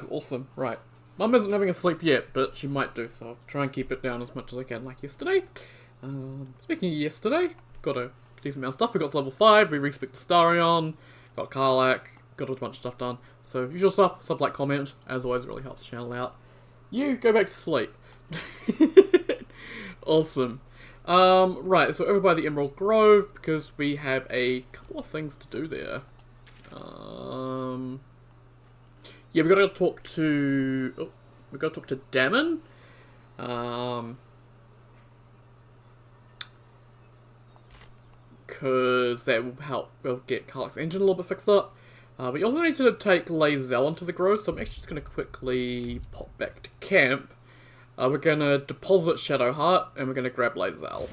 5. Awesome. Right. Mum isn't having a sleep yet, but she might do, so I'll try and keep it down as much as I can, like yesterday. Speaking of yesterday, got a decent amount of stuff. We got to level 5, we respec the Starion, got Karlach, got a bunch of stuff done. So, usual stuff, sub, like, comment, as always, really helps the channel out. You, go back to sleep. Awesome. Right, so over by the Emerald Grove, because we have a couple of things to do there. Yeah, we gotta talk to... Oh, we gotta talk to Damon. Because that will help, we'll get Karlach's engine a little bit fixed up. We also need to take Lae'zel into the grove, so I'm actually just gonna quickly pop back to camp. We're gonna deposit Shadowheart, and we're gonna grab Lae'zel.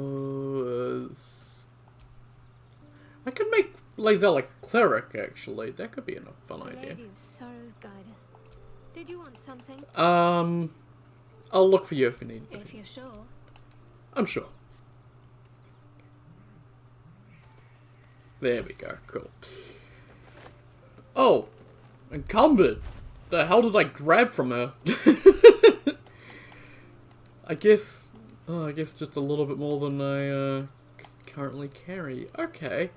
Cause I could make Lae'zel a cleric, actually. That could be a fun idea. Lady of Sorrows, guide us. Did you want something? I'll look for you if you need. If you're sure. I'm sure. There we go. Cool. Oh, encumbered. The hell did I grab from her? I guess just a little bit more than I currently carry. Okay.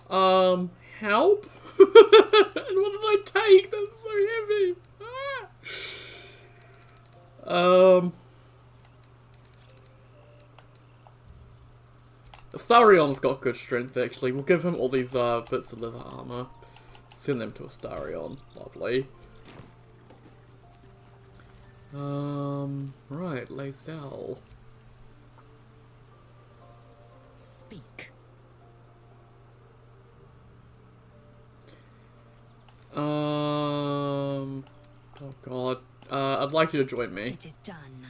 Help? And what did I take? That's so heavy. Astarion's got good strength, actually. We'll give him all these bits of leather armor. Send them to Astarion. Lovely. Right, Lae'zel. Speak. Oh god. I'd like you to join me. It is done.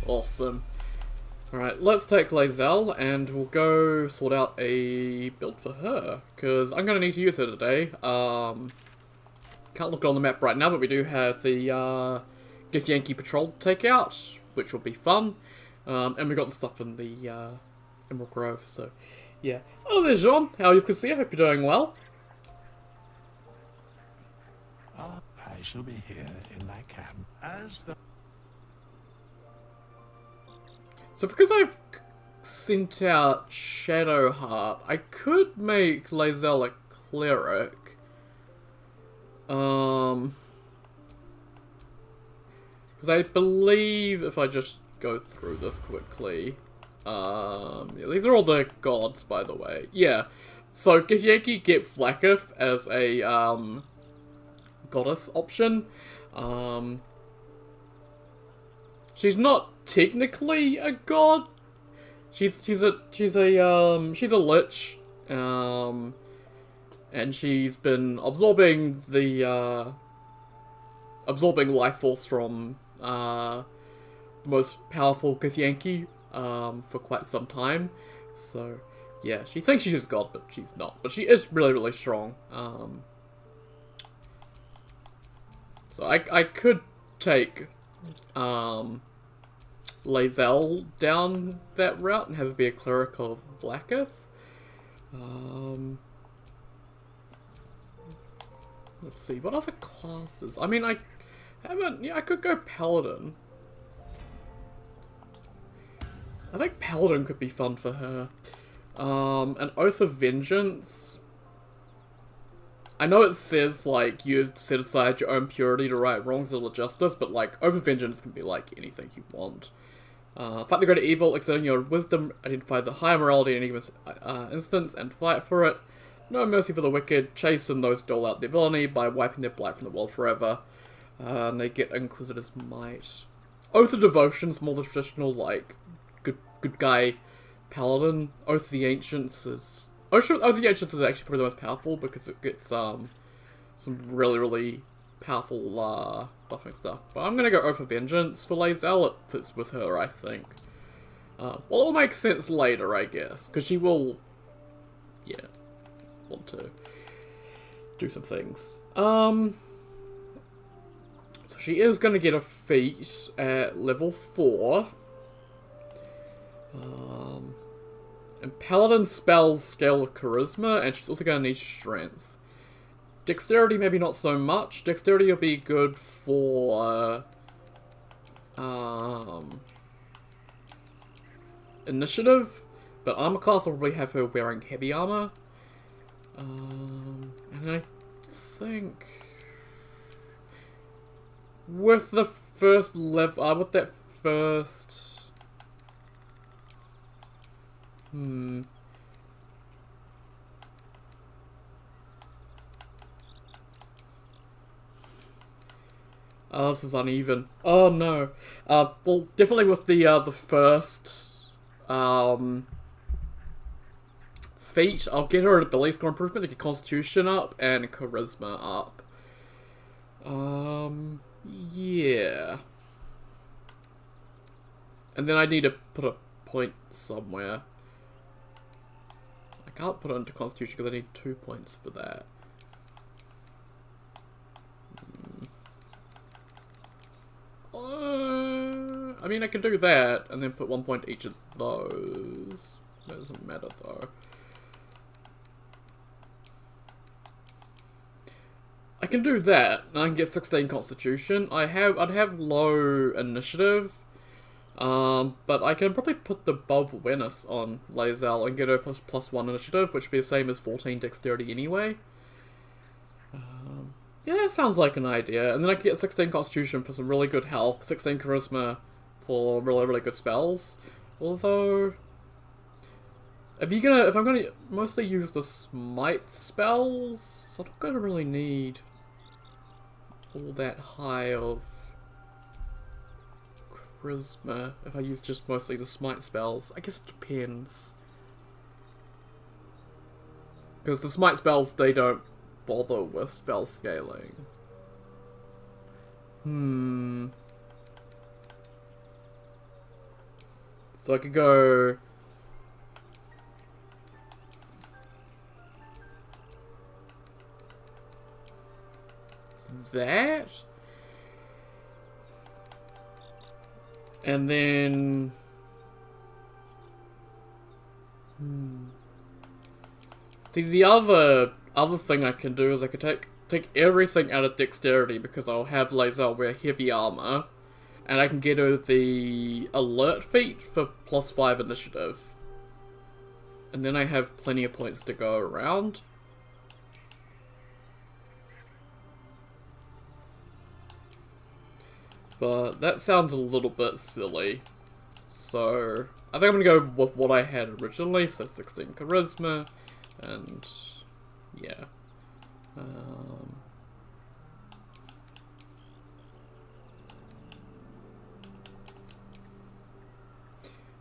Awesome. Alright, let's take Lae'zel and we'll go sort out a build for her. Because I'm going to need to use her today. Can't look on the map right now, but we do have the Githyanki Patrol to take out, which will be fun. And we got the stuff in the Emerald Grove, so yeah. Oh, there's Jean. How you can see? I hope you're doing well. I shall be here in my camp as the... So because I've sent out Shadowheart, I could make Lae'zel a cleric. Because I believe if I just go through this quickly, yeah, these are all the gods, by the way. Yeah, so Githyanki get Vlaakith as a goddess option. She's not technically a god. She's a lich, and she's been absorbing the life force from the most powerful Githyanki for quite some time. So yeah, she thinks she's a god, but she's not. But she is really, really strong. So I could take Lae'zel down that route and have her be a cleric of Vlaakith. Let's see, what other classes? I mean, I haven't... Yeah, I could go Paladin. I think Paladin could be fun for her. An Oath of Vengeance. I know it says, like, you set aside your own purity to right wrongs and justice, but, like, Oath of Vengeance can be, like, anything you want. Fight the greater evil, exerting your wisdom, identify the higher morality in any given instance, and fight for it. No mercy for the wicked, chasten those who dole out their villainy by wiping their blight from the world forever. And they get Inquisitor's Might. Oath of Devotion's more the traditional, like, good guy paladin. Oath of the Ancients is... Oath of the Ancients is actually probably the most powerful because it gets some really, really powerful buffing stuff. But I'm gonna go Oath of Vengeance for Lae'zel. It fits with her, I think. Well, it'll make sense later, I guess, because she will, yeah, want to do some things. So she is going to get a feat at level 4. And Paladin spells scale with Charisma, and she's also going to need Strength. Dexterity, maybe not so much. Dexterity will be good for initiative, but armor class will probably have her wearing heavy armor. And I think with the first level, with that first, Oh, this is uneven. Oh no. Well, definitely with the first feat, I'll get her an ability score improvement to get Constitution up and Charisma up. Yeah. And then I need to put a point somewhere. I can't put it into Constitution because I need 2 points for that. I mean, I can do that, and then put 1 point each of those. That doesn't matter, though. I can do that, and I can get 16 Constitution. I'd have low Initiative, but I can probably put the Above Awareness on Lae'zel and get her +1 Initiative, which would be the same as 14 Dexterity anyway. Yeah, that sounds like an idea. And then I can get 16 Constitution for some really good health, 16 Charisma for really, really good spells. Although, if I'm gonna mostly use the Smite spells, I'm not gonna really need all that high of Charisma if I use just mostly the Smite spells. I guess it depends. Because the Smite spells, they don't bother with spell scaling. So I could go that, and then the other thing I can do is I could take everything out of Dexterity because I'll have Lae'zel wear heavy armor, and I can get her the Alert feat for +5 Initiative. And then I have plenty of points to go around. But that sounds a little bit silly. So I think I'm going to go with what I had originally, so 16 Charisma, and yeah.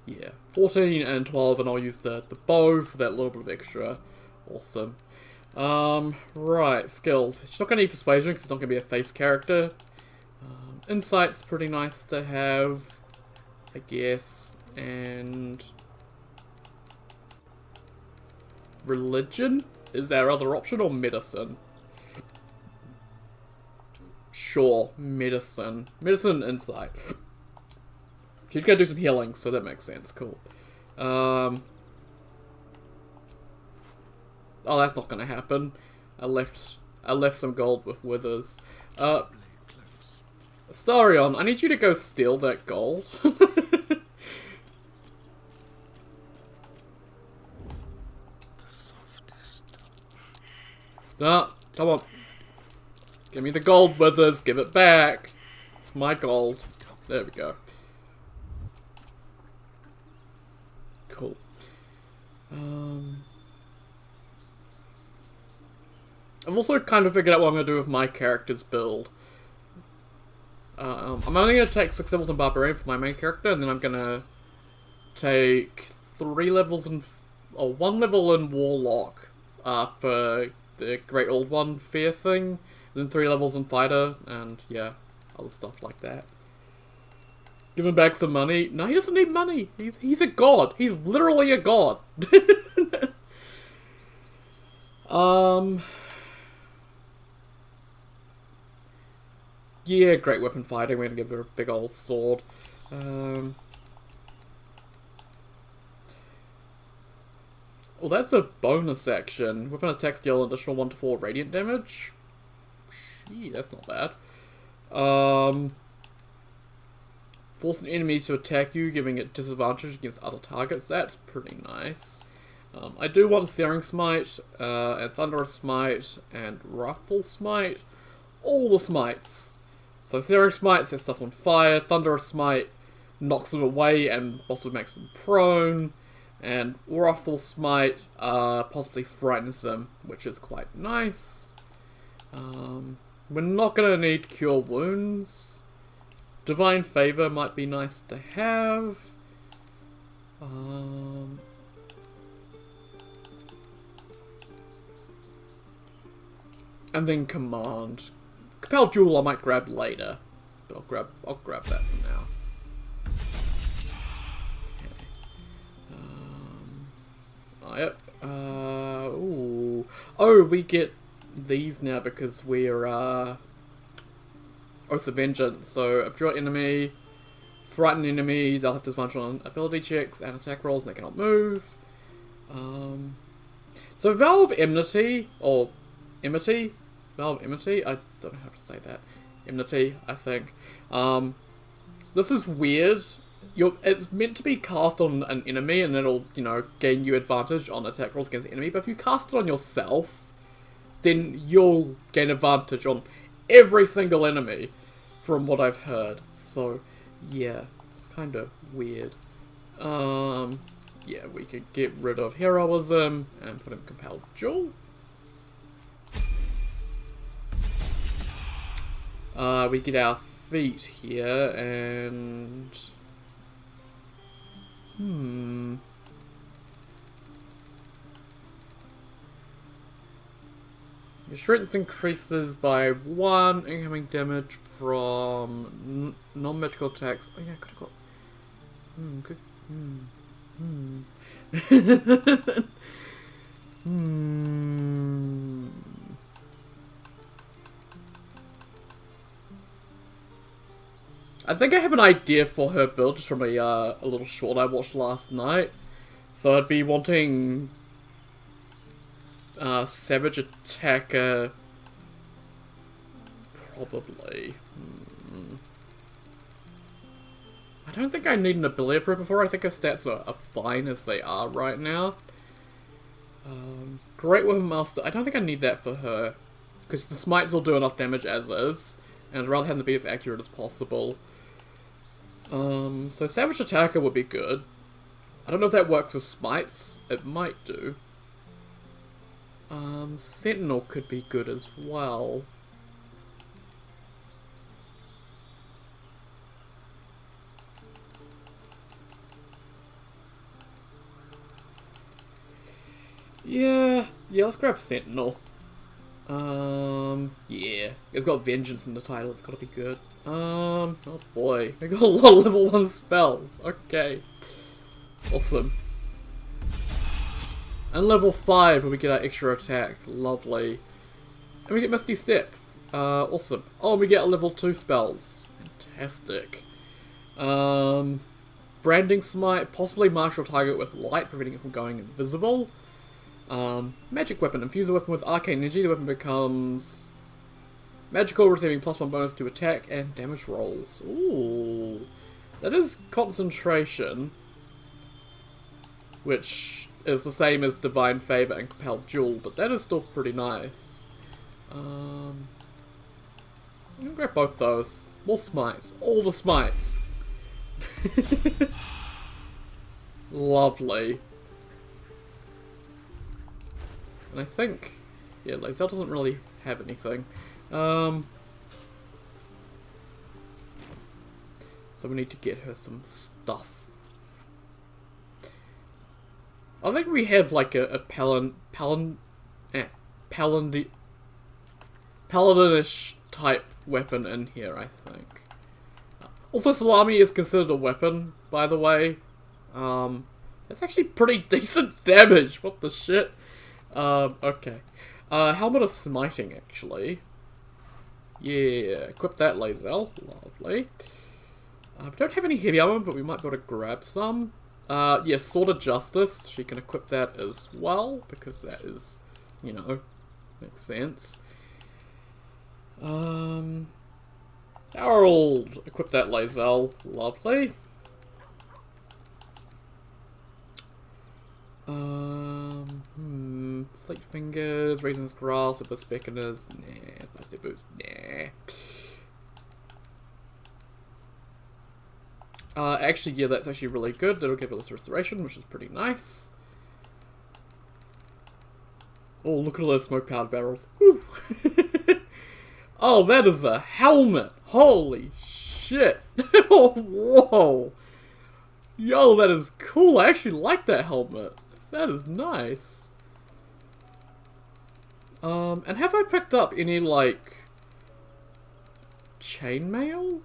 Yeah, 14 and 12, and I'll use the bow for that little bit of extra. Awesome. Right, skills. She's not going to need Persuasion because it's not going to be a face character. Insight's pretty nice to have, I guess, and Religion is our other option, or Medicine? Sure, Medicine. Medicine and Insight. She's gonna do some healing, so that makes sense. Cool. Oh, that's not gonna happen. I left some gold with Withers. Starion, I need you to go steal that gold. No, come on. Give me the gold, Withers. Give it back. It's my gold. There we go. Cool. I've also kind of figured out what I'm going to do with my character's build. I'm only going to take 6 levels in Barbarian for my main character, and then I'm going to take 3 levels in, or 1 level in Warlock for the Great Old One Fear thing, and then 3 levels in Fighter, and yeah, other stuff like that. Give him back some money. No, he doesn't need money. He's a god. He's literally a god. Yeah, great weapon fighting. We're gonna give her a big old sword. Well, that's a bonus action. Weapon attacks deal additional 1 to 4 radiant damage. Gee, that's not bad. Force an enemy to attack you, giving it disadvantage against other targets. That's pretty nice. I do want Searing Smite, and Thunderous Smite, and Wrathful Smite. All the smites. So Searing Smite sets stuff on fire, Thunderous Smite knocks them away and possibly makes them prone, and Wrathful Smite possibly frightens them, which is quite nice. We're not going to need Cure Wounds. Divine Favor might be nice to have. And then Command. Compel Jewel I might grab later. But I'll grab that for now. Okay. Yep. Ooh. Oh, we get these now because we're Oath of Vengeance. So obdurate enemy, frighten enemy, they'll have disadvantage on ability checks and attack rolls and they cannot move. So Valve Enmity, or Enmity? Valve Enmity? I don't know how to say that. Enmity, I think. This is weird. It's meant to be cast on an enemy and it'll, you know, gain you advantage on attack rolls against the enemy, but if you cast it on yourself, then you'll gain advantage on every single enemy, from what I've heard. So, yeah, it's kind of weird. Yeah, we could get rid of Heroism and put in Compelled Jewel. We get our feet here, and... Your strength increases by 1 incoming damage from non-magical attacks. Oh yeah, I could have got... good. I think I have an idea for her build just from a little short I watched last night. So I'd be wanting Savage Attacker, probably. I don't think I need an ability approval for her. I think her stats are fine as they are right now. Great Weapon Master, I don't think I need that for her, because the smites will do enough damage as is, and I'd rather have them be as accurate as possible. So Savage Attacker would be good. I don't know if that works with smites. It might do. Sentinel could be good as well. Yeah, let's grab Sentinel. Yeah, it's got Vengeance in the title, it's gotta be good. Oh boy, we got a lot of level 1 spells, okay. Awesome. And level 5 when we get our extra attack, lovely. And we get Misty Step, awesome. Oh, we get level 2 spells, fantastic. Branding Smite, possibly martial target with light, preventing it from going invisible. Magic Weapon, infuse a weapon with arcane energy, the weapon becomes magical, receiving +1 bonus to attack and damage rolls. Ooh, that is concentration, which is the same as Divine Favor and Compelled Jewel, but that is still pretty nice. I'm gonna grab both those. More smites, all the smites. Lovely. And I think, yeah, Lae'zel doesn't really have anything. So we need to get her some stuff. I think we have like a paladinish type weapon in here, I think. Also, salami is considered a weapon, by the way. That's actually pretty decent damage. What the shit? Okay. Helmet of Smiting, actually. Yeah, equip that Lae'zel. Lovely. We don't have any heavy armor, but we might be able to grab some. Yeah, Sword of Justice. She can equip that as well, because that is, you know, makes sense. Harold, equip that Lae'zel. Lovely. Fleet Fingers, Raisins Grass, Abyss Beckoners, nah. Plastic Boots, nah. Actually, yeah, that's actually really good. That'll give us restoration, which is pretty nice. Oh, look at all those smoke-powered barrels. Whew. Oh, that is a helmet. Holy shit. Oh, whoa. Yo, that is cool. I actually like that helmet. That is nice. And have I picked up any, like, chainmail?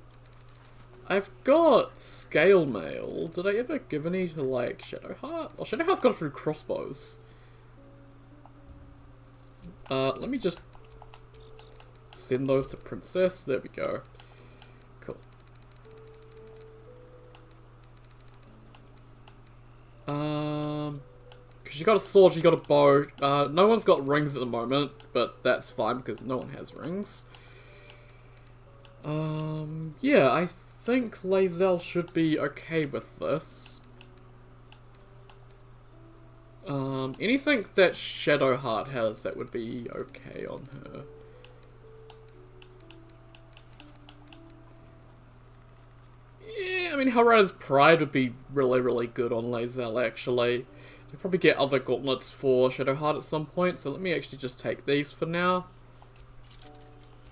I've got scale mail. Did I ever give any to, like, Shadowheart? Well, Shadowheart's got it through crossbows. Let me just send those to Princess. There we go. Cool. Cause she got a sword, she got a bow. No one's got rings at the moment, but that's fine because no one has rings. Yeah, I think Lae'zel should be okay with this. Anything that Shadowheart has that would be okay on her. Yeah, I mean, Hellrider's Pride would be really, really good on Lae'zel, actually. I'll probably get other gauntlets for Shadowheart at some point, so let me actually just take these for now.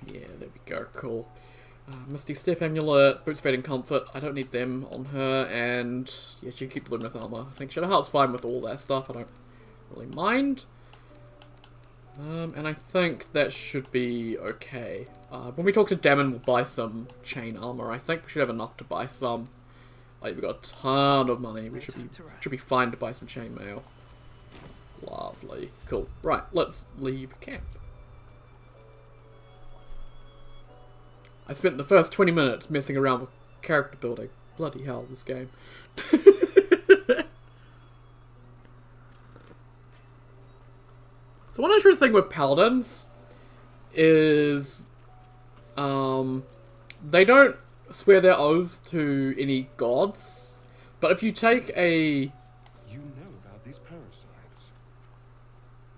Yeah, there we go, cool. Misty Step Amulet, Boots Fading Comfort, I don't need them on her, and yeah, she can keep Luminous Armor. I think Shadowheart's fine with all that stuff, I don't really mind. And I think that should be okay. When we talk to Damon, we'll buy some chain armor. I think we should have enough to buy some. Like, we've got a ton of money. We should be fine to buy some chainmail. Lovely. Cool. Right, let's leave camp. I spent the first 20 minutes messing around with character building. Bloody hell, this game. So one interesting thing with paladins is they don't swear their oaths to any gods, but if you take a... You know about these parasites.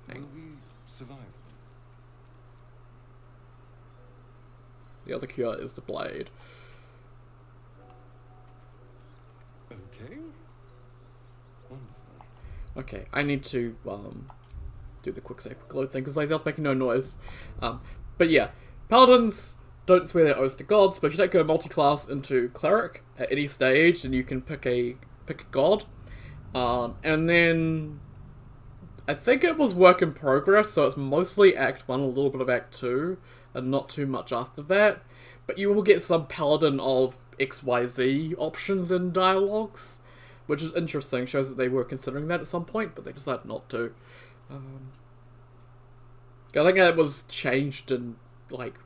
Will we survive them? The other cure is the blade. Okay. Wonderful. Okay, I need to do the quick save, quick load thing, because Lae'zel's making no noise. But yeah, paladins don't swear their oaths to gods, but if you take a multi-class into cleric at any stage, then you can pick a god. And then I think it was work in progress, so it's mostly Act 1, a little bit of Act 2, and not too much after that. But you will get some paladin of XYZ options in dialogues, which is interesting, shows that they were considering that at some point, but they decided not to. I think that was changed in, like,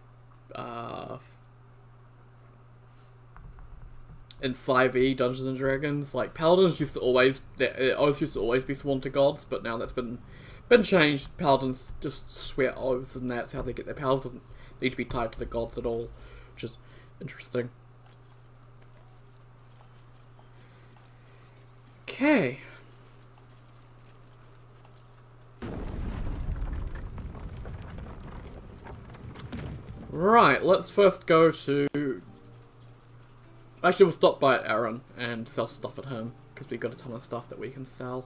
in 5e Dungeons and Dragons. Like, paladins used to always, their oaths used to always be sworn to gods, but now that's been changed. Paladins just swear oaths, and that's how they get their powers. Doesn't need to be tied to the gods at all, which is interesting. Okay. Right, let's first go to... Actually, we'll stop by at Aaron and sell stuff at him, because we've got a ton of stuff that we can sell.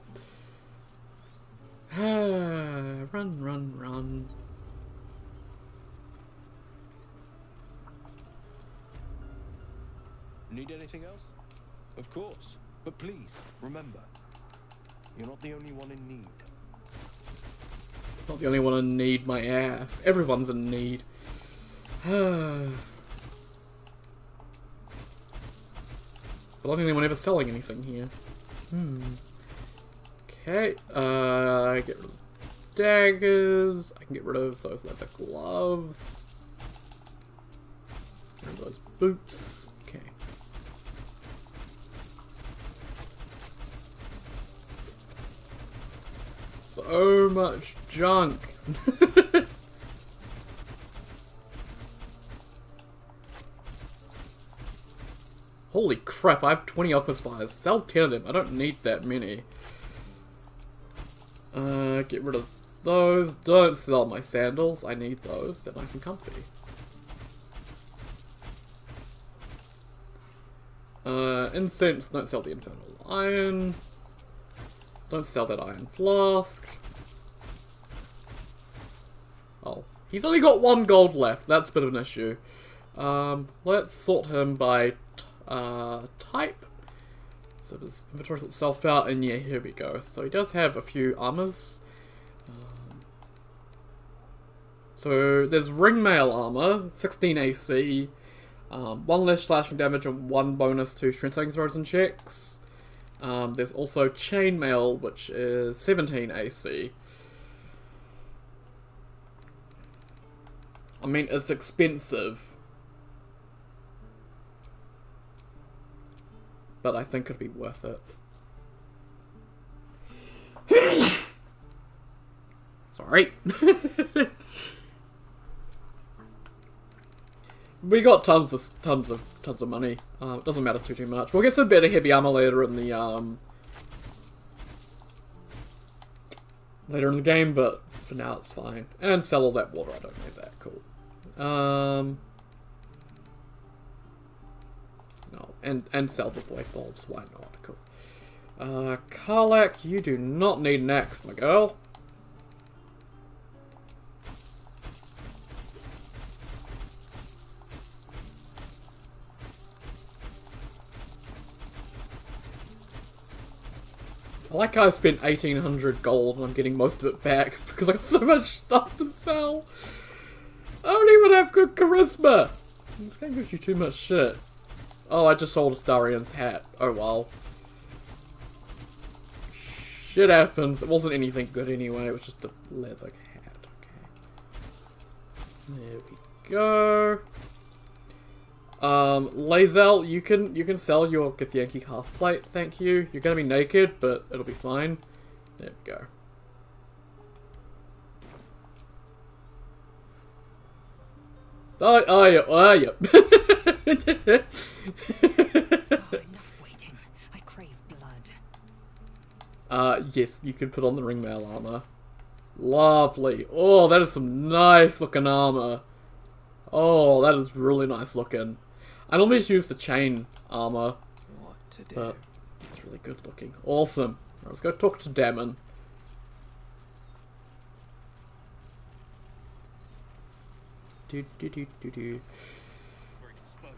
Run, run, run. Need anything else? Of course. But please, remember, you're not the only one in need. Not the only one in need, my ass. Everyone's in need. But I don't think anyone ever selling anything here. Okay, get rid of daggers. I can get rid of those leather gloves. Rid of those boots. Okay. So much junk. Holy crap, I have 20 Alchemist Fires. Sell 10 of them. I don't need that many. Get rid of those. Don't sell my sandals. I need those. They're nice and comfy. Incense. Don't sell the Infernal Iron. Don't sell that Iron Flask. Oh. He's only got 1 gold left. That's a bit of an issue. Let's sort him by type. So does inventory itself out, and yeah, here we go. So he does have a few armors. So there's ringmail armor, 16 AC, 1 less slashing damage and 1 bonus to strength throws and checks. There's also chainmail, which is 17 AC. I mean, it's expensive, but I think it'd be worth it. Sorry. We got tons of money. It doesn't matter too much. We'll get some better heavy armor later in the game, but for now it's fine. And sell all that water. I don't need that. Cool. No, and sell the void bulbs. Why not? Cool. Karlak, you do not need next, my girl. I like how I spent 1800 gold and I'm getting most of it back because I got so much stuff to sell. I don't even have good charisma. This game gives you too much shit. Oh, I just sold Astarian's hat. Oh well. Shit happens. It wasn't anything good anyway. It was just a leather hat. Okay. There we go. Lazel, you can sell your Githyanki half plate, thank you. You're gonna be naked, but it'll be fine. There we go. Yeah. Enough waiting. I crave blood. Yes, you can put on the ringmail armor. Lovely. Oh, that is some nice looking armor. Oh, that is really nice looking. I normally just use the chain armor, but it's really good looking. Awesome. Right, let's go talk to Damon. Do. We're exposed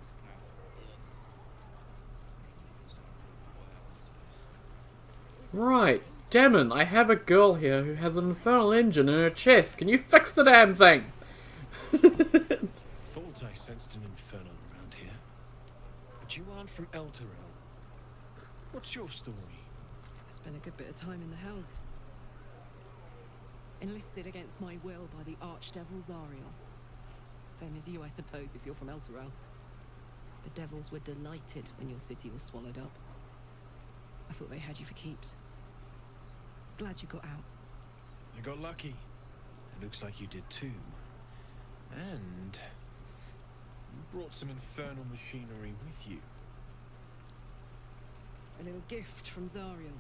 now. Right, Damon, I have a girl here who has an infernal engine in her chest. Can you fix the damn thing? Thought I sensed an infernal around here. But you aren't from Elturel. What's your story? I spent a good bit of time in the Hells. Enlisted against my will by the Archdevil Zariel. Same as you, I suppose, if you're from Elturel. The devils were delighted when your city was swallowed up. I thought they had you for keeps. Glad you got out. I got lucky. It looks like you did too. And you brought some infernal machinery with you. A little gift from Zariel.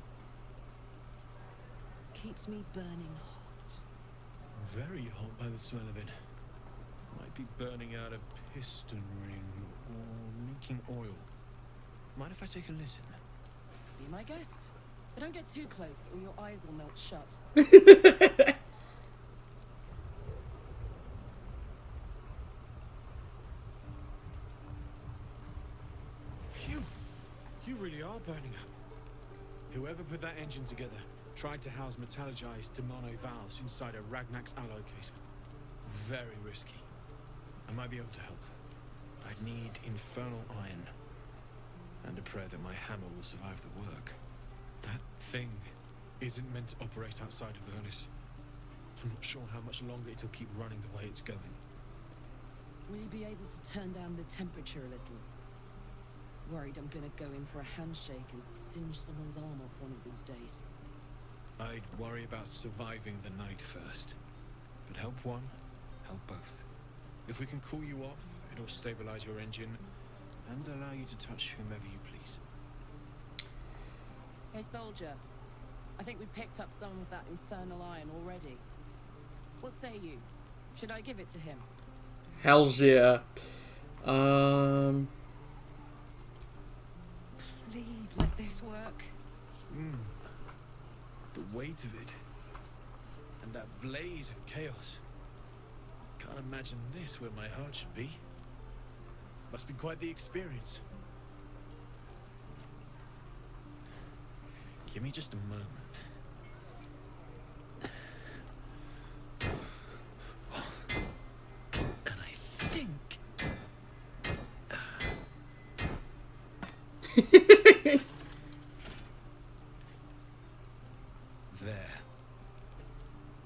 Keeps me burning hot. Very hot by the smell of it. Might be burning out a piston ring or leaking oil. Mind if I take a listen? Be my guest. But don't get too close or your eyes will melt shut. Phew! You really are burning up. Whoever put that engine together tried to house metallurgized Demano valves inside a Ragnak's alloy casement. Very risky. I might be able to help. I'd need infernal iron. And a prayer that my hammer will survive the work. That thing isn't meant to operate outside of Ernest. I'm not sure how much longer it'll keep running the way it's going. Will you be able to turn down the temperature a little? Worried I'm gonna go in for a handshake and singe someone's arm off one of these days. I'd worry about surviving the night first. But help one, help both. If we can cool you off, it'll stabilize your engine and allow you to touch whomever you please. Hey, soldier. I think we picked up some of that infernal iron already. What say you? Should I give it to him? Hell's yeah. Please let this work. The weight of it. And that blaze of chaos. Can't imagine this where my heart should be. Must be quite the experience. Give me just a moment. And I think... There.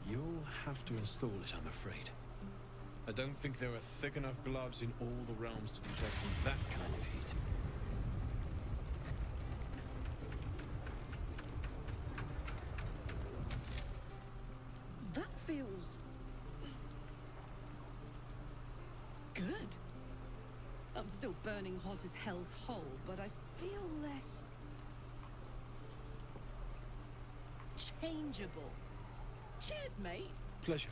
You'll have to install it, I'm afraid. I don't think there are thick enough gloves in all the realms to protect from that kind of heat. That feels... good. I'm still burning hot as hell's hole, but I feel less... changeable. Cheers, mate. Pleasure.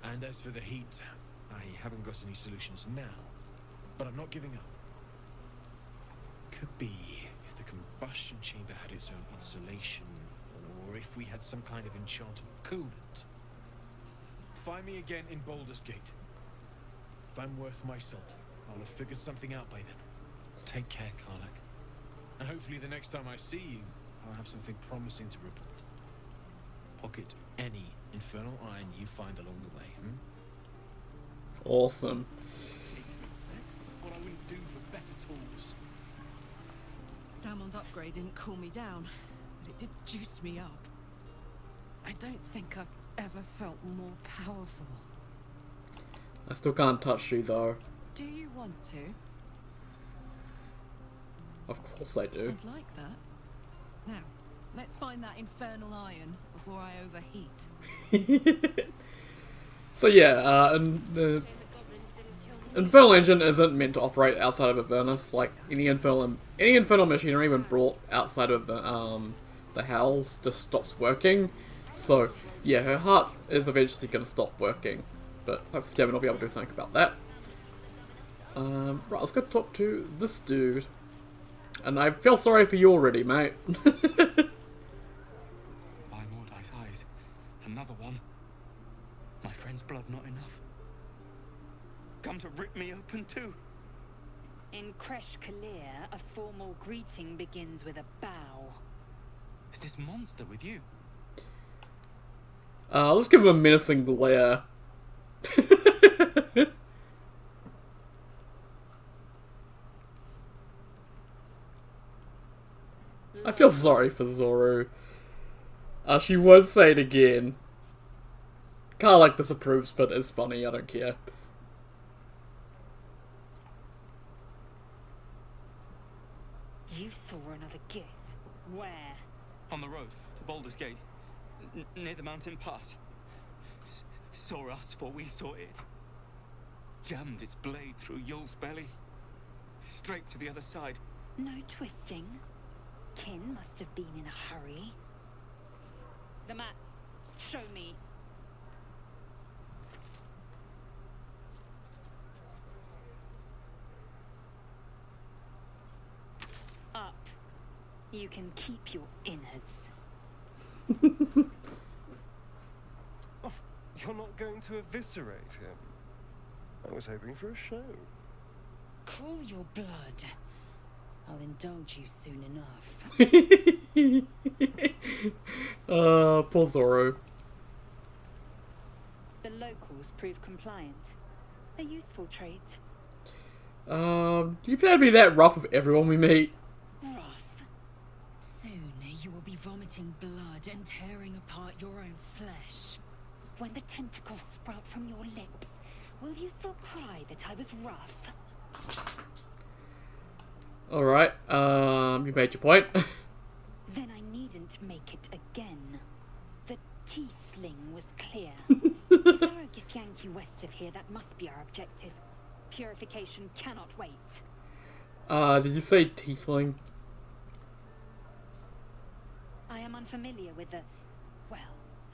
And as for the heat, I haven't got any solutions now, but I'm not giving up. Could be if the combustion chamber had its own insulation, or if we had some kind of enchanted coolant. Find me again in Baldur's Gate. If I'm worth my salt, I'll have figured something out by then. Take care, Karlak. And hopefully the next time I see you, I'll have something promising to report. Pocket any infernal iron you find along the way, Awesome. What I wouldn't do for better tools. Damon's upgrade didn't cool me down, but it did juice me up. I don't think I've ever felt more powerful. I still can't touch you though. Do you want to? Of course I do. I'd like that. Now, let's find that infernal iron before I overheat. So yeah, and the infernal engine isn't meant to operate outside of Avernus. Like any infernal machinery when brought outside of the Hells just stops working. So yeah, her heart is eventually going to stop working, but hopefully Devin will be able to do something about that. Right, let's go talk to this dude. And I feel sorry for you already, mate. By Mordai's eyes, another one. My friend's blood not enough. Come to rip me open too. In Kresh Kalir, a formal greeting begins with a bow. Is this monster with you? Let's give him a menacing glare. I feel sorry for Zoru. She would say it again. Karlak disapproves, but it's funny, I don't care. You saw another Gith. Where? On the road to Baldur's Gate, near the mountain pass. Saw us before we saw it. Jammed its blade through Yul's belly. Straight to the other side. No twisting. Kin must have been in a hurry. The map. Show me. Up. You can keep your innards. Oh, you're not going to eviscerate him? I was hoping for a show. Cool your blood. I'll indulge you soon enough. Poor Zoru. The locals prove compliant. A useful trait. You can't be that rough with everyone we meet. Rough. Soon you will be vomiting blood and tearing apart your own flesh. When the tentacles sprout from your lips, Will you still cry that I was rough? Alright, you made your point. Then I needn't make it again. The Tiefling was clear. If there are a Githyanki west of here, that must be our objective. Purification cannot wait. Did you say tiefling? I am unfamiliar with the... well,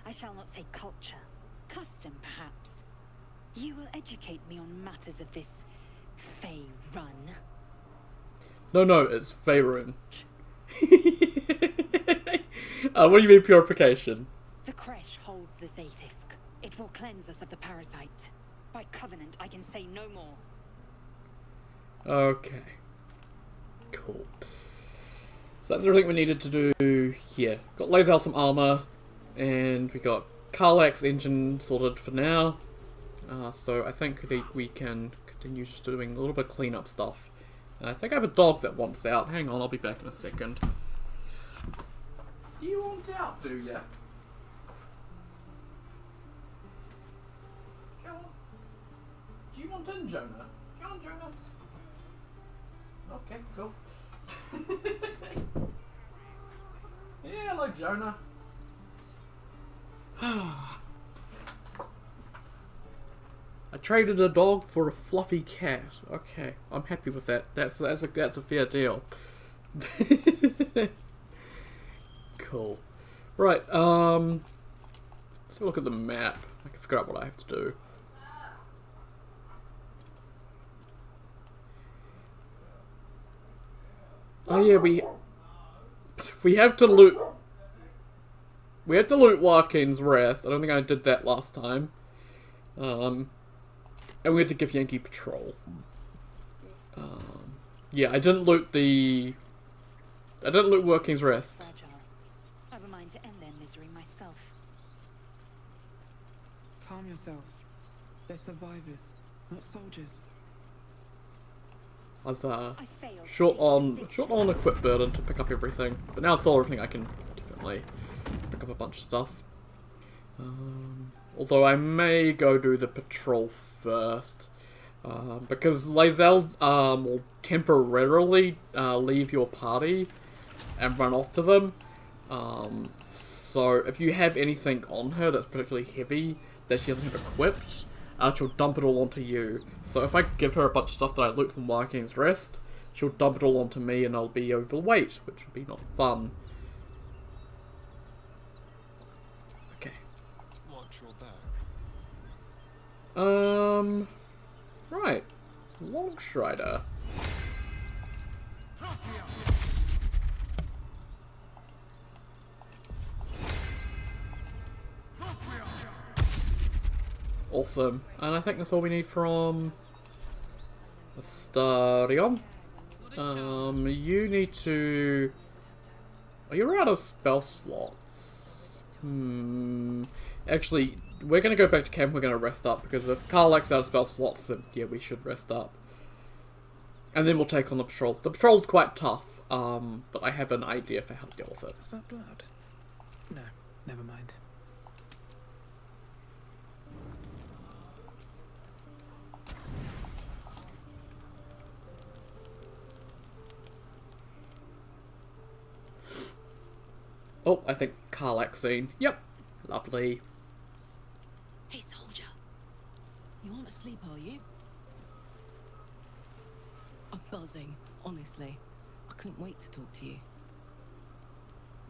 I shall not say culture. Custom, perhaps. You will educate me on matters of this... Fey run. No, it's Faerun. What do you mean purification? The Kresh holds the Zaithisk. It will cleanse us of the parasite. By covenant, I can say no more. Okay. Cool. So that's everything we needed to do here. Got Lazel some armor, and we got Karlach's engine sorted for now. So I think that we can continue just doing a little bit of cleanup stuff. And I think I have a dog that wants out. Hang on, I'll be back in a second. Do you want out, do ya? Go on. Do you want in, Jonah? Go on, Jonah. Okay, cool. Yeah, hello, Jonah. I traded a dog for a fluffy cat. Okay, I'm happy with that. That's a fair deal. Cool. Right. Let's look at the map. I can figure out what I have to do. Oh yeah, we have to loot. We have to loot Joaquin's Rest. I don't think I did that last time. And we have to give Yankee Patrol. Yeah, I didn't loot Joaquin's Rest. Fragile. I have a mind to end their misery myself. Calm yourself. They're survivors, not soldiers. I was I failed to short see on distinction. equip burden to pick up everything, but now I saw everything. I can definitely pick up a bunch of stuff. Although I may go do the patrol first, because Lazel will temporarily leave your party and run off to them. So if you have anything on her that's particularly heavy that she doesn't have equipped, she'll dump it all onto you. So if I give her a bunch of stuff that I loot from Viking's Rest, she'll dump it all onto me and I'll be overweight, which would be not fun. Okay. Watch your back. Right. Longstrider. Awesome. And I think that's all we need from Astarion. You need to... Are you out of spell slots? Actually, we're going to go back to camp, we're going to rest up, because if Karlach's out of spell slots, then yeah, we should rest up. And then we'll take on the patrol. The patrol's quite tough, but I have an idea for how to deal with it. Is that blood? No, never mind. Oh, I think Karlach's seen. Yep. Lovely. Hey, soldier. You aren't asleep, are you? I'm buzzing, honestly. I couldn't wait to talk to you.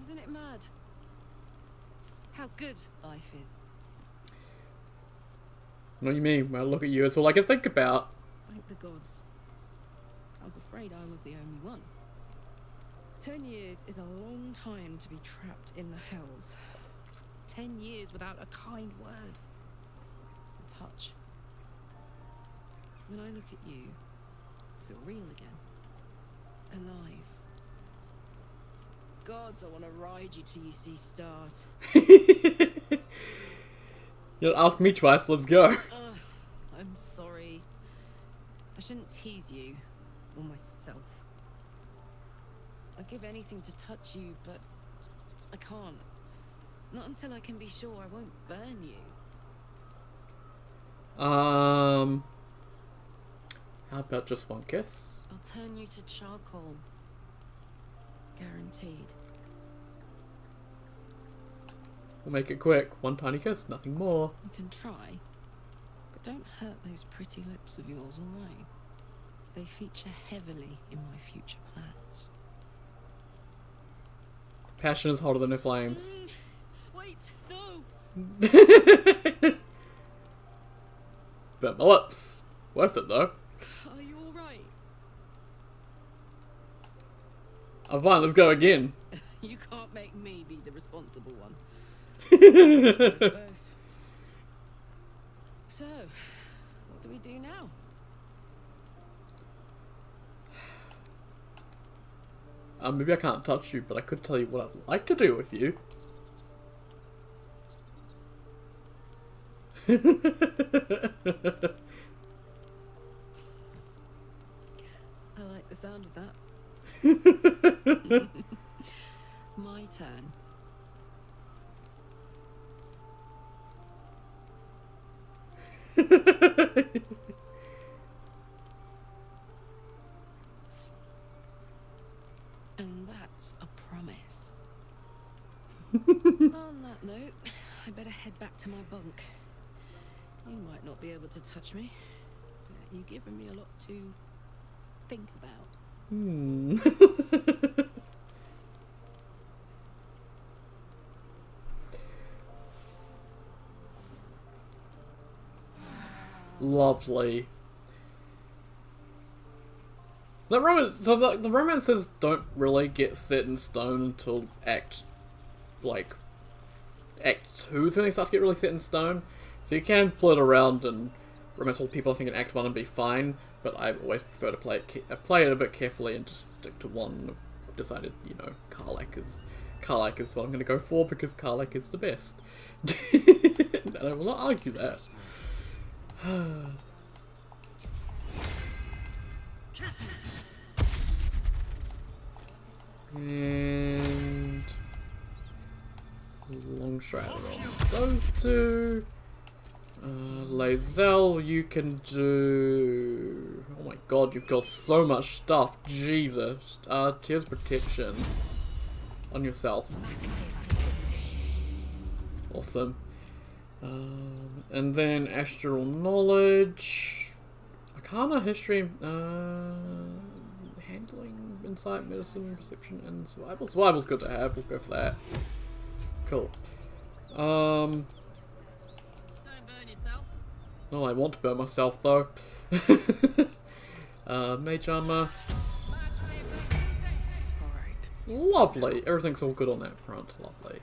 Isn't it mad? How good life is. What do you mean? Well, look at you, it's all I can think about. Thank the gods. I was afraid I was the only one. 10 years is a long time to be trapped in the hells. 10 years without a kind word. A touch. When I look at you, I feel real again. Alive. Gods, I want to ride you till you see stars. You'll ask me twice, let's go. I'm sorry. I shouldn't tease you, or myself. I'd give anything to touch you, but I can't. Not until I can be sure I won't burn you. How about just one kiss? I'll turn you to charcoal. Guaranteed. We'll make it quick. One tiny kiss, nothing more. You can try, but don't hurt those pretty lips of yours, alright? They feature heavily in my future plans. Passion is hotter than the flames. Wait, no! Burnt my lips. Worth it though. Are you alright? I'm fine, let's go again. You can't make me be the responsible one. Let's do us both. So, what do we do now? Maybe I can't touch you, but I could tell you what I'd like to do with you. I like the sound of that. My turn. And that's a promise. On that note, I better head back to my bunk. You might not be able to touch me. You've given me a lot to think about. Lovely. The romance, so the romances don't really get set in stone until Act 2 is when they start to get really set in stone. So you can flirt around and romance with people I think in Act 1 and be fine, but I always prefer to play it a bit carefully and just stick to one. Decided, you know, Karlach is what I'm going to go for because Karlach is the best. And I will not argue that. And long strider on those two. Lae'zel, you can do. Oh my god, you've got so much stuff. Jesus. Tears protection on yourself. Awesome. And then astral knowledge, arcana, history, handling, insight, medicine, perception, and survival. Survival's good to have. We'll go for that. Cool. Don't burn yourself. Oh, I want to burn myself though. Mage armor. Alright. Lovely. Everything's all good on that front. Lovely.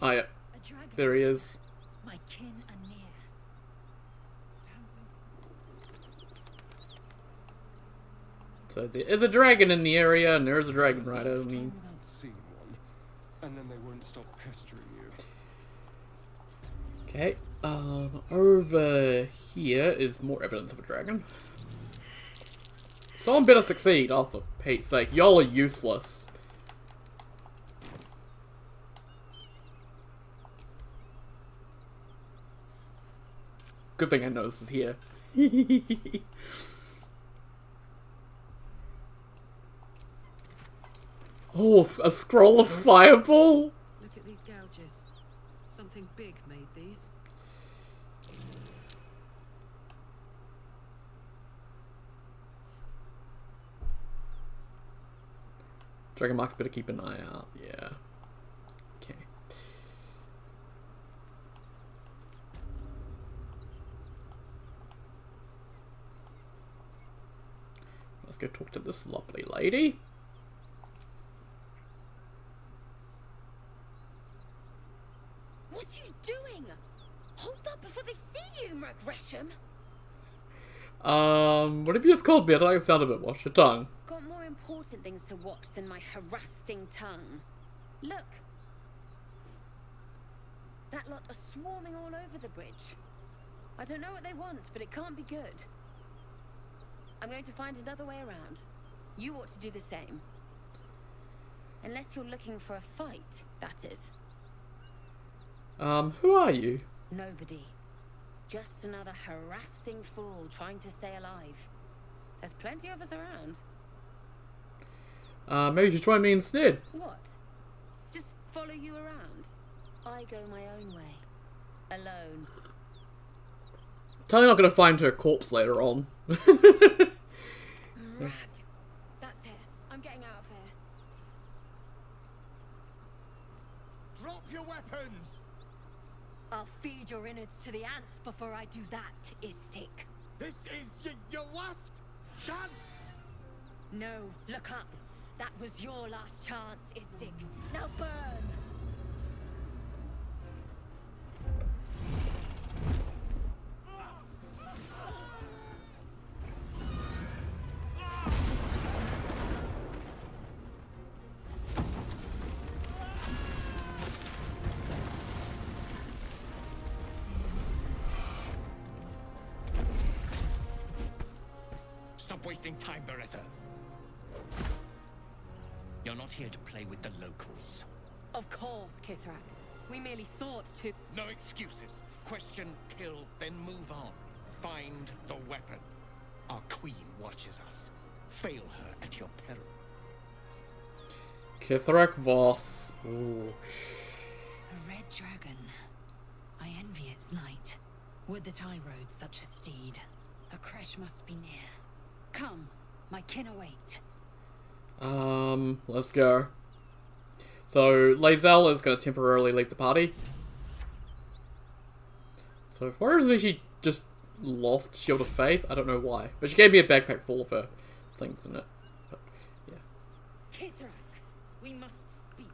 Oh yeah, A dragon. there he is. My kin are near. So there is a dragon in the area, and there is a dragon rider. I mean, Without seeing one, and then they won't stop pestering you. okay. Over here is more evidence of a dragon. Someone better succeed. Oh, for Pete's sake, y'all are useless. Good thing I know this is here. Oh, a scroll of fireball? Look at these gouges. Something big made these. Dragon Marks better keep an eye out. Yeah. Okay. Let's go talk to this lovely lady. What are you doing? Hold up before they see you, Merc Gresham. Whatever you just called me, I don't like the sound of it. Watch your tongue. Got more important things to watch than my harassing tongue. Look! That lot are swarming all over the bridge. I don't know what they want, but it can't be good. I'm going to find another way around. You ought to do the same. Unless you're looking for a fight, that is. Who are you? Nobody. Just another harassing fool trying to stay alive. There's plenty of us around. Maybe you should join me instead. What? Just follow you around? I go my own way. Alone. Totally not gonna find her corpse later on. Rag. That's it. I'm getting out of here. Drop your weapons! I'll feed your innards to the ants before I do that, Istik. This is your last chance! No, look up. That was your last chance, Istik. Now burn! Stop wasting time, Beretta. You're not here to play with the locals. Of course, Kithrak. We merely sought to... No excuses. Question, kill, then move on. Find the weapon. Our queen watches us. Fail her at your peril. Kithrak Voss. Ooh. A red dragon. I envy its knight. Would that I rode such a steed. A crash must be near. Come, my kin await. Let's go. So, Lae'zel is going to temporarily leave the party. So, where is she just lost Shield of Faith? I don't know why. But she gave me a backpack full of her things in it. But, yeah. Kithrak, we must speak.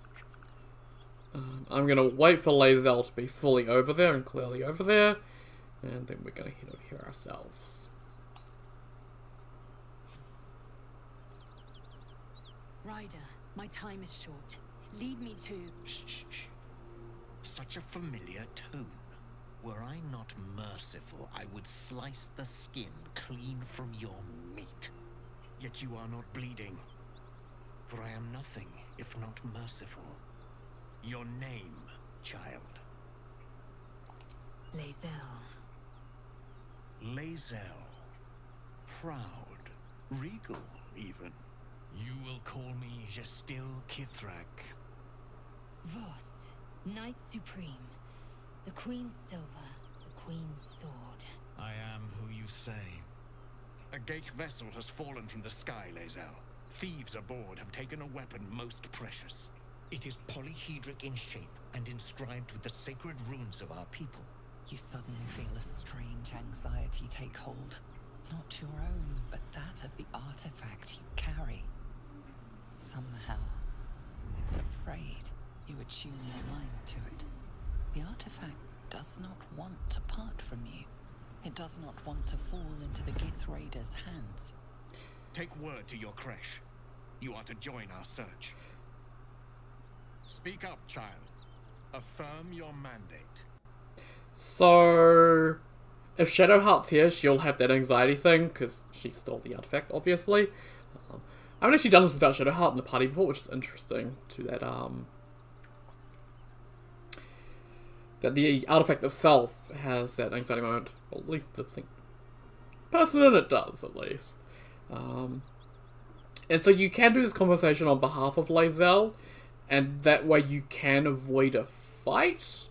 I'm going to wait for Lae'zel to be fully over there and clearly over there. And then we're going to head over here ourselves. Ryder, my time is short. Lead me to... Shh, shh, shh. Such a familiar tone. Were I not merciful, I would slice the skin clean from your meat. Yet you are not bleeding. For I am nothing if not merciful. Your name, child. Lae'zel. Lae'zel. Proud. Regal, even. You will call me Gestil Kithrak. Voss, Knight Supreme. The Queen's silver, the Queen's sword. I am who you say. A Geich vessel has fallen from the sky, Lae'zel. Thieves aboard have taken a weapon most precious. It is polyhedric in shape and inscribed with the sacred runes of our people. You suddenly feel a strange anxiety take hold. Not your own, but that of the artifact you carry. Somehow, it's afraid. You attune your mind to it. The artifact does not want to part from you. It does not want to fall into the Gith Raiders' hands. Take word to your creche. You are to join our search. Speak up, child. Affirm your mandate. So, if Shadowheart's here, she'll have that anxiety thing, because she stole the artifact, obviously. I haven't actually done this without Shadowheart in the party before, which is interesting to that, that the artifact itself has that anxiety moment. Well, at least the person in it does, at least. And so you can do this conversation on behalf of Lae'zel, and that way you can avoid a fight.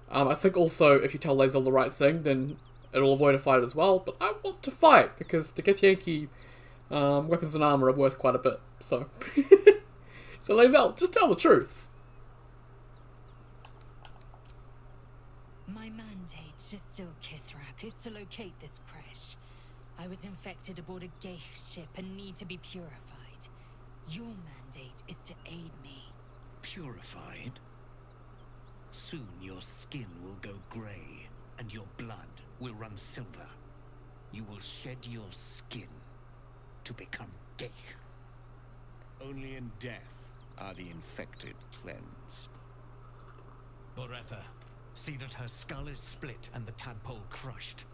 I think also, if you tell Lae'zel the right thing, then it'll avoid a fight as well, but I want to fight, because the Githyanki weapons and armor are worth quite a bit, so... So Lae'zel, just tell the truth. My mandate, Gestil Kithrak, is to locate this creche. I was infected aboard a Geich ship and need to be purified. Your mandate is to aid me. Purified? Soon your skin will go grey, and your blood will run silver. You will shed your skin to become Geich. Only in death are the infected cleansed. Boretha, see that her skull is split and the tadpole crushed.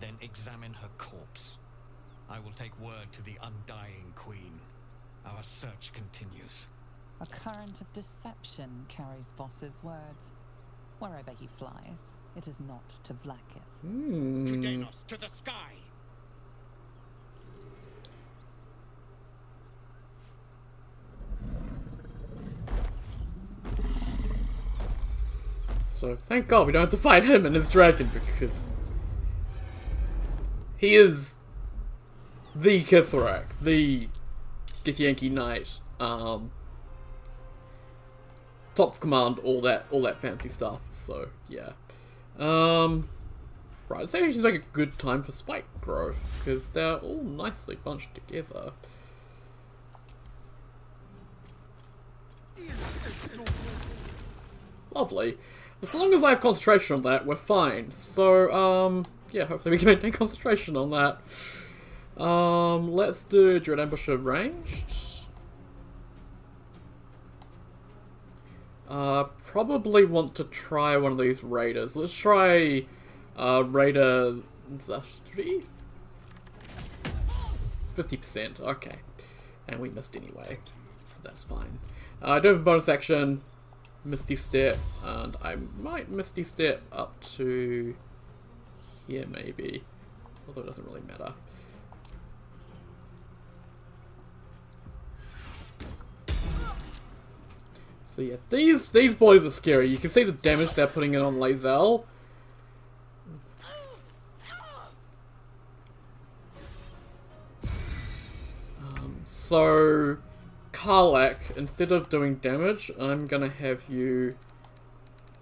Then examine her corpse. I will take word to the Undying Queen. Our search continues. A current of deception carries Voss's words. Wherever he flies, it is not to Vlaakith. To Danos, to the sky! So thank God we don't have to fight him and his dragon, because he is the Kithrak, the Githyanki Knight, top command, all that fancy stuff. So yeah, right. This actually seems like a good time for spike growth because they're all nicely bunched together. Lovely. As long as I have concentration on that, we're fine. So, yeah, hopefully we can maintain concentration on that. Let's do Dread Ambusher ranged. Probably want to try one of these raiders. Let's try, Raider Zastri? 50%, okay. And we missed anyway. That's fine. I do have a bonus action. Misty Step, and I might Misty Step up to here maybe, although it doesn't really matter. So yeah, these boys are scary. You can see the damage they're putting in on Lae'zel. So Karlach, instead of doing damage, I'm gonna have you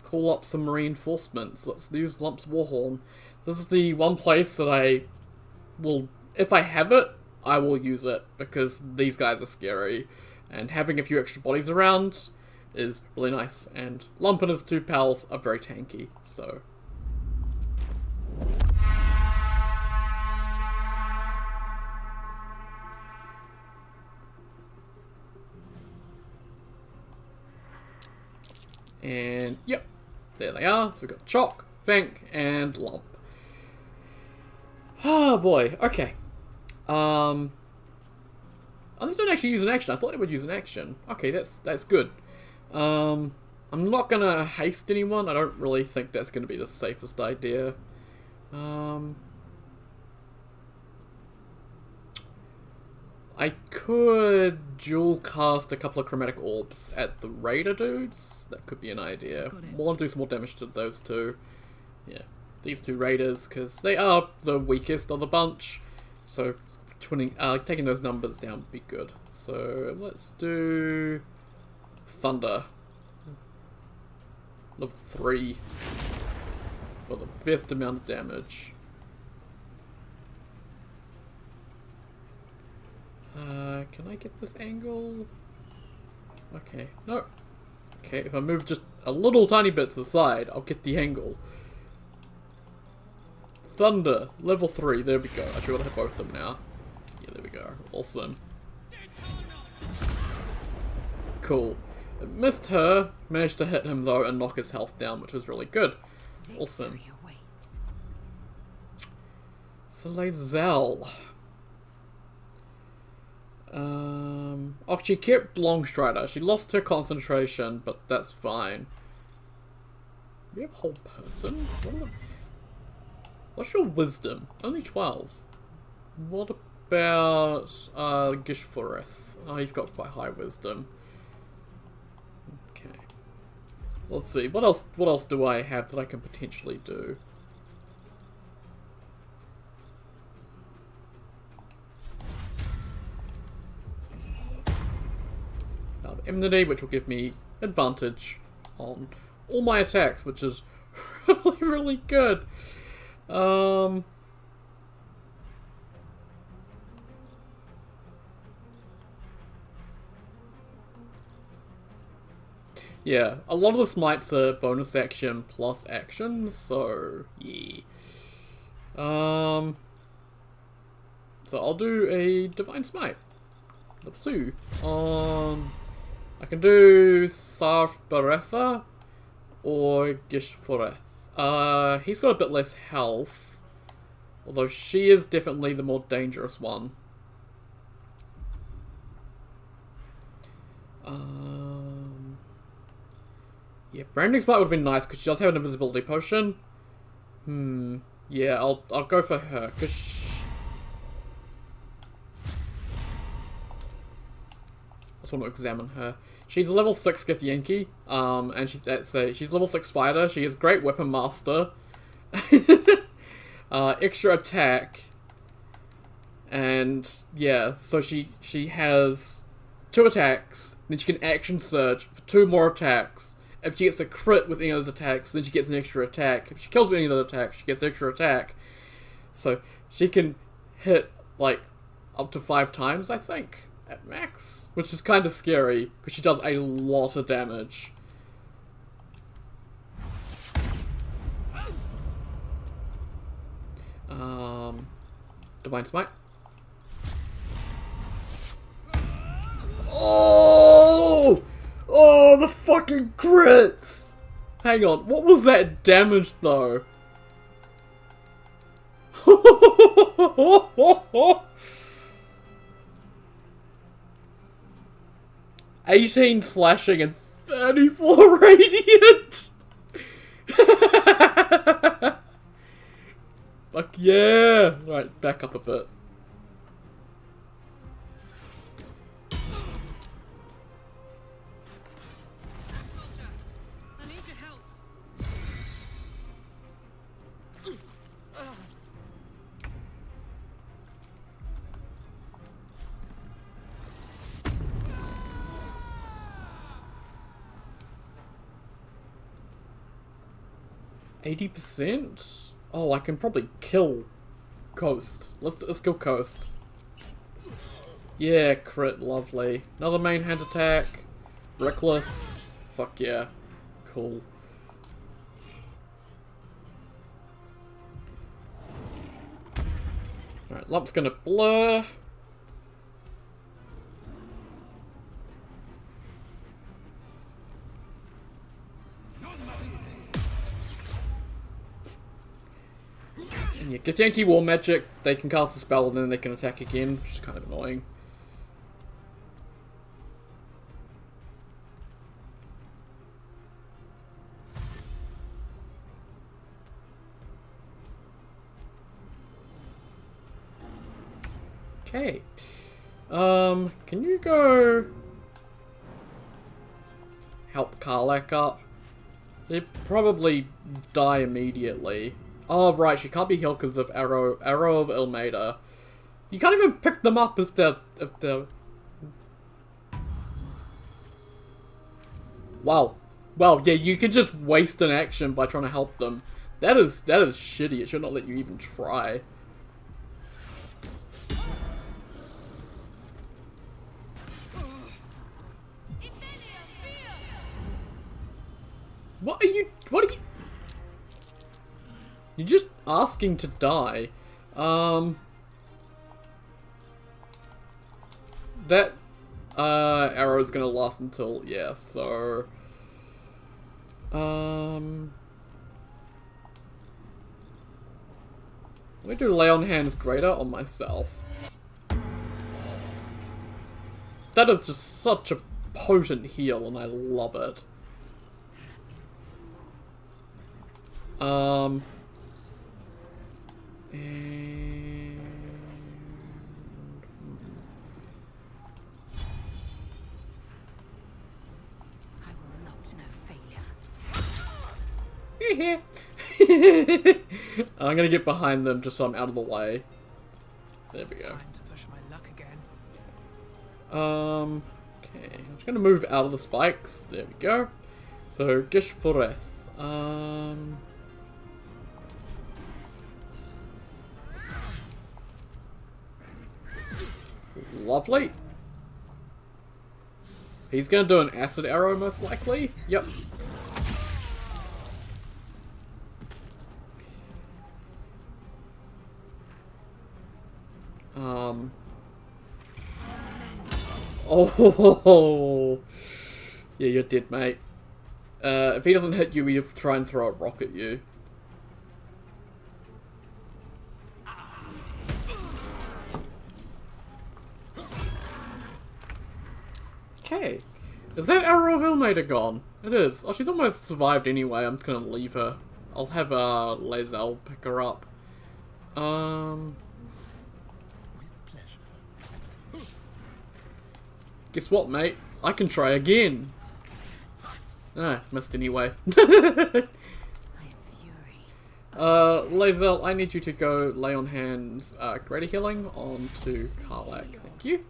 call up some reinforcements. Let's use Lump's Warhorn. This is the one place that I will, if I have it, I will use it, because these guys are scary, and having a few extra bodies around is really nice, and Lump and his two pals are very tanky, so... And, yep, there they are. So we've got Chalk, Fank, and Lump. Oh boy, okay. Oh, they don't actually use an action. I thought they would use an action. Okay, that's good. I'm not gonna haste anyone. I don't really think that's gonna be the safest idea. I could dual cast a couple of chromatic orbs at the raider dudes. That could be an idea. I want to do some more damage to those two. Yeah, these two raiders, because they are the weakest of the bunch. So taking those numbers down would be good. So let's do Thunder. Level 3 for the best amount of damage. Can I get this angle? Okay, no. Okay, if I move just a little tiny bit to the side, I'll get the angle. Thunder, level 3, there we go. I should have both of them now. Yeah, there we go. Awesome. Cool. I missed her, managed to hit him though and knock his health down, which was really good. Awesome. So Lae'zel. Oh, she kept Longstrider. She lost her concentration, but that's fine. We have whole person? What's your wisdom? Only 12. What about Gishforeth? Oh, he's got quite high wisdom. Okay. Let's see. What else do I have that I can potentially do? Enmity, which will give me advantage on all my attacks, which is really, really good. Yeah, a lot of the smites are bonus action plus action, so yeah. So I'll do a Divine Smite. Level 2 on... I can do Sarf or Gishforeth. He's got a bit less health. Although she is definitely the more dangerous one. Yeah, Branding Smite would have been nice because she does have an invisibility potion. Yeah, I'll go for her because I just want to examine her. She's a level 6 Githyanki, and she's level 6 fighter. She is great weapon master. Extra attack. And yeah, so she has 2 attacks, then she can action surge for 2 more attacks. If she gets a crit with any of those attacks, then she gets an extra attack. If she kills with any of those attacks, she gets an extra attack. So she can hit like up to 5 times, I think, at max, which is kind of scary because she does a lot of damage. Divine Smite. Oh! Oh, the fucking crits! Hang on, what was that damage though? 18 slashing and 34 radiant! Fuck yeah! Right, back up a bit. I need your help. 80%? Oh, I can probably kill Coast. Let's kill Coast. Yeah, crit, lovely. Another main hand attack. Reckless. Fuck yeah. Cool. Alright, Lump's gonna blur. And yeah, Githyanki War Magic, they can cast a spell and then they can attack again, which is kind of annoying. Okay. Can you go help Karlak up? They'd probably die immediately. Oh, right, she can't be healed because of Arrow of Ilmater. You can't even pick them up if they're... Wow. Wow, yeah, you can just waste an action by trying to help them. That is shitty. It should not let you even try. What are you... You're just asking to die. That arrow is gonna last until... Yeah, so... We do Lay on Hands Greater on myself. That is just such a potent heal and I love it. And... I will not know failure. I'm gonna get behind them just so I'm out of the way. There we go. Time to push my luck again. Okay, I'm just gonna move out of the spikes. There we go. So, Gishforeth. Lovely. He's gonna do an acid arrow most likely. Yep. Oh. Yeah, you're dead, mate. If he doesn't hit you, he'll try and throw a rock at you. Okay. Is that our Vilmater gone? It is. Oh, she's almost survived anyway. I'm gonna leave her. I'll have Lae'zel pick her up. Guess what, mate? I can try again. Ah, missed anyway. Lae'zel, I need you to go lay on hands greater healing onto Karlach. Thank you.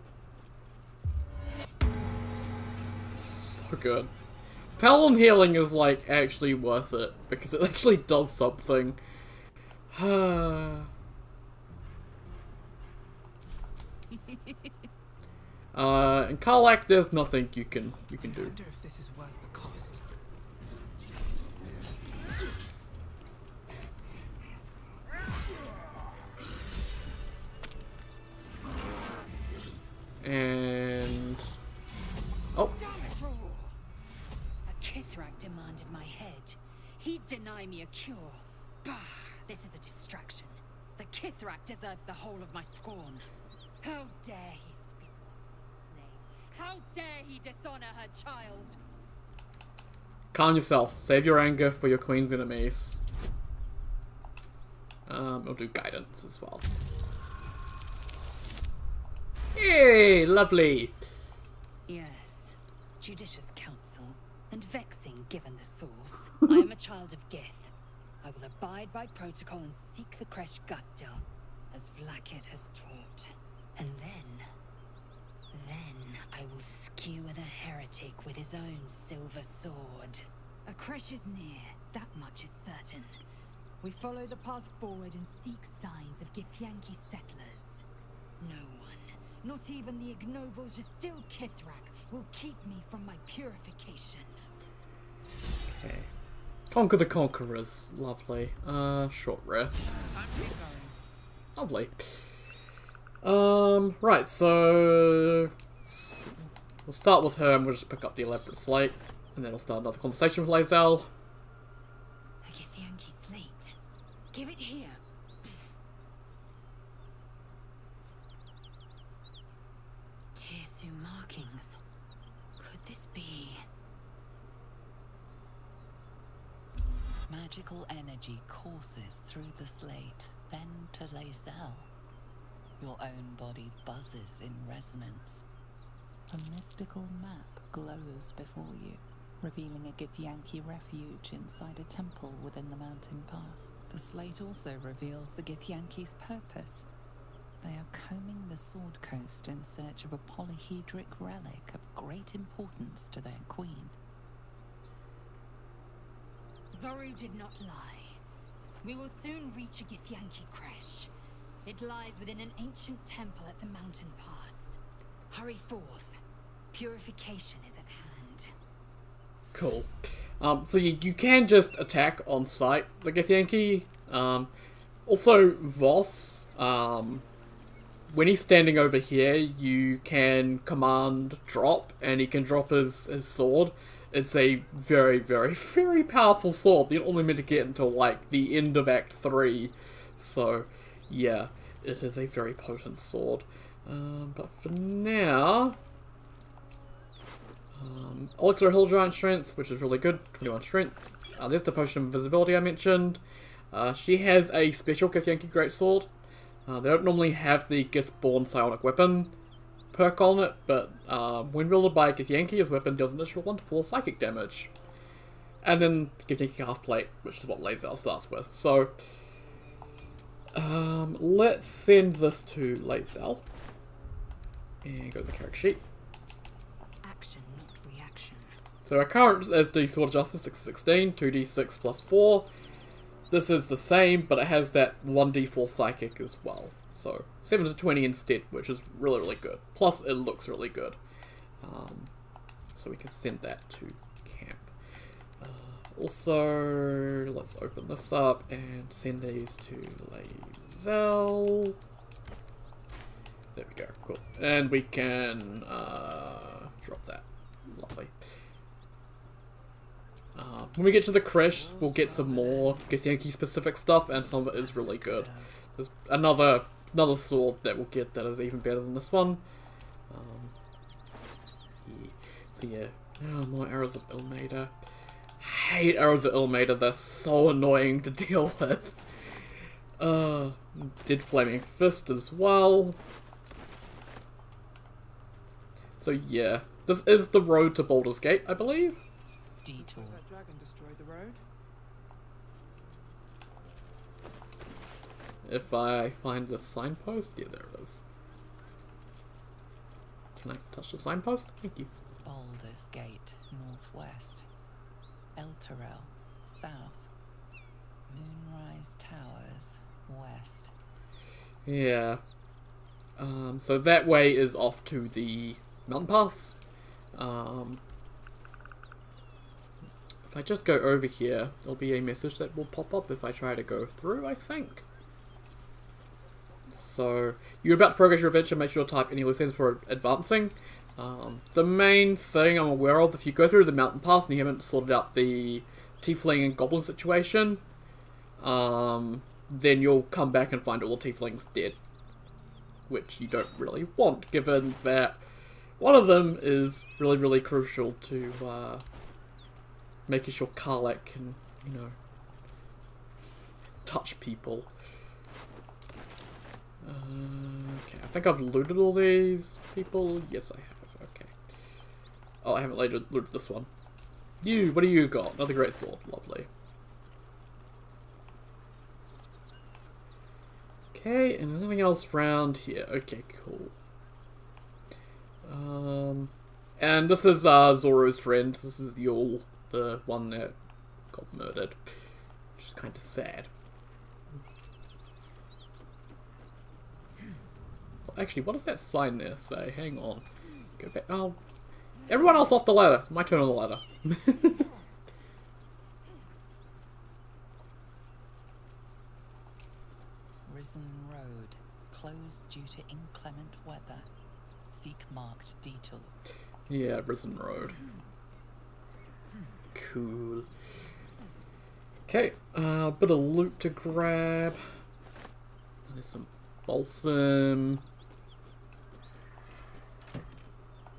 So good. Paladin healing is like actually worth it because it actually does something. In Karlach, there's nothing you can do. I wonder if this is worth the cost. And oh, A Kithrak demanded my head. He'd deny me a cure. Bah, this is a distraction. The Kithrak deserves the whole of my scorn. How dare he speak his name? How dare he dishonor her child? calm yourself. Save your anger for your queen's enemies. We'll do guidance as well. Yay, lovely. Yes, judicious counsel, and vexing given the source. I am a child of Gith. I will abide by protocol and seek the Kresh Gustil, as Vlaakith has taught. And then I will skewer the heretic with his own silver sword. A Kresh is near, that much is certain. We follow the path forward and seek signs of Githyanki settlers. No one, not even the ignoble Jastil Kithrak, will keep me from my purification. Okay. Conquer the Conquerors. Lovely. Short rest. Lovely. Right, so we'll start with her and we'll just pick up the elaborate slate. And then we'll start another conversation with Lae'zel. A Githyanki slate. Give it here. Tirsu markings. Could this be? Magical energy courses through the slate, then to Lae'zel. Your own body buzzes in resonance. A mystical map glows before you, revealing a Githyanki refuge inside a temple within the mountain pass. The slate also reveals the Githyanki's purpose. They are combing the Sword Coast in search of a polyhedric relic of great importance to their queen. Zoru did not lie. We will soon reach a Githyanki Kresh. It lies within an ancient temple at the mountain pass. Hurry forth. Purification is at hand. Cool. So you can just attack on sight the Githyanki. Also, Voss, when he's standing over here, you can command drop, and he can drop his sword. It's a very, very, very powerful sword. You're only meant to get until, like, the end of Act 3. So, yeah, it is a very potent sword. But for now... Elixir Hill Giant Strength, which is really good. 21 Strength. There's the Potion of Invisibility I mentioned. She has a special Githyanki Greatsword. They don't normally have the Githborn Psionic Weapon perk on it, but when wielded by Githyanki, his weapon deals initial 1-4 psychic damage. And then Githyanki Half-Plate, which is what Lae'zel starts with. So, let's send this to Lae'zel. And go to the character sheet. Action, not reaction. So our current is the Sword of Justice 616, 2d6 plus 4. This is the same, but it has that 1d4 psychic as well. So 7 to 20 instead, which is really, really good. Plus, it looks really good. So we can send that to camp. Also, let's open this up and send these to Lae'zel. There we go, cool. And we can drop that. Lovely. when we get to the crash, we'll get some more Githyanki specific stuff, and some of it is really good. There's another sword that we'll get that is even better than this one. So yeah, more arrows of Ilmater. Hate arrows of Ilmater, they're so annoying to deal with. Did Flaming Fist as well. So yeah, this is the road to Baldur's Gate, I believe. Detour. That dragon destroyed the road. If I find the signpost, yeah, there it is. Can I touch the signpost? Thank you. Baldur's Gate, northwest. Elturel, south. Moonrise Towers, west. Yeah. So that way is off to the mountain pass. If I just go over here, there'll be a message that will pop up if I try to go through, I think. So, you're about to progress your adventure, make sure to type any loose ends before advancing. The main thing I'm aware of, if you go through the mountain pass and you haven't sorted out the tiefling and goblin situation, then you'll come back and find all the tieflings dead. Which you don't really want, given that one of them is really, really crucial to making sure Karlach can, you know, touch people. Okay, I think I've looted all these people. Yes, I have. Okay. Oh, I haven't looted this one. You, what do you got? Another great sword. Lovely. Okay, and nothing else around here. Okay, cool. And this is Zoro's friend. This is Yul, the one that got murdered. Which is kind of sad. Actually, what does that sign there say? Hang on. Go back. Oh, everyone else off the ladder. My turn on the ladder. Risen Road, closed due to inclement weather. Seek marked detour. Yeah, Risen Road. Cool. Okay, bit of loot to grab. There's some balsam.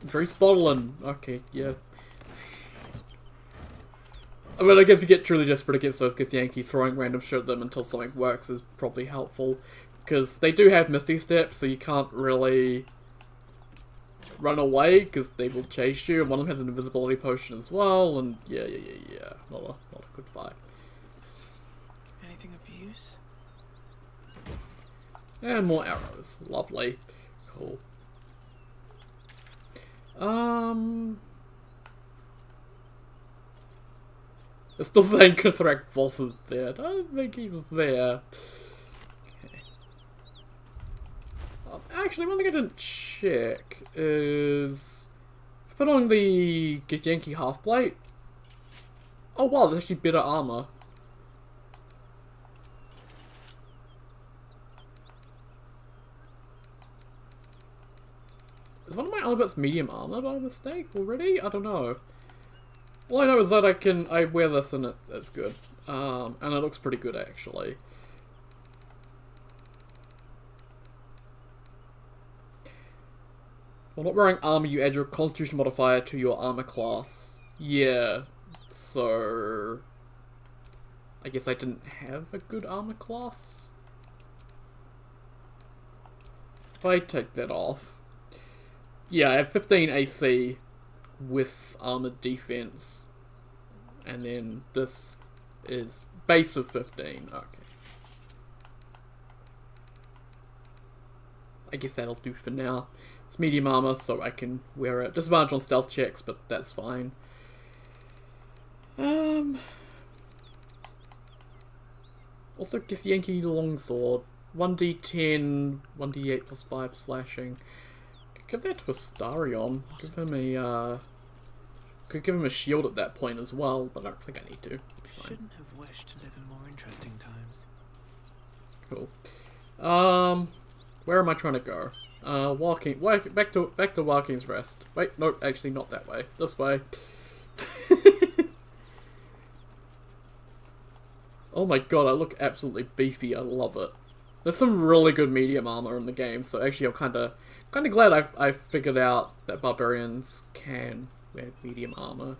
Grace bottling. Okay, yeah. I mean, I guess if you get truly desperate against those Githyanki, throwing random shit at them until something works is probably helpful. Because they do have Misty Step, so you can't really run away, because they will chase you. And one of them has an invisibility potion as well, and yeah. Not a good fight. Anything of use? And more arrows. Lovely. Cool. It's still saying Kithrak boss is there. I don't think he's there. Okay. Actually, one thing I didn't check is... if I put on the Githyanki half-plate... oh wow, there's actually better armor. Is one of my armor bits medium armor by mistake already? I don't know. All I know is that I wear this and it's good. And it looks pretty good actually. While not wearing armor, you add your constitution modifier to your armor class. Yeah, so... I guess I didn't have a good armor class. If I take that off... yeah, I have 15 AC with armored defense, and then this is base of 15. Okay, I guess that'll do for now. It's medium armor, so I can wear it. Disadvantage on stealth checks, but that's fine. Also Githyanki longsword, 1d10, 1d8 plus 5 slashing. Give that to Astarion. Give him a, could give him a shield at that point as well, but I don't think I need to. Shouldn't have wished to live in more interesting times. Cool. Where am I trying to go? Back to Walking's Rest. Wait, no, actually not that way. This way. Oh my god, I look absolutely beefy. I love it. There's some really good medium armor in the game, so actually I'm kind of glad I figured out that barbarians can wear medium armor.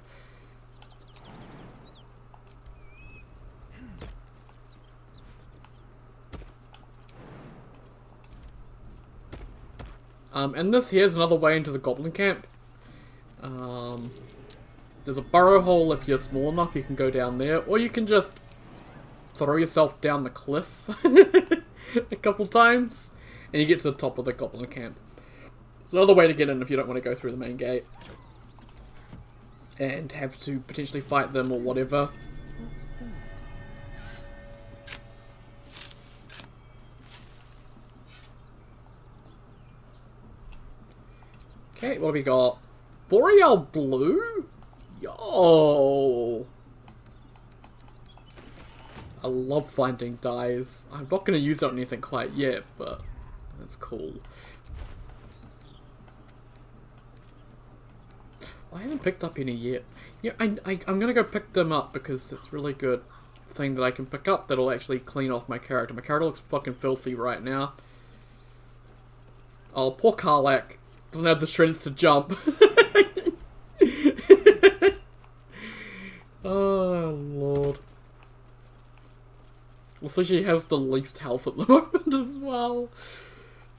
And this here's another way into the goblin camp. There's a burrow hole if you're small enough, you can go down there, or you can just throw yourself down the cliff a couple times, and you get to the top of the goblin camp. It's another way to get in if you don't want to go through the main gate and have to potentially fight them or whatever. Okay, what have we got? Boreal Blue? Yo! I love finding dyes. I'm not going to use it on anything quite yet, but that's cool. I haven't picked up any yet. Yeah, I'm going to go pick them up because it's a really good thing that I can pick up that'll actually clean off my character. My character looks fucking filthy right now. Oh, poor Karlach. Doesn't have the strength to jump. Oh, Lord. Also, she has the least health at the moment as well.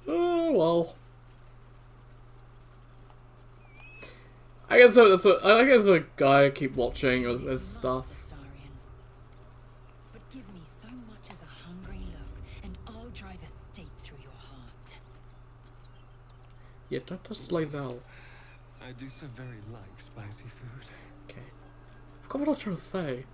Oh, well. I guess as a guy I keep watching as stuff. But give me so much as a hungry look, and I'll drive a stake through your heart. Yeah, don't touch Lae'zel. I do so very like spicy food. Okay. I forgot what I was trying to say.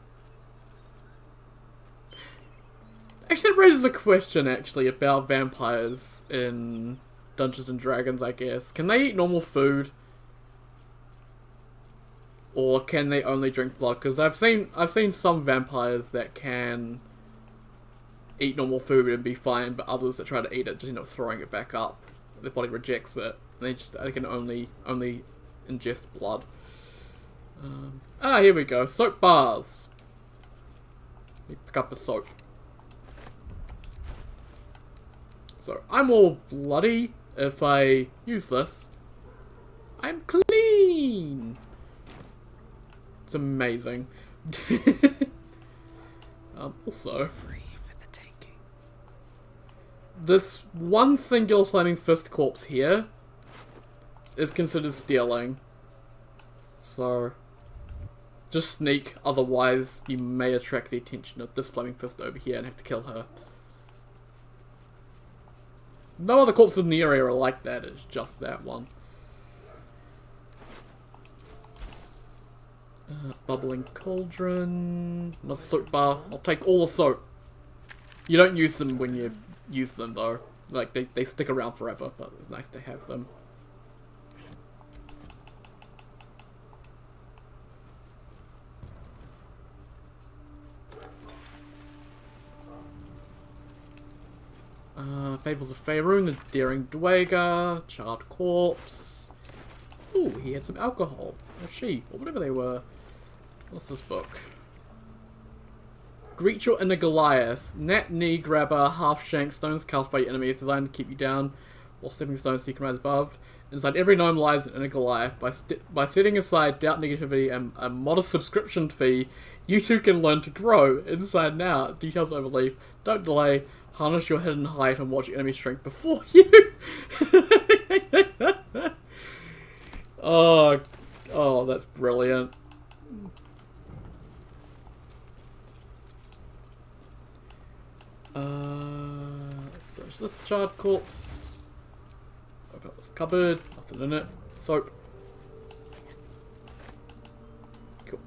Actually, that raises a question, actually, about vampires in Dungeons and Dragons, I guess. Can they eat normal food? Or can they only drink blood? Because I've seen some vampires that can eat normal food and be fine, but others that try to eat it just end up throwing it back up. Their body rejects it. And they can only ingest blood. Here we go. Soap bars. Let me pick up a soap. So, I'm all bloody if I use this. I'm clean! It's amazing. Also, this one single flaming fist corpse here is considered stealing. So, just sneak, otherwise you may attract the attention of this flaming fist over here and have to kill her. No other corpses in the area are like that, it's just that one. Bubbling cauldron, another soap bar. I'll take all the soap. You don't use them when you use them though. Like, they stick around forever, but it's nice to have them. Fables of Faerun, the Daring Dwager, Charred Corpse. Ooh, he had some alcohol. Or she, or whatever they were. What's this book? Greet your inner Goliath. Nat knee grabber, half shank, stones cast by your enemies designed to keep you down, while stepping stones so you can rise above. Inside every gnome lies an inner Goliath. By setting aside doubt, negativity, and a modest subscription fee, you too can learn to grow. Inside now. Details overleaf. Don't delay. Harness your hidden height and watch your enemy shrink before you. Oh, that's brilliant. So this charred corpse. Open up this cupboard. Nothing in it. Soap. Cool.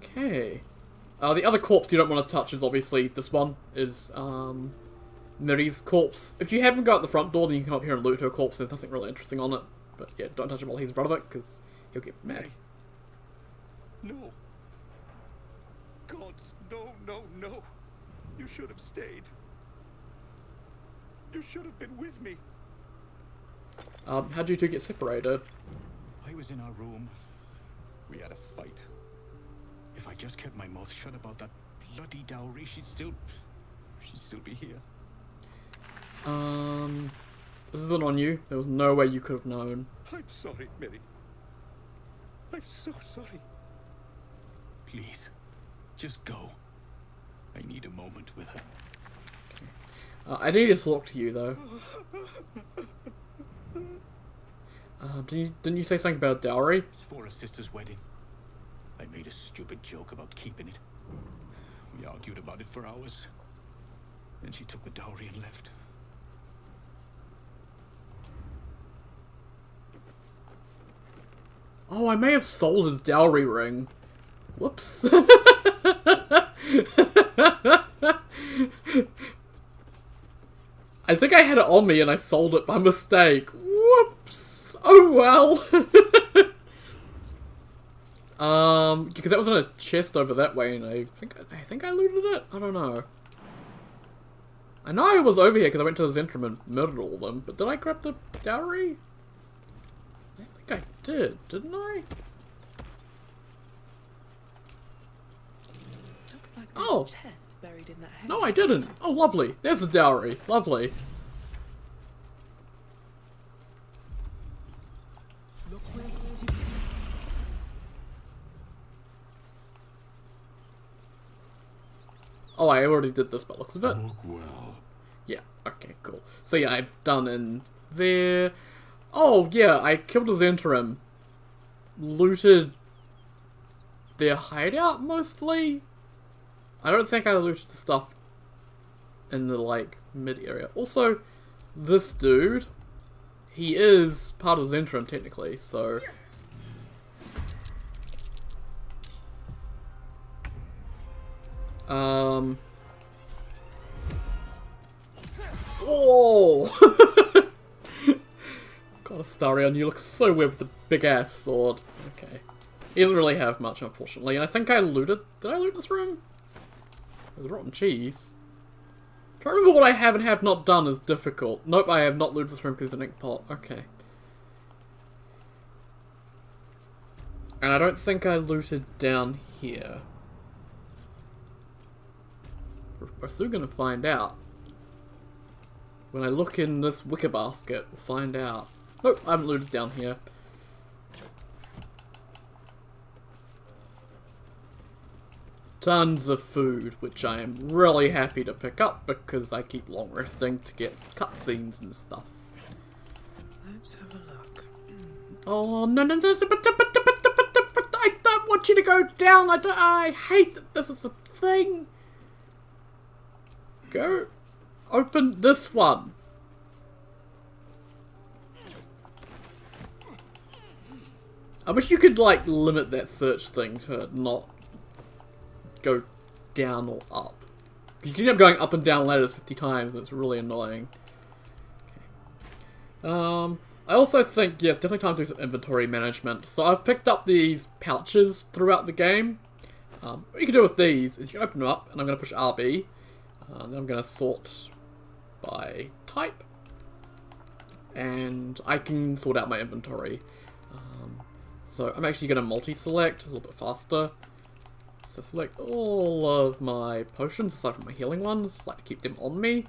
Okay. The other corpse you don't want to touch is obviously this one. Is Miri's corpse. If you haven't got out the front door, then you can come up here and loot her corpse. There's nothing really interesting on it. But yeah, don't touch him while he's in front of it, because he'll get mad. No. Gods, no, no, no. You should have stayed. You should have been with me. How'd you two get separated? I was in our room, We had a fight. If I just kept my mouth shut about that bloody dowry, she'd still be here. This isn't on you. There was no way you could have known. I'm sorry, Mary. I'm so sorry. Please, just go. I need a moment with her. I need to talk to you, though. Didn't you say something about dowry? It's for a sister's wedding. I made a stupid joke about keeping it. We argued about it for hours. Then she took the dowry and left. Oh, I may have sold his dowry ring. Whoops. I think I had it on me and I sold it by mistake. Whoops. Oh well. Because that was in a chest over that way, and I think I looted it. I don't know. I know I was over here because I went to the Zentrum and murdered all of them, but did I grab the dowry? I think I did, didn't I? Looks like Oh. a chest buried in that hedge. No, I didn't. Oh, lovely. There's the dowry. Lovely. Oh, I already did this by the looks of it. Look well. Yeah, okay, cool. So yeah, I've done in there. Oh, yeah, I killed his interim. Looted their hideout, mostly? I don't think I looted the stuff in the, like, mid-area. Also, this dude, he is part of his interim, technically, so... Oh! God, Astarion, you look so weird with the big-ass sword. Okay. He doesn't really have much, unfortunately, and I think I looted... Did I loot this room? There's rotten cheese. Trying to remember what I have and have not done is difficult. Nope, I have not looted this room because it's an ink pot. Okay. And I don't think I looted down here. We're still gonna find out. When I look in this wicker basket, we'll find out. Nope, I haven't looted down here. Tons of food, which I am really happy to pick up because I keep long resting to get cutscenes and stuff. Let's have a look. Oh, no, but I don't want you to go down. I hate that this is a thing. Go open this one. I wish you could, like, limit that search thing to not go down or up. You can end up going up and down ladders 50 times, and it's really annoying. Okay. I also think, yeah, it's definitely time to do some inventory management. So I've picked up these pouches throughout the game. What you can do with these is you can open them up, and I'm going to push RB. Then I'm going to sort by type. And I can sort out my inventory. So I'm actually going to multi-select a little bit faster. So select all of my potions, aside from my healing ones. I like to keep them on me.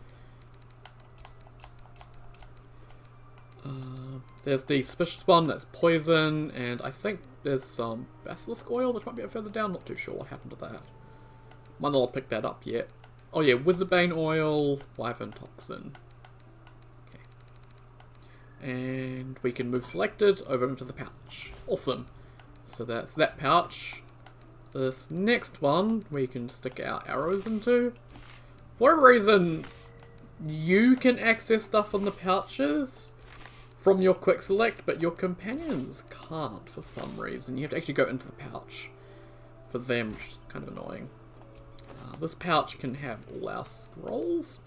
There's the suspicious one, that's poison, and I think there's some basilisk oil, which might be a bit further down. Not too sure what happened to that. Might not have picked that up yet. Oh yeah, Wizardbane oil, Wyvern toxin. Okay. And we can move selected over into the pouch. Awesome. So that's that pouch. This next one we can stick our arrows into. For whatever reason, you can access stuff on the pouches from your quick select, but your companions can't for some reason. You have to actually go into the pouch for them, which is kind of annoying. This pouch can have all our scrolls.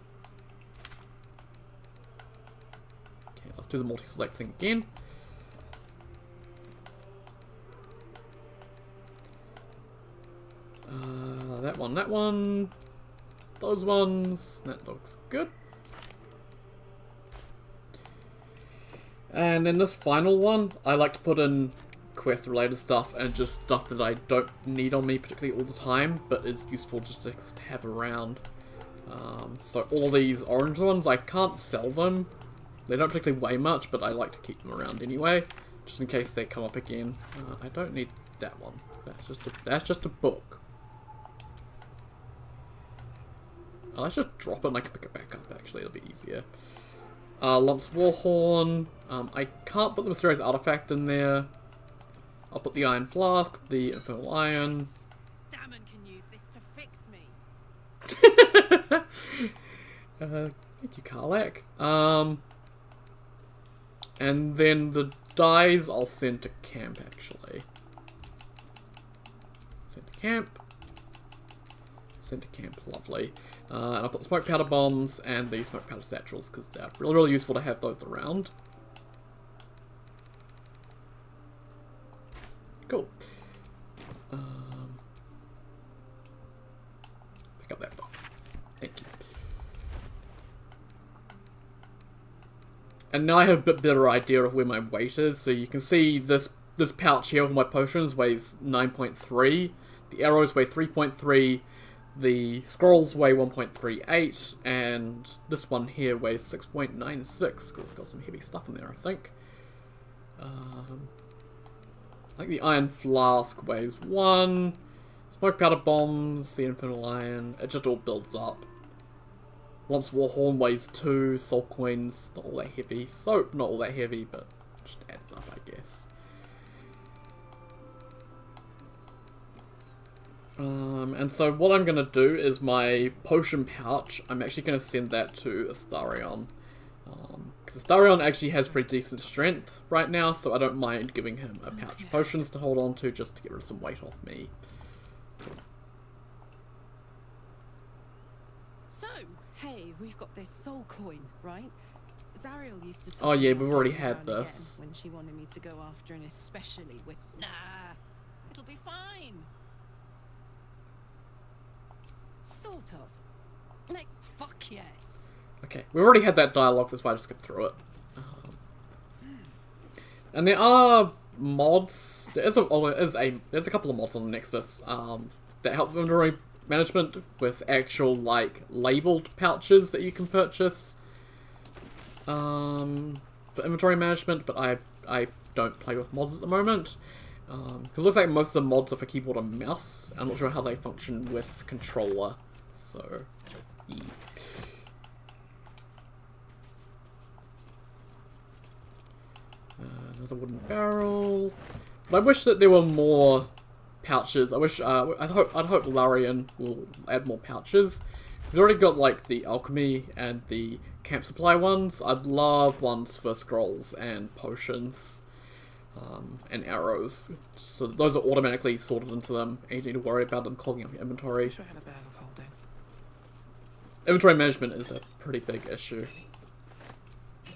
Okay, let's do the multi-select thing again. That one, those ones, that looks good. And then this final one, I like to put in quest related stuff and just stuff that I don't need on me particularly all the time, but is useful just to have around. So all these orange ones, I can't sell them. They don't particularly weigh much, but I like to keep them around anyway, just in case they come up again. I don't need that one. That's just a book. Let's just drop it and I can pick it back up, actually, it'll be easier. Lump's Warhorn. I can't put the Mysterious Artifact in there. I'll put the Iron Flask, the Infernal Iron. Damon can use this to fix me. Thank you, Karlak. And then the dyes I'll send to camp, actually. Send to camp. Send to camp, lovely. And I'll put the smoke powder bombs and the smoke powder satchels because they're really, really useful to have those around. Cool. Pick up that book. Thank you. And now I have a bit better idea of where my weight is. So you can see this pouch here with my potions weighs 9.3. The arrows weigh 3.3. The scrolls weigh 1.38, and this one here weighs 6.96, because it's got some heavy stuff in there, I think. I think the Iron Flask weighs 1, Smoke Powder Bombs, the Infernal Iron, it just all builds up. Lump's Warhorn weighs 2, Soul Coins, not all that heavy, Soap, not all that heavy, but just adds up, I guess. And so what I'm going to do is my potion pouch, I'm actually going to send that to Astarion. Because Astarion actually has pretty decent strength right now, so I don't mind giving him a pouch of potions to hold on to just to get rid of some weight off me. So, hey, we've got this soul coin, right? Zariel used to talk Oh yeah, about we've already it had around this. again when she wanted me to go after an especially with... Nah, it'll be fine. Sort of. Like, fuck yes. Okay, we already had that dialogue, so that's why I just skipped through it. And there are mods. There's a couple of mods on the Nexus that help with inventory management with actual like labeled pouches that you can purchase for inventory management. But I don't play with mods at the moment. Because it looks like most of the mods are for keyboard and mouse. I'm not sure how they function with controller. So, yeah. Another wooden barrel. But I wish that there were more pouches. I wish, I'd hope Larian will add more pouches. He's already got like the alchemy and the camp supply ones. I'd love ones for scrolls and potions. And arrows. So those are automatically sorted into them, and you don't need to worry about them clogging up your inventory. Inventory management is a pretty big issue.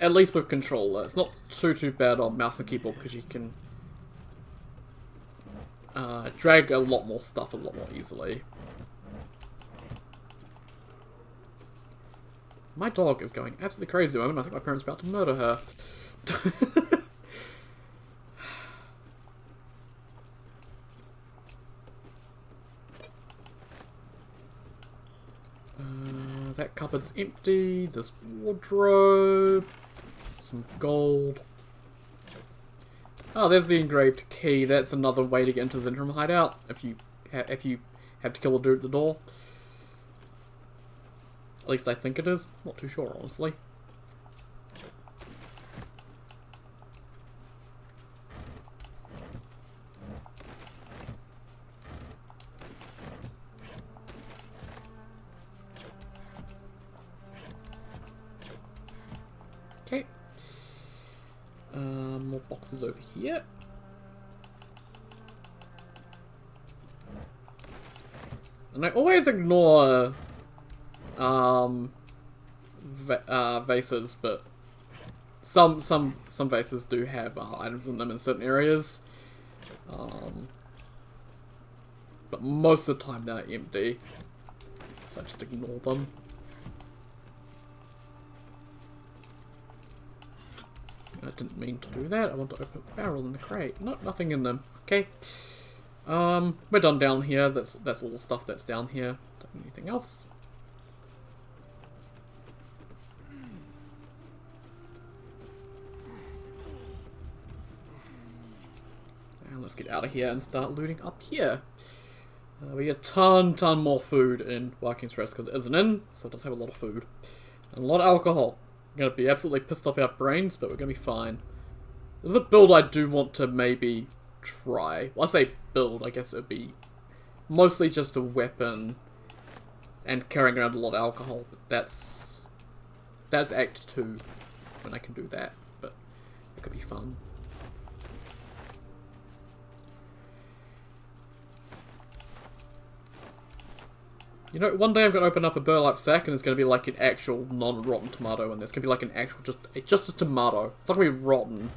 At least with controller. It's not too bad on mouse and keyboard because you can drag a lot more stuff a lot more easily. My dog is going absolutely crazy at the moment. I think my parents are about to murder her. That cupboard's empty. This wardrobe. Some gold. Oh, there's the engraved key. That's another way to get into the Zentrum hideout if you have to kill a dude at the door. At least I think it is. Not too sure, honestly. Okay. More boxes over here. And I always ignore vases, but some vases do have items in them in certain areas. But most of the time they're empty, so I just ignore them. I didn't mean to do that. I want to open the barrel in the crate. No, nothing in them. Okay. We're done down here. That's all the stuff that's down here. Don't need anything else. And let's get out of here and start looting up here. We get a ton more food in Viking's Rest because it is an inn, so it does have a lot of food. And a lot of alcohol. We're going to be absolutely pissed off our brains, but we're going to be fine. There's a build I do want to maybe try. Well, I say build, I guess it would be mostly just a weapon and carrying around a lot of alcohol, but that's Act 2 when I can do that, but it could be fun. You know, one day I'm going to open up a burlap sack and it's going to be like an actual non-rotten tomato in this. It's going to be like an actual, just a tomato. It's not going to be rotten.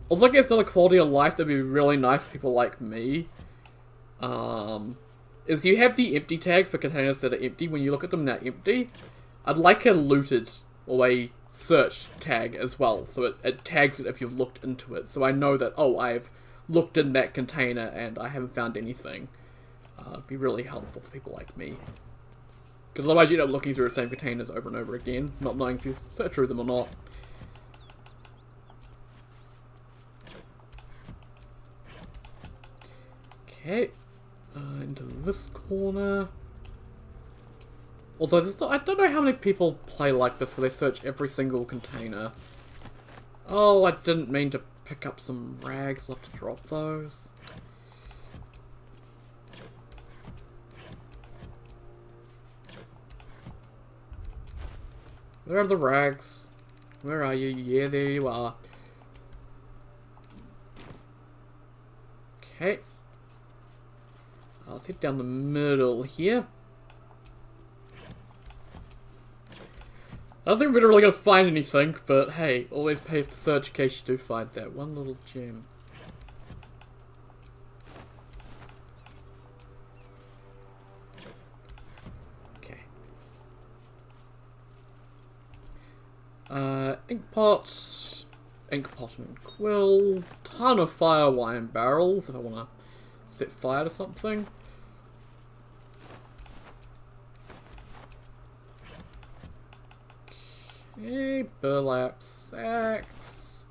Also, I guess another quality of life that'd be really nice for people like me, is you have the empty tag for containers that are empty. When you look at them, they're empty. I'd like a looted or a search tag as well, so it tags it if you've looked into it. So I know that, oh, I've looked in that container and I haven't found anything. It'd be really helpful for people like me. Because otherwise you end up looking through the same containers over and over again, not knowing if you search through them or not. Okay, into this corner. Although I don't know how many people play like this where they search every single container. Oh, I didn't mean to pick up some rags. I'll have to drop those. Where are the rags? Where are you? Yeah, there you are. Okay. Let's head down the middle here. I don't think we're really going to find anything, but hey, always pays to search in case you do find that one little gem. Okay. Ink pots, and quill, ton of fire wine barrels if I want to set fire to something. Okay, burlap sacks.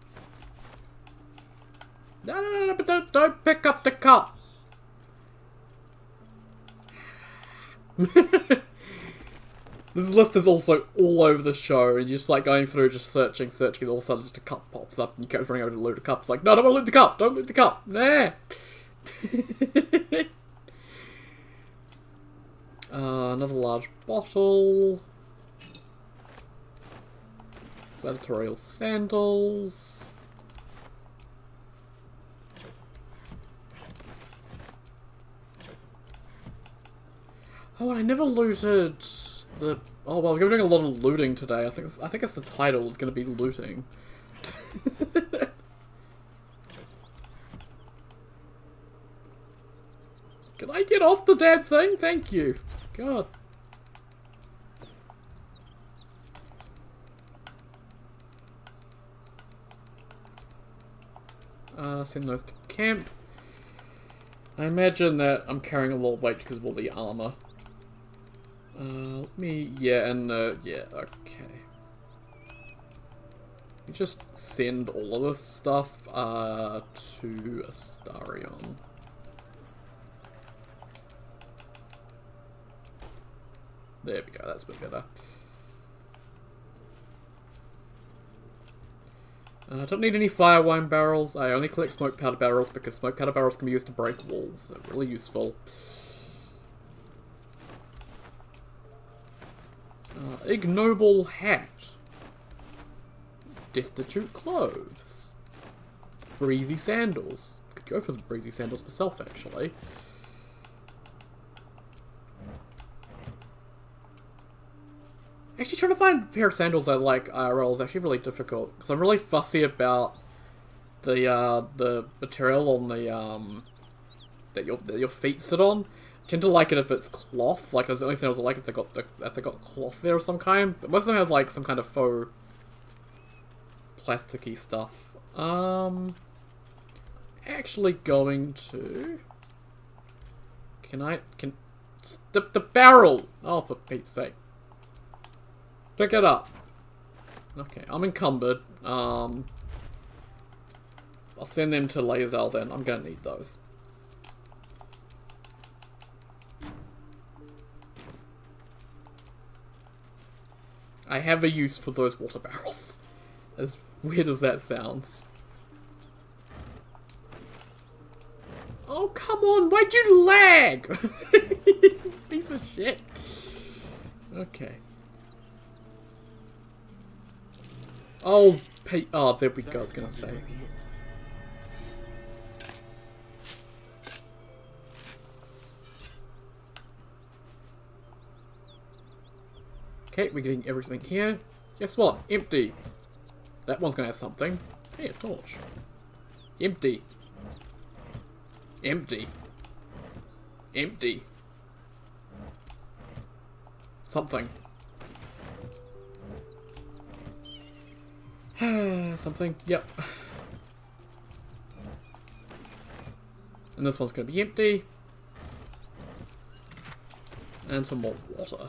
No, but don't pick up the cup. This list is also all over the show, and you're just like going through, just searching, and all of a sudden just a cup pops up, and you keep running over to loot a cup. It's like, no, don't want to loot the cup, don't loot the cup, nah. Another large bottle. Gladiatorial sandals. Oh, I never looted the. Oh well, we're doing a lot of looting today. I think it's the title is going to be looting. Can I get off the damn thing? Thank you. God. Send those to camp. I imagine that I'm carrying a lot of weight because of all the armor. Yeah, okay. We just send all of this stuff, to Astarion. There we go, that's a bit better. I don't need any fire wine barrels. I only collect smoke powder barrels because smoke powder barrels can be used to break walls. They're really useful. Ignoble hat. Destitute clothes. Breezy sandals. Could go for the breezy sandals myself, actually. Actually, trying to find a pair of sandals I like IRL is actually really difficult because I'm really fussy about the material on the that your feet sit on. tend to like it if it's cloth. Like, there's the only thing I was like if they got cloth there of some kind. But most of them have like some kind of faux plasticky stuff. Actually going to... Can the barrel! Oh, for Pete's sake. Pick it up. Okay, I'm encumbered. I'll send them to Lae'zel then. I'm gonna need those. I have a use for those water barrels. As weird as that sounds. Oh, come on! Why'd you lag? Piece of shit. Okay. Oh, oh, there we go, I was gonna say. Okay, we're getting everything here. Guess what? Empty. That one's gonna have something. Hey, a torch. Empty. Empty. Empty. Something. Something. Yep. And this one's gonna be empty. And some more water.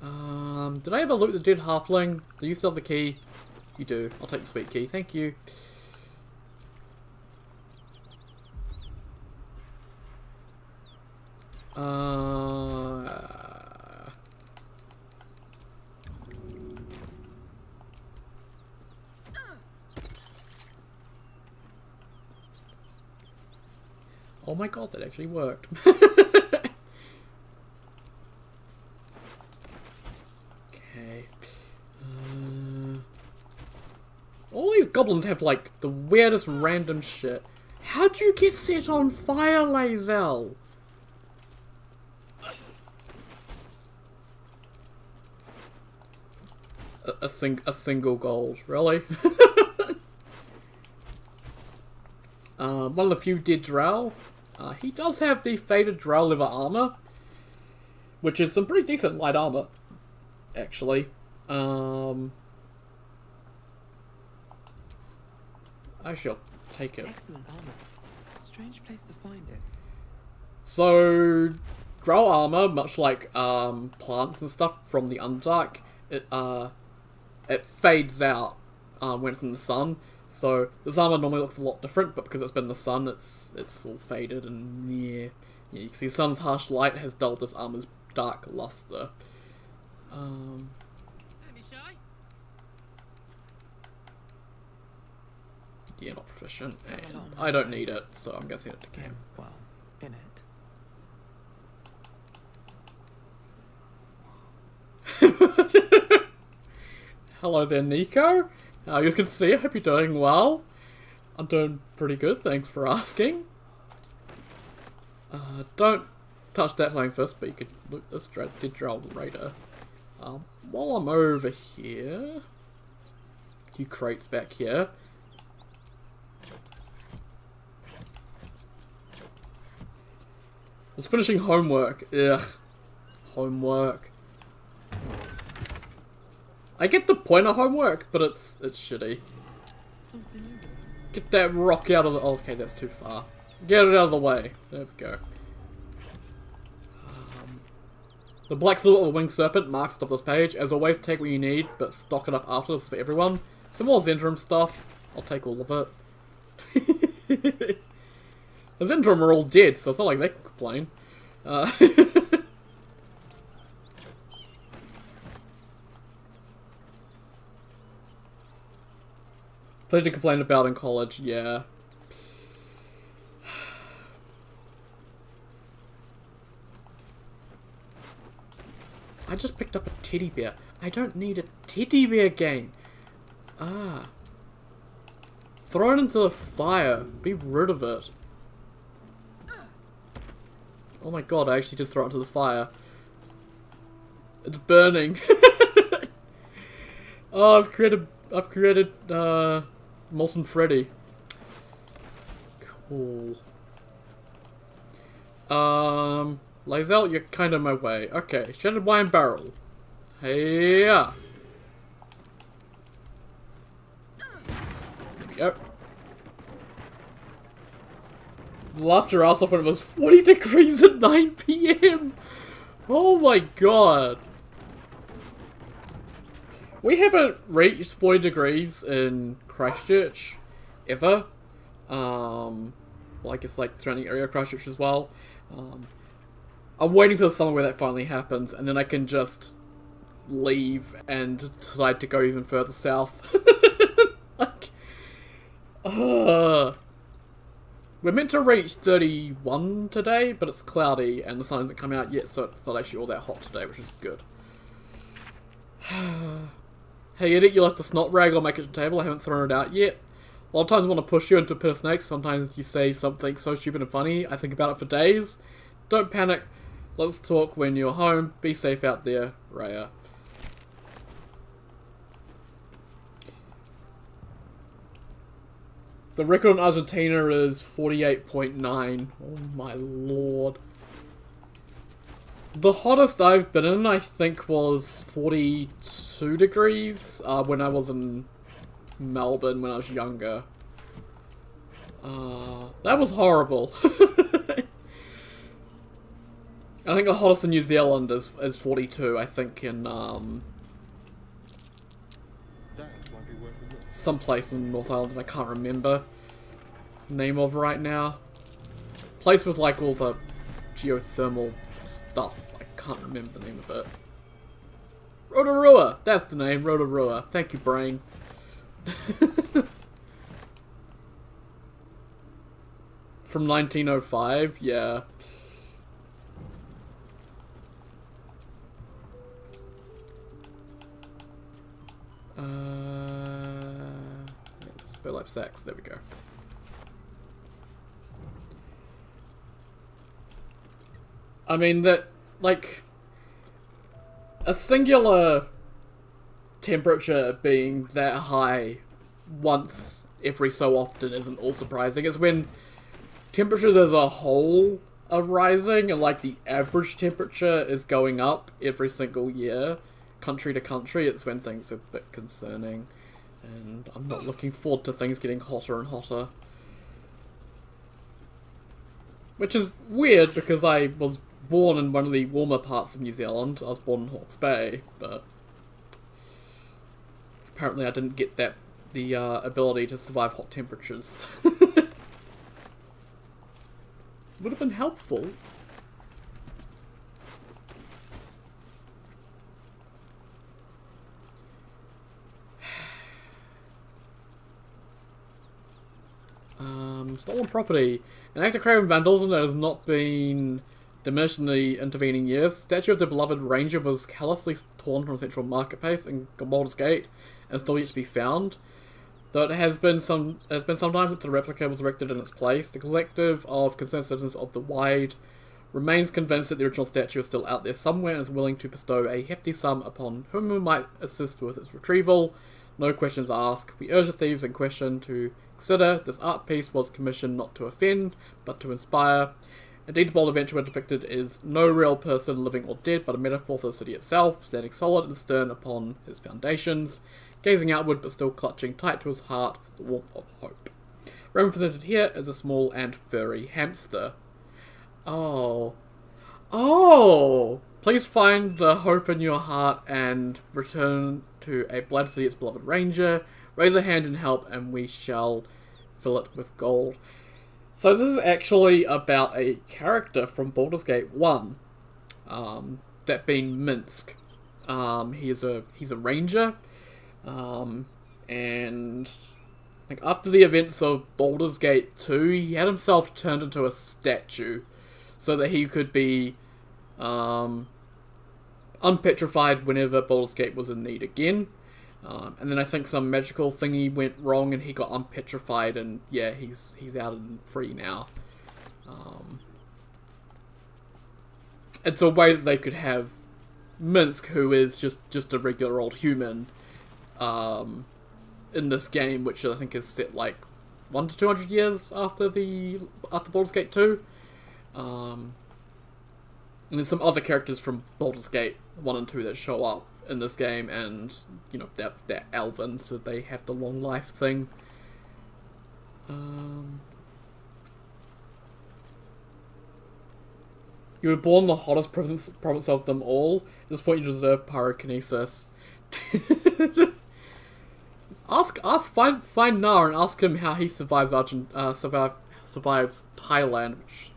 Okay. Did I ever loot the dead halfling? Do you still have the key? You do. I'll take the sweet key. Thank you. Oh my god, that actually worked. Okay. All these goblins have like the weirdest random shit. How'd you get set on fire, Lae'zel? A single gold, really? One of the few dead drow. He does have the faded drow leather armor, which is some pretty decent light armor, actually. I shall take it. Excellent armor. Strange place to find it. So, drow armor, much like plants and stuff from the Underdark, it fades out when it's in the sun. So this armor normally looks a lot different, but because it's been in the sun, it's all faded and yeah. You can see the sun's harsh light has dulled this armor's dark luster. Don't be shy. Yeah, not proficient, and I don't need it, so I'm gonna send it to Cam. Well, in it. Hello there, Nico. You guys can see. I hope you're doing well. I'm doing pretty good. Thanks for asking. Don't touch that flame first, but you could loot this dead drow raider. While I'm over here, a few crates back here. I was finishing homework. Ugh, homework. I get the point of homework, but it's shitty. Get that rock out of the... Oh, okay, that's too far. Get it out of the way. There we go. The black silver or winged serpent marks the top of this page. As always, take what you need, but stock it up after this for everyone. Some more Zendrum stuff. I'll take all of it. The Zendrum are all dead, so it's not like they can complain. Plenty to complain about in college, yeah. I just picked up a teddy bear. I don't need a teddy bear game. Throw it into the fire. Be rid of it. Oh my god, I actually did throw it into the fire. It's burning. Oh, I've created Molten Freddy. Ooh. Lae'zel, you're kind of my way. Okay, shattered wine barrel. Hey yeah. Yep. Laughed her ass off when it was 40 degrees at 9 PM. Oh my god. We haven't reached 40 degrees in Christchurch ever. Well, I guess like surrounding area of Christchurch as well. I'm waiting for the summer where that finally happens, and then I can just leave and decide to go even further south. Like, we're meant to reach 31 today, but it's cloudy and the sun hasn't come out yet, so it's not actually all that hot today, which is good. Hey Edit, you left a snot rag on my kitchen table. I haven't thrown it out yet. A lot of times I want to push you into a pit of snakes. Sometimes you say something so stupid and funny, I think about it for days. Don't panic. Let's talk when you're home. Be safe out there, Raya. The record in Argentina is 48.9. Oh my lord. The hottest I've been in, I think, was 42 degrees when I was in Melbourne when I was younger. That was horrible. I think the hottest in New Zealand is 42, I think, in some place in North Island that I can't remember the name of right now. Place with like all the geothermal stuff. I can't remember the name of it. Rotorua! That's the name, Rotorua. Thank you, brain. From 1905, yeah. Let's like sex. There we go. I mean that, like, a singular temperature being that high once every so often isn't all surprising. It's when temperatures as a whole are rising and like the average temperature is going up every single year, country to country, it's when things are a bit concerning. And I'm not looking forward to things getting hotter and hotter. Which is weird because I was born in one of the warmer parts of New Zealand. I was born in Hawke's Bay, but apparently I didn't get the ability to survive hot temperatures. Would have been helpful. Stolen property. An act of crime and vandalism that has not been diminished in the intervening years. Statue of the beloved ranger was callously torn from a central marketplace in Baldur Gate and still yet to be found. Though it has been some time since the replica was erected in its place, the collective of concerned citizens of the Wide remains convinced that the original statue is still out there somewhere and is willing to bestow a hefty sum upon whom we might assist with its retrieval. No questions asked. We urge the thieves in question to consider this art piece was commissioned not to offend, but to inspire. Indeed, the bold adventurer depicted is no real person, living or dead, but a metaphor for the city itself, standing solid and stern upon his foundations, gazing outward but still clutching tight to his heart the warmth of hope. Represented here is a small and furry hamster. Oh. Oh! Please find the hope in your heart and return to a blood city, its beloved ranger. Raise a hand in help and we shall fill it with gold. So this is actually about a character from Baldur's Gate 1. That being Minsk. He's a ranger. And like after the events of Baldur's Gate 2, he had himself turned into a statue so that he could be unpetrified whenever Baldur's Gate was in need again. And then I think some magical thingy went wrong and he got unpetrified, and yeah, he's out and free now. It's a way that they could have Minsk, who is just a regular old human, in this game, which I think is set like 1 to 200 years after Baldur's Gate 2. And there's some other characters from Baldur's Gate 1 and 2 that show up in this game, and, you know, they're elven, so they have the long life thing. You were born the hottest province of them all. At this point you deserve pyrokinesis. Find Nar and ask him how he survives survives Thailand, which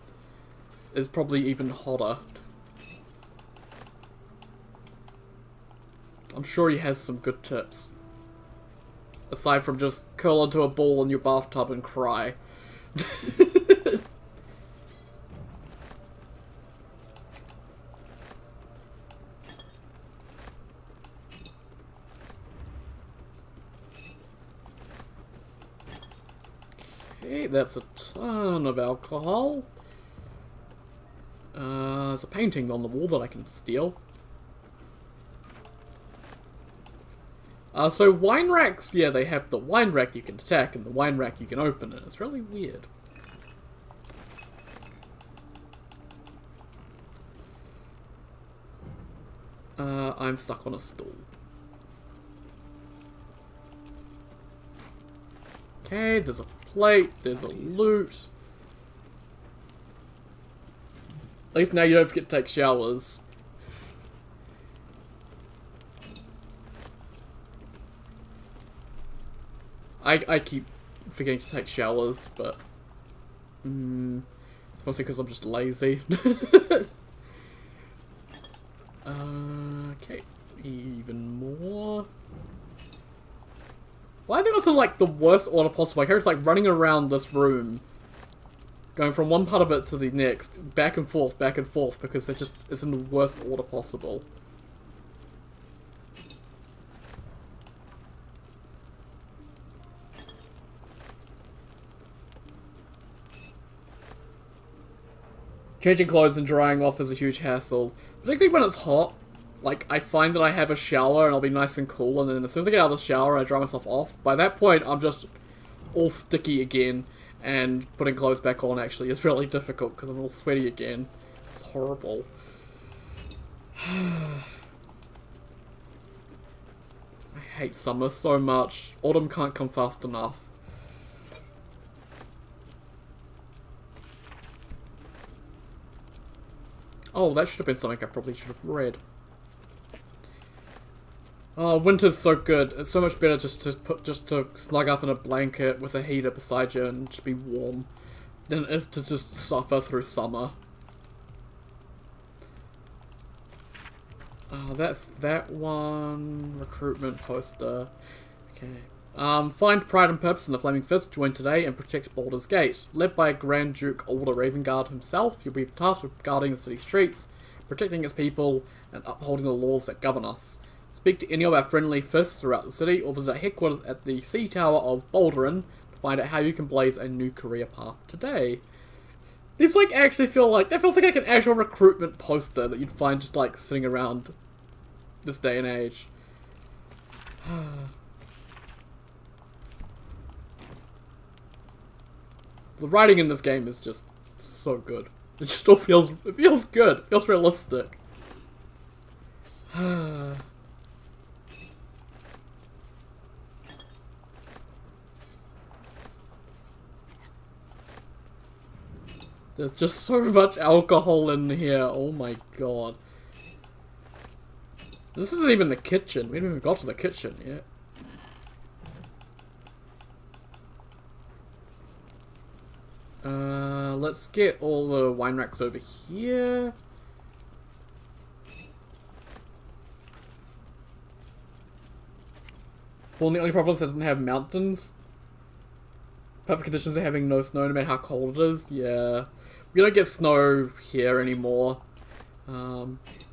is probably even hotter. I'm sure he has some good tips. Aside from just curl into a ball in your bathtub and cry. Okay, that's a ton of alcohol. There's a painting on the wall that I can steal. So wine racks, yeah, they have the wine rack you can attack and the wine rack you can open, and it's really weird. I'm stuck on a stool. Okay, there's a plate, there's a loot. At least now you don't forget to take showers. I keep forgetting to take showers, but mostly because I'm just lazy. Okay, even more. Well, I think that's in like the worst order possible. My character's like running around this room, going from one part of it to the next, back and forth, because it's in the worst order possible. Changing clothes and drying off is a huge hassle, particularly when it's hot. Like, I find that I have a shower and I'll be nice and cool, and then as soon as I get out of the shower and I dry myself off, by that point I'm just all sticky again, and putting clothes back on actually is really difficult because I'm all sweaty again. It's horrible. I hate summer so much. Autumn can't come fast enough. Oh, that should have been something I probably should have read. Oh, winter's so good. It's so much better just to snug up in a blanket with a heater beside you and just be warm than it is to just suffer through summer. That's that one. Recruitment poster. Okay. Find Pride and Purpose in the Flaming Fist. Join today and protect Baldur's Gate. Led by Grand Duke Alder Ravengard himself, you'll be tasked with guarding the city streets, protecting its people, and upholding the laws that govern us. Speak to any of our friendly fists throughout the city, or visit our headquarters at the Sea Tower of Baldurin to find out how you can blaze a new career path today. These like actually feel like, that feels like an actual recruitment poster that you'd find just like sitting around this day and age. The writing in this game is just so good. It just all feels, it feels good. It feels realistic. There's just so much alcohol in here. Oh my god. This isn't even the kitchen. We haven't even got to the kitchen yet. Let's get all the wine racks over here. Well, the only problem is it doesn't have mountains. Perfect conditions are having no snow no matter how cold it is. Yeah. We don't get snow here anymore.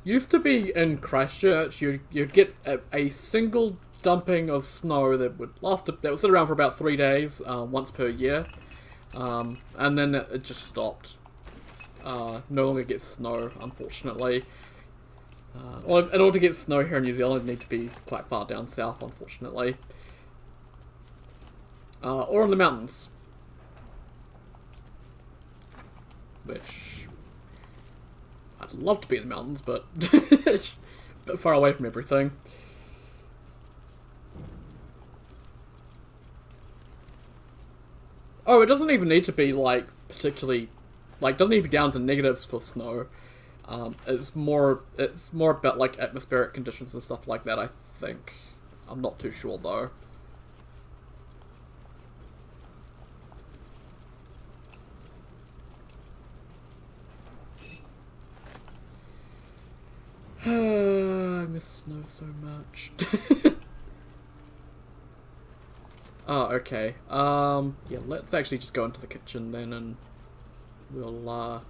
Used to be in Christchurch, you'd get a single dumping of snow that would sit around for about 3 days, once per year. And then it just stopped. No longer gets snow, unfortunately. Well, in order to get snow here in New Zealand, you need to be quite far down south, unfortunately. Or in the mountains. which I'd love to be in the mountains, but it's a bit far away from everything. Oh, it doesn't even need to be, like, particularly... Like, doesn't need to be down to negatives for snow. It's more about, like, atmospheric conditions and stuff like that, I think. I'm not too sure, though. I miss snow so much. Oh, okay. Yeah, let's actually just go into the kitchen then and we'll,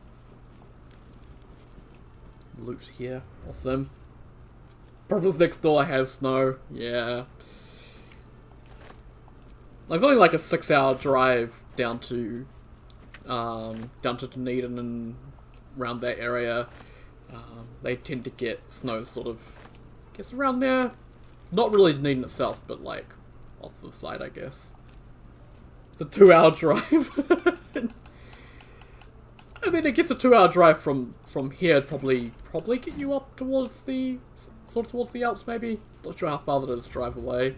loot here. Awesome. Province next door has snow. Yeah. It's only like a 6-hour drive down to Dunedin and around that area. They tend to get snow sort of, I guess, around there. Not really Dunedin itself, but like off to the side, I guess. It's a 2-hour drive. I mean, I guess a 2-hour drive from here would probably get you up towards the towards the Alps, maybe. Not sure how far that is to drive away.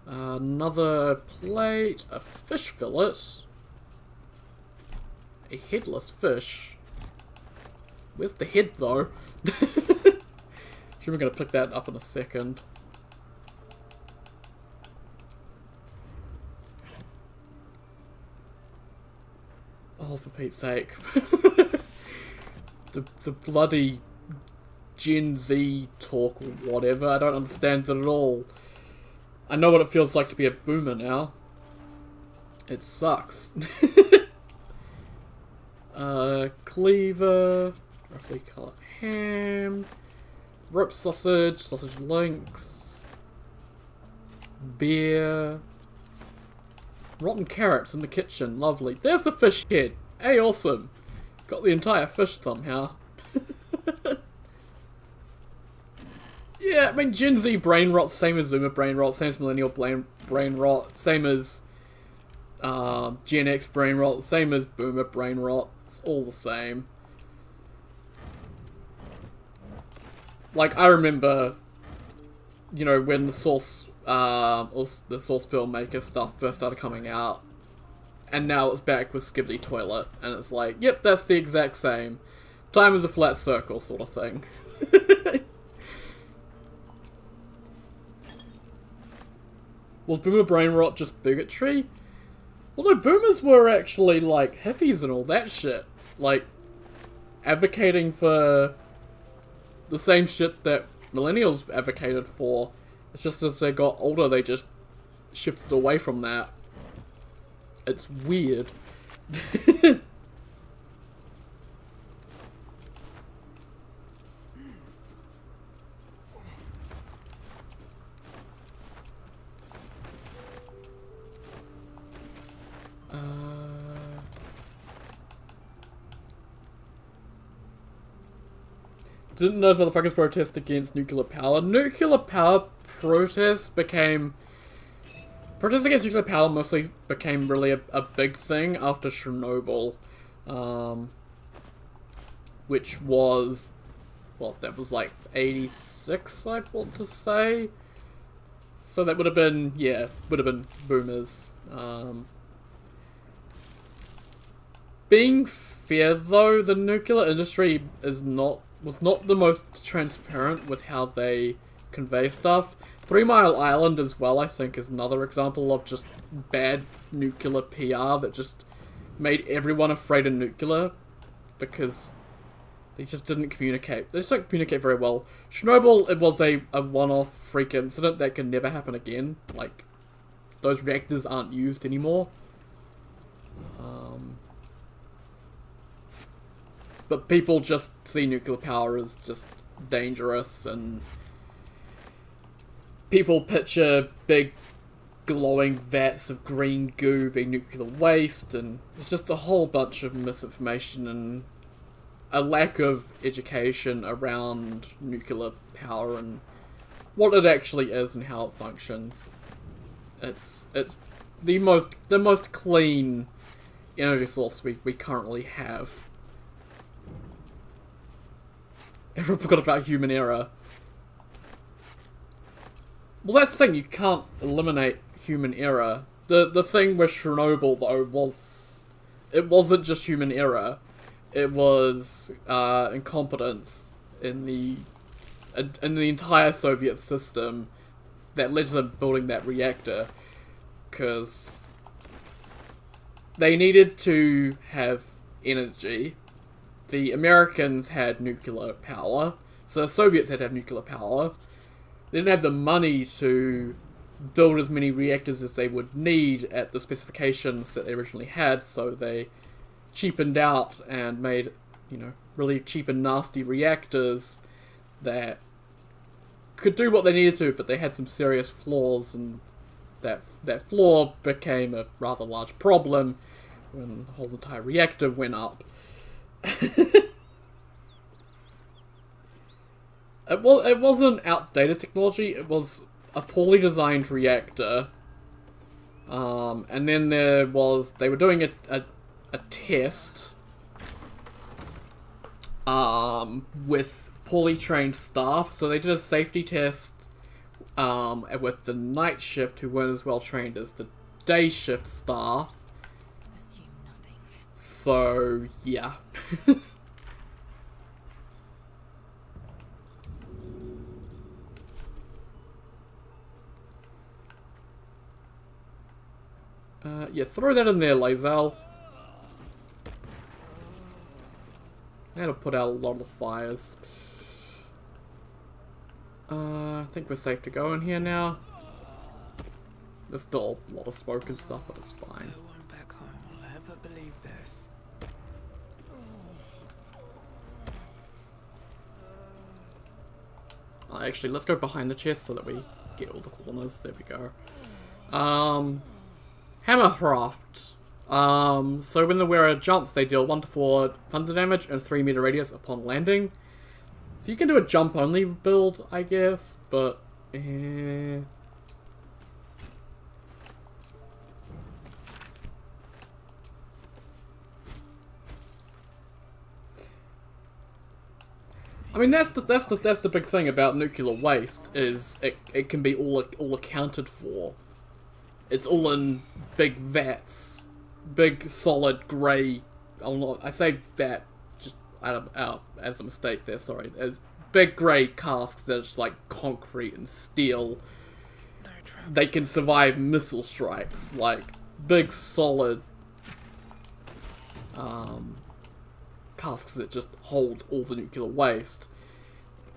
Another plate, a fish fillet, a headless fish. Where's the head though? Sure, we're gonna pick that up in a second. Oh, for Pete's sake. the bloody Gen Z talk or whatever, I don't understand it at all. I know what it feels like to be a boomer now. It sucks. Cleaver, roughly cut ham, rope sausage, sausage links, beer, rotten carrots in the kitchen, lovely. There's the fish head. Hey, awesome. Got the entire fish somehow. Yeah, I mean, Gen Z brain rot, same as Zoomer brain rot, same as Millennial brain rot, same as Gen X brain rot, same as Boomer brain rot. It's all the same. Like, I remember, you know, when the Source filmmaker stuff first started coming out, and now it's back with Skibbity Toilet, and it's like, yep, that's the exact same. Time is a flat circle sort of thing. Was boomer brain rot just bigotry? Well, no, boomers were actually, like, hippies and all that shit. Like, advocating for the same shit that millennials advocated for. It's just as they got older, they just shifted away from that. It's weird. Didn't those motherfuckers protest against nuclear power? Nuclear power protests against nuclear power mostly became really a big thing after Chernobyl. Which was, well, that was like 86, I want to say. So that would have been, yeah, would have been boomers. Being fair though, the nuclear industry was not the most transparent with how they convey stuff. 3 Mile Island as well, I think, is another example of just bad nuclear PR that just made everyone afraid of nuclear because they just didn't communicate. They just don't communicate very well. Chernobyl, it was a one-off freak incident that can never happen again. Like, those reactors aren't used anymore. But people just see nuclear power as just dangerous, and people picture big glowing vats of green goo being nuclear waste, and it's just a whole bunch of misinformation and a lack of education around nuclear power and what it actually is and how it functions. It's the most clean energy source we currently have. Everyone forgot about human error. Well, that's the thing, you can't eliminate human error. The thing with Chernobyl, though, was... It wasn't just human error. It was incompetence in the entire Soviet system that led to them building that reactor. Because they needed to have energy. The Americans had nuclear power, so the Soviets had to have nuclear power. They didn't have the money to build as many reactors as they would need at the specifications that they originally had, so they cheapened out and made, you know, really cheap and nasty reactors that could do what they needed to, but they had some serious flaws, and that flaw became a rather large problem when the whole entire reactor went up. It wasn't outdated technology, it was a poorly designed reactor. And then they were doing a test with poorly trained staff. So they did a safety test with the night shift, who weren't as well trained as the day shift staff. Assume nothing. So, yeah. Yeah, throw that in there, Lae'zel. That'll put out a lot of the fires. I think we're safe to go in here now. There's still a lot of smoke and stuff, but it's fine. No one back home will ever believe this. Actually, let's go behind the chest so that we get all the corners. There we go. Hammercraft. So when the wearer jumps, they deal 1 to 4 thunder damage and 3 meter radius upon landing. So you can do a jump only build, I guess, but I mean, that's the big thing about nuclear waste, is it can be all accounted for. It's all in big vats, big solid grey. I say vat just out as a mistake there. Sorry, as big grey casks that are just like concrete and steel. They can survive missile strikes, like big solid casks that just hold all the nuclear waste,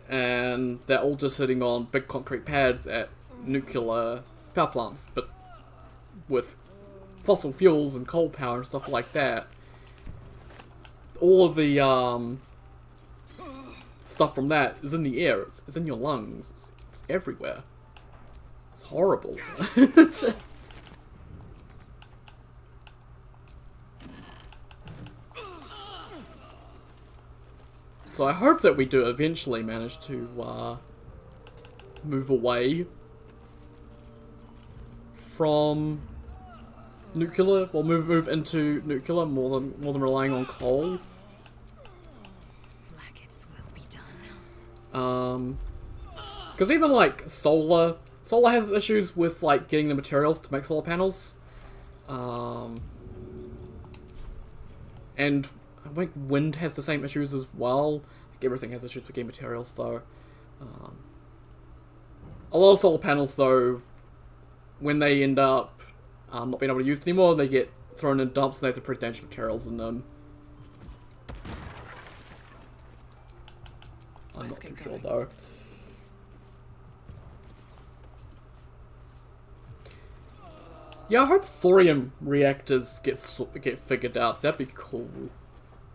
and they're all just sitting on big concrete pads at nuclear power plants, but with fossil fuels and coal power and stuff like that. All of the stuff from that is in the air, it's in your lungs, it's everywhere. It's horrible. So I hope that we do eventually manage to move away from nuclear, well, move into nuclear more than relying on coal. Because even like solar has issues with like getting the materials to make solar panels. And I think wind has the same issues as well. Like everything has issues with getting materials, though. A lot of solar panels, though, when they end up not being able to use it anymore, they get thrown in dumps and they have pretty dangerous materials in them. I'm not too sure, though. Yeah, I hope thorium reactors get figured out. That'd be cool.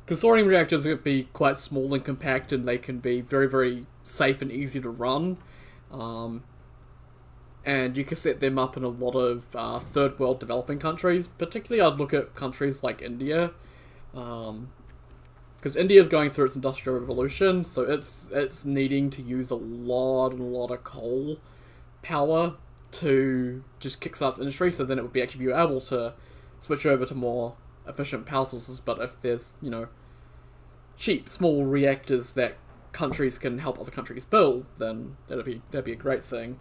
Because thorium reactors could be quite small and compact, and they can be very, very safe and easy to run. and you can set them up in a lot of third world developing countries. Particularly, I'd look at countries like India, because India is going through its industrial revolution, so it's needing to use a lot of coal power to just kickstart its industry. So then it would be actually be able to switch over to more efficient power sources. But if there's cheap small reactors that countries can help other countries build, then that'd be a great thing.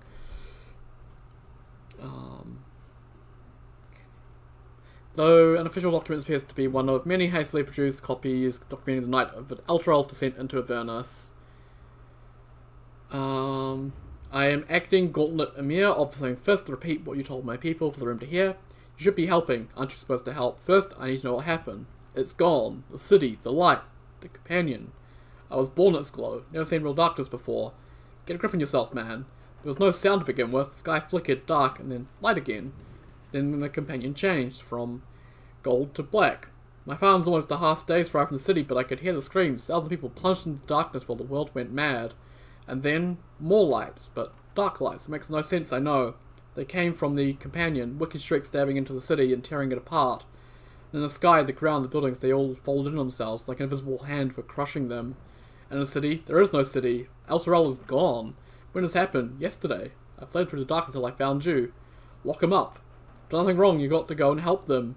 Though an official document appears to be one of many hastily produced copies documenting the night of Elturel's descent into Avernus. I am acting Gauntlet Emir of the Flaming Fist to repeat what you told my people for the room to hear. You should be helping. Aren't you supposed to help? First, I need to know what happened. It's gone. The city, the light, the companion. I was born in its glow. Never seen real darkness before. Get a grip on yourself, man. There was no sound to begin with. The sky flickered dark and then light again. Then the companion changed from gold to black. My farm's almost a half day's ride from the city, but I could hear the screams. Thousands of people plunged into darkness while the world went mad. And then, more lights, but dark lights. It makes no sense, I know. They came from the companion, wicked shrieks stabbing into the city and tearing it apart. In the sky, the ground, the buildings, they all folded in themselves, like an invisible hand were crushing them. And the city? There is no city. Elturel is gone. When this happened? Yesterday. I fled through the darkness until I found you. Lock him up. Done nothing wrong, you got to go and help them.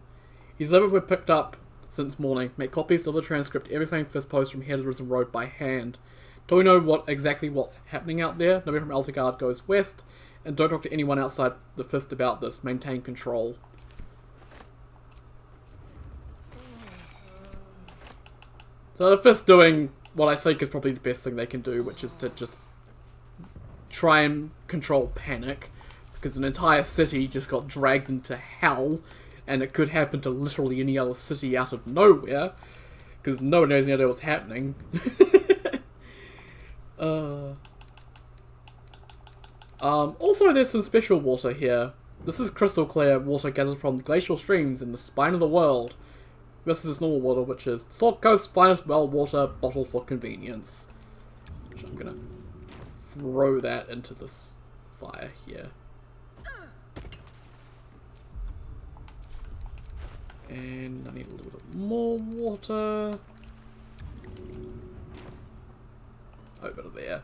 His letters were picked up since morning. Make copies of the transcript, every Flaming Fist post from here to Risen Road by hand. Don't we know exactly what's happening out there? Nobody from Elturgard goes west, and don't talk to anyone outside the Fist about this. Maintain control. So the Fist doing what I think is probably the best thing they can do, which is to just try and control panic, because an entire city just got dragged into hell, and it could happen to literally any other city out of nowhere, because no one knows any idea what's happening. Also, there's some special water here. This is crystal clear water gathered from glacial streams in the spine of the world. This is normal water, which is Salt Coast's finest well water, bottled for convenience. Which I'm gonna throw that into this fire here. And I need a little bit more water. Over there.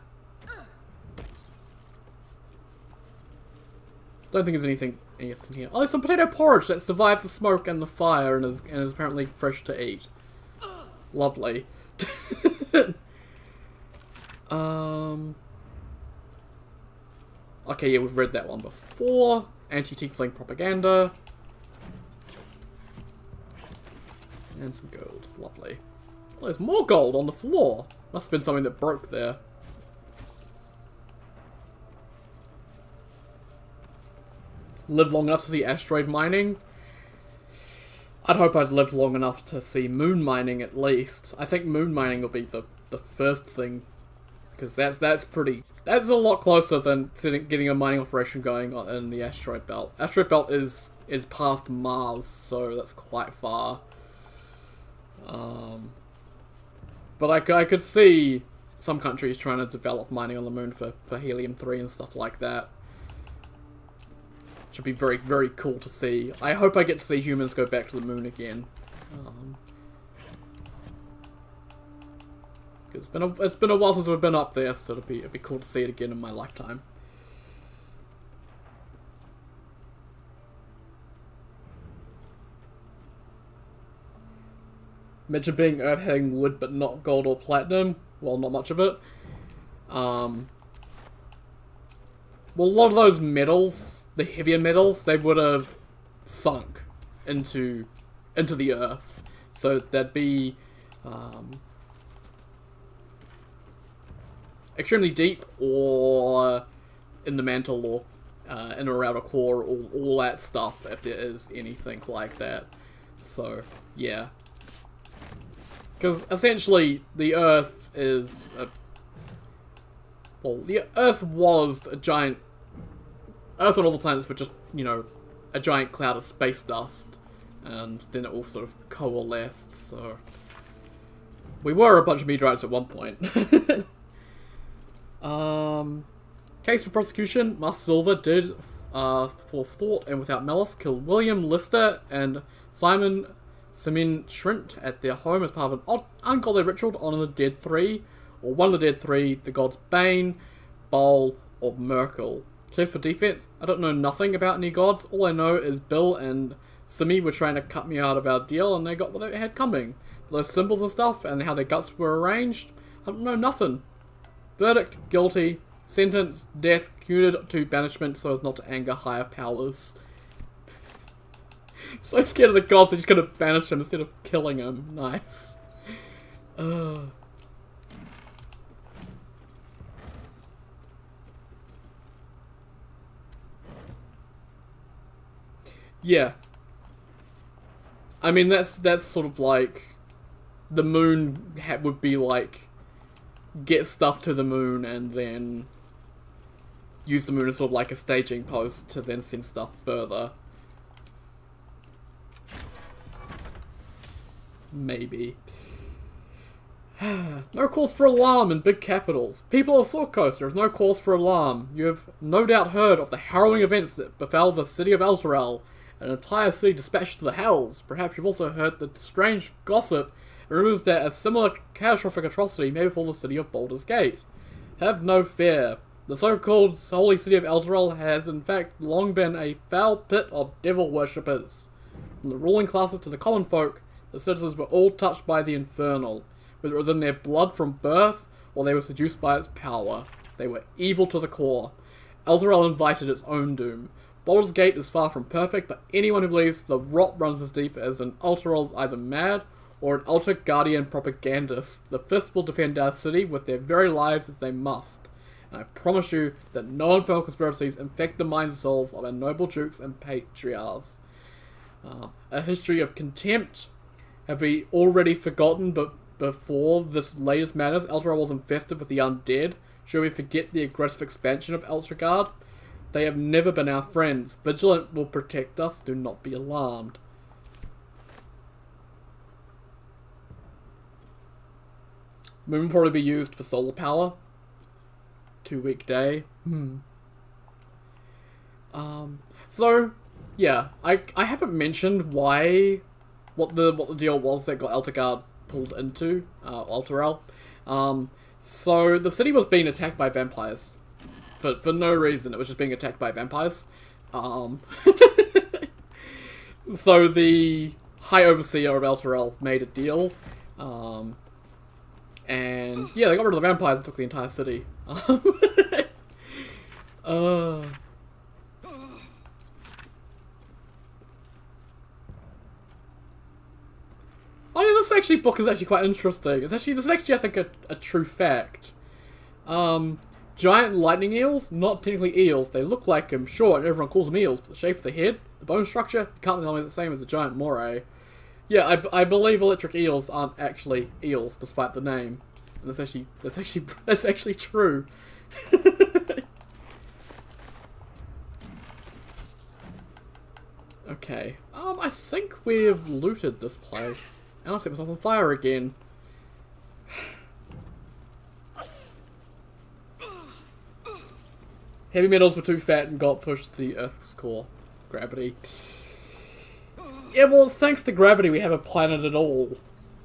Don't think there's anything in here. Oh, there's some potato porridge that survived the smoke and the fire and is apparently fresh to eat. Lovely. Okay, yeah, we've read that one before. Anti-tiefling propaganda. And some gold. Lovely. Oh, there's more gold on the floor. Must have been something that broke there. Lived long enough to see asteroid mining. I'd hope I'd lived long enough to see moon mining at least. I think moon mining will be the first thing, because that's a lot closer than getting a mining operation going on in the asteroid belt. Asteroid belt is past Mars, so that's quite far. But I could see some countries trying to develop mining on the moon for helium-3 and stuff like that. Should be very, very cool to see. I hope I get to see humans go back to the moon again. It's been a while since we've been up there, so it'd be cool to see it again in my lifetime. Imagine being Earth having wood but not gold or platinum. Well, not much of it. Well, a lot of those metals, the heavier metals, they would have sunk into the earth. So that'd be extremely deep, or in the mantle, or in or outer core, all that stuff, if there is anything like that. So, yeah. Because essentially, the Earth is the Earth was a giant... Earth and all the planets were just, a giant cloud of space dust. And then it all sort of coalesced, so... We were a bunch of meteorites at one point. Case for prosecution, Master Silver did, for thought and without malice, kill William Lister and Simon Simin Shrint at their home as part of an ungodly ritual to honour the dead three, or one of the dead three, the gods Bane, Baal, or Merkel. Case for defense, I don't know nothing about any gods. All I know is Bill and Simi were trying to cut me out of our deal and they got what they had coming. But those symbols and stuff and how their guts were arranged, I don't know nothing. Verdict, guilty. Sentence, death, commuted to banishment so as not to anger higher powers. So scared of the gods, they're just gonna banish him instead of killing him. Nice. Yeah. I mean, that's sort of like the moon would be like get stuff to the moon and then use the moon as sort of like a staging post to then send stuff further. Maybe. No cause for alarm in big capitals. People of Sword Coast, there is no cause for alarm. You have no doubt heard of the harrowing events that befell the city of Elturel, an entire city dispatched to the hells. Perhaps you've also heard the strange gossip and rumors that a similar catastrophic atrocity may befall the city of Baldur's Gate. Have no fear. The so-called holy city of Elturel has in fact long been a foul pit of devil worshippers. From the ruling classes to the common folk, the citizens were all touched by the infernal, whether it was in their blood from birth or they were seduced by its power. They were evil to the core. Elturel invited its own doom. Baldur's Gate is far from perfect, but anyone who believes the rot runs as deep as an Elturel is either mad or an Altar Guardian propagandist. The Fist will defend our city with their very lives as they must. And I promise you that no infernal conspiracies infect the minds and souls of our noble dukes and patriarchs. A history of contempt. Have we already forgotten, but before this latest madness, Elturel was infested with the undead? Should we forget the aggressive expansion of Elturgard? They have never been our friends. Vigilant will protect us. Do not be alarmed. Moon will probably be used for solar power. 2-week day. So, yeah. I haven't mentioned what the deal was that got Elturgard pulled into Elturel. So the city was being attacked by vampires for no reason. It was just being attacked by vampires. So the High Overseer of Elturel made a deal, and yeah, they got rid of the vampires and took the entire city. Oh yeah, this book is actually quite interesting. This is actually I think a true fact. Giant lightning eels, not technically eels. They look like them, sure, and everyone calls them eels, but the shape of the head, the bone structure, you can't tell me it's the same as a giant moray. Yeah, I believe electric eels aren't actually eels, despite the name. And that's actually true. Okay. I think we've looted this place. And I'll set myself on fire again. Heavy metals were too fat and got pushed to the Earth's core. Gravity. Yeah, well, it's thanks to gravity we have a planet at all.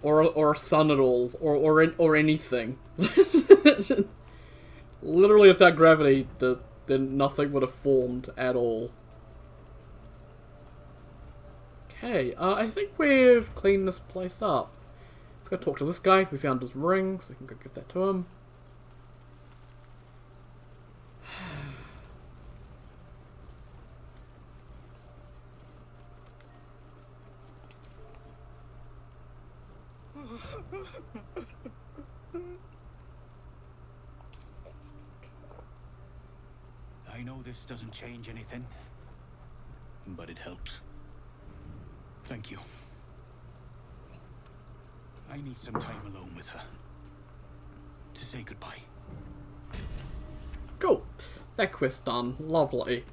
Or a sun at all. Or anything. Literally without gravity, then nothing would have formed at all. Okay, I think we've cleaned this place up. Let's go talk to this guy. We found his ring, so we can go give that to him. I know this doesn't change anything, but it helps. Thank you. I need some time alone with her. To say goodbye. Cool. That quest done. Lovely.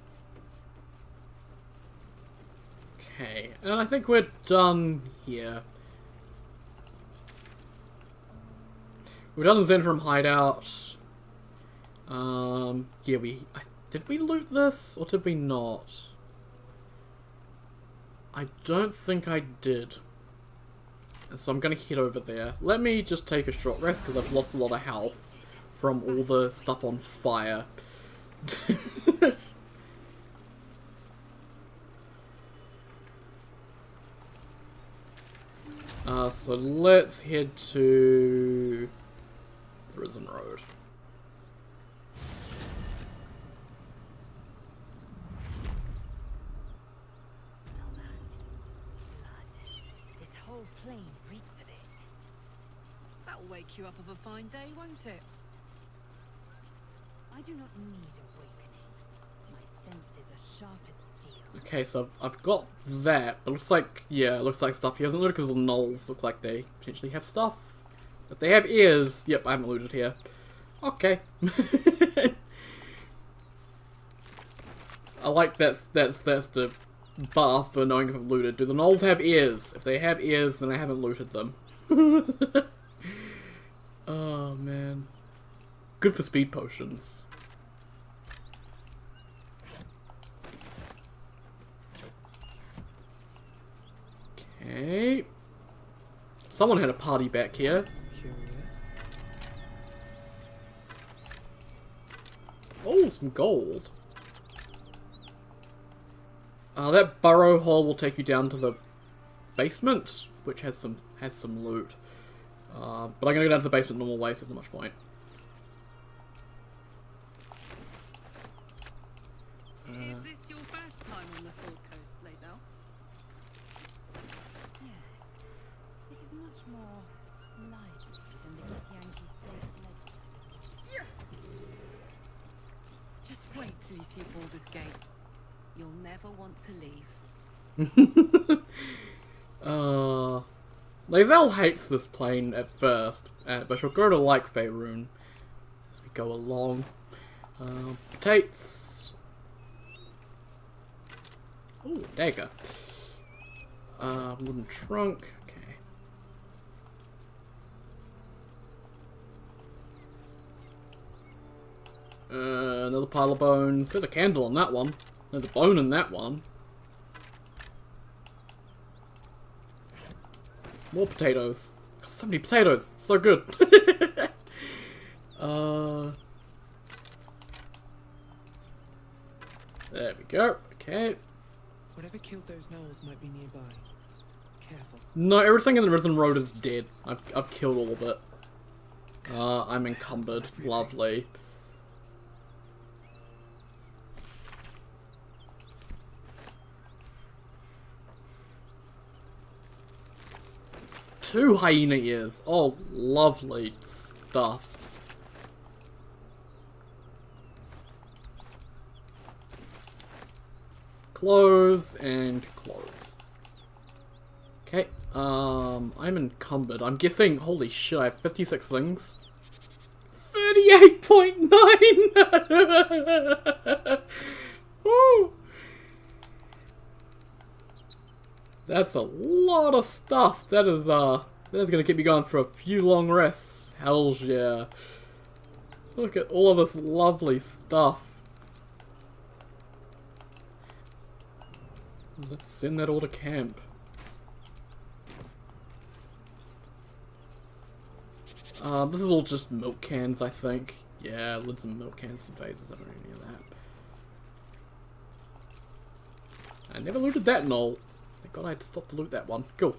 Okay, and I think we're done here. We've done the Zentrum hideout. Yeah, did we loot this, or did we not? I don't think I did. And so I'm gonna head over there. Let me just take a short rest, because I've lost a lot of health from all the stuff on fire. So let's head to Risen Road. Smell that? Blood. This whole plain reeks of it. That'll wake you up of a fine day, won't it? I do not need awakening. My senses are sharp as steel. Okay, so I've got that, but looks like, yeah, it looks like stuff he hasn't looted because the gnolls look like they potentially have stuff. If they have ears, yep, I haven't looted here. Okay. I like that's the bar for knowing if I've looted. Do the gnolls have ears? If they have ears, then I haven't looted them. Oh man. Good for speed potions. Okay. Someone had a party back here. Oh, some gold. That burrow hole will take you down to the basement, which has some loot. But I'm gonna go down to the basement normal way, so there's not much point. Is this your first time on the Sword Coast, Lae'zel? Yes. It is much more lively than the Githyanki slaves led to. Just wait till you see Baldur's Gate. You'll never want to leave. Lae'zel hates this plane at first, but she'll grow to like Faerun as we go along. Tates. Ooh, dagger. Wooden trunk. Okay. Another pile of bones. There's a candle on that one. There's a bone in that one. More potatoes. Got so many potatoes. So good. There we go. Okay. Whatever killed those gnolls might be nearby. Careful. No, everything in the Risen Road is dead. I've killed all of it. I'm encumbered. Lovely. Two hyena ears. Oh, lovely stuff. Clothes and clothes. Okay, I'm encumbered. I'm guessing, holy shit, I have 56 things. 38.9! Woo! That's a lot of stuff. That's gonna keep me going for a few long rests. Hells yeah. Look at all of this lovely stuff. Let's send that all to camp. This is all just milk cans, I think. Yeah, lids and milk cans and vases. I don't need any of that. I never looted that gnoll. Thank God I had to stop to loot that one. Cool.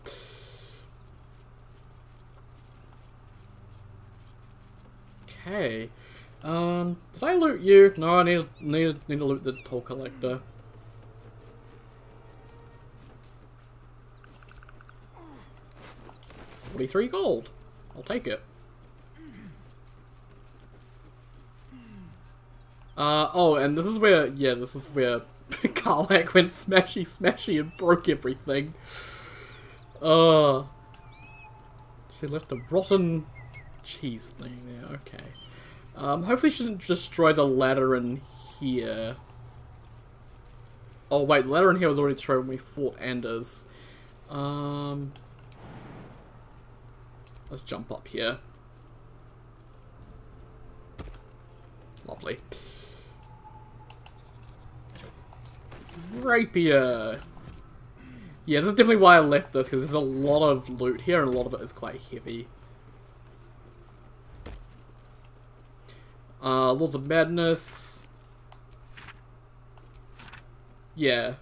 Okay. Did I loot you? No, I need to loot the toll collector. $43 gold. I'll take it. Oh, and this is where, yeah, this is where Karlach went smashy and broke everything. She left a rotten cheese thing there, okay. Hopefully she didn't destroy the ladder in here. Oh wait, the ladder in here was already destroyed when we fought Anders. Let's jump up here. Lovely. Rapier. Yeah, this is definitely why I left this, because there's a lot of loot here, and a lot of it is quite heavy. Lords of Madness. Yeah.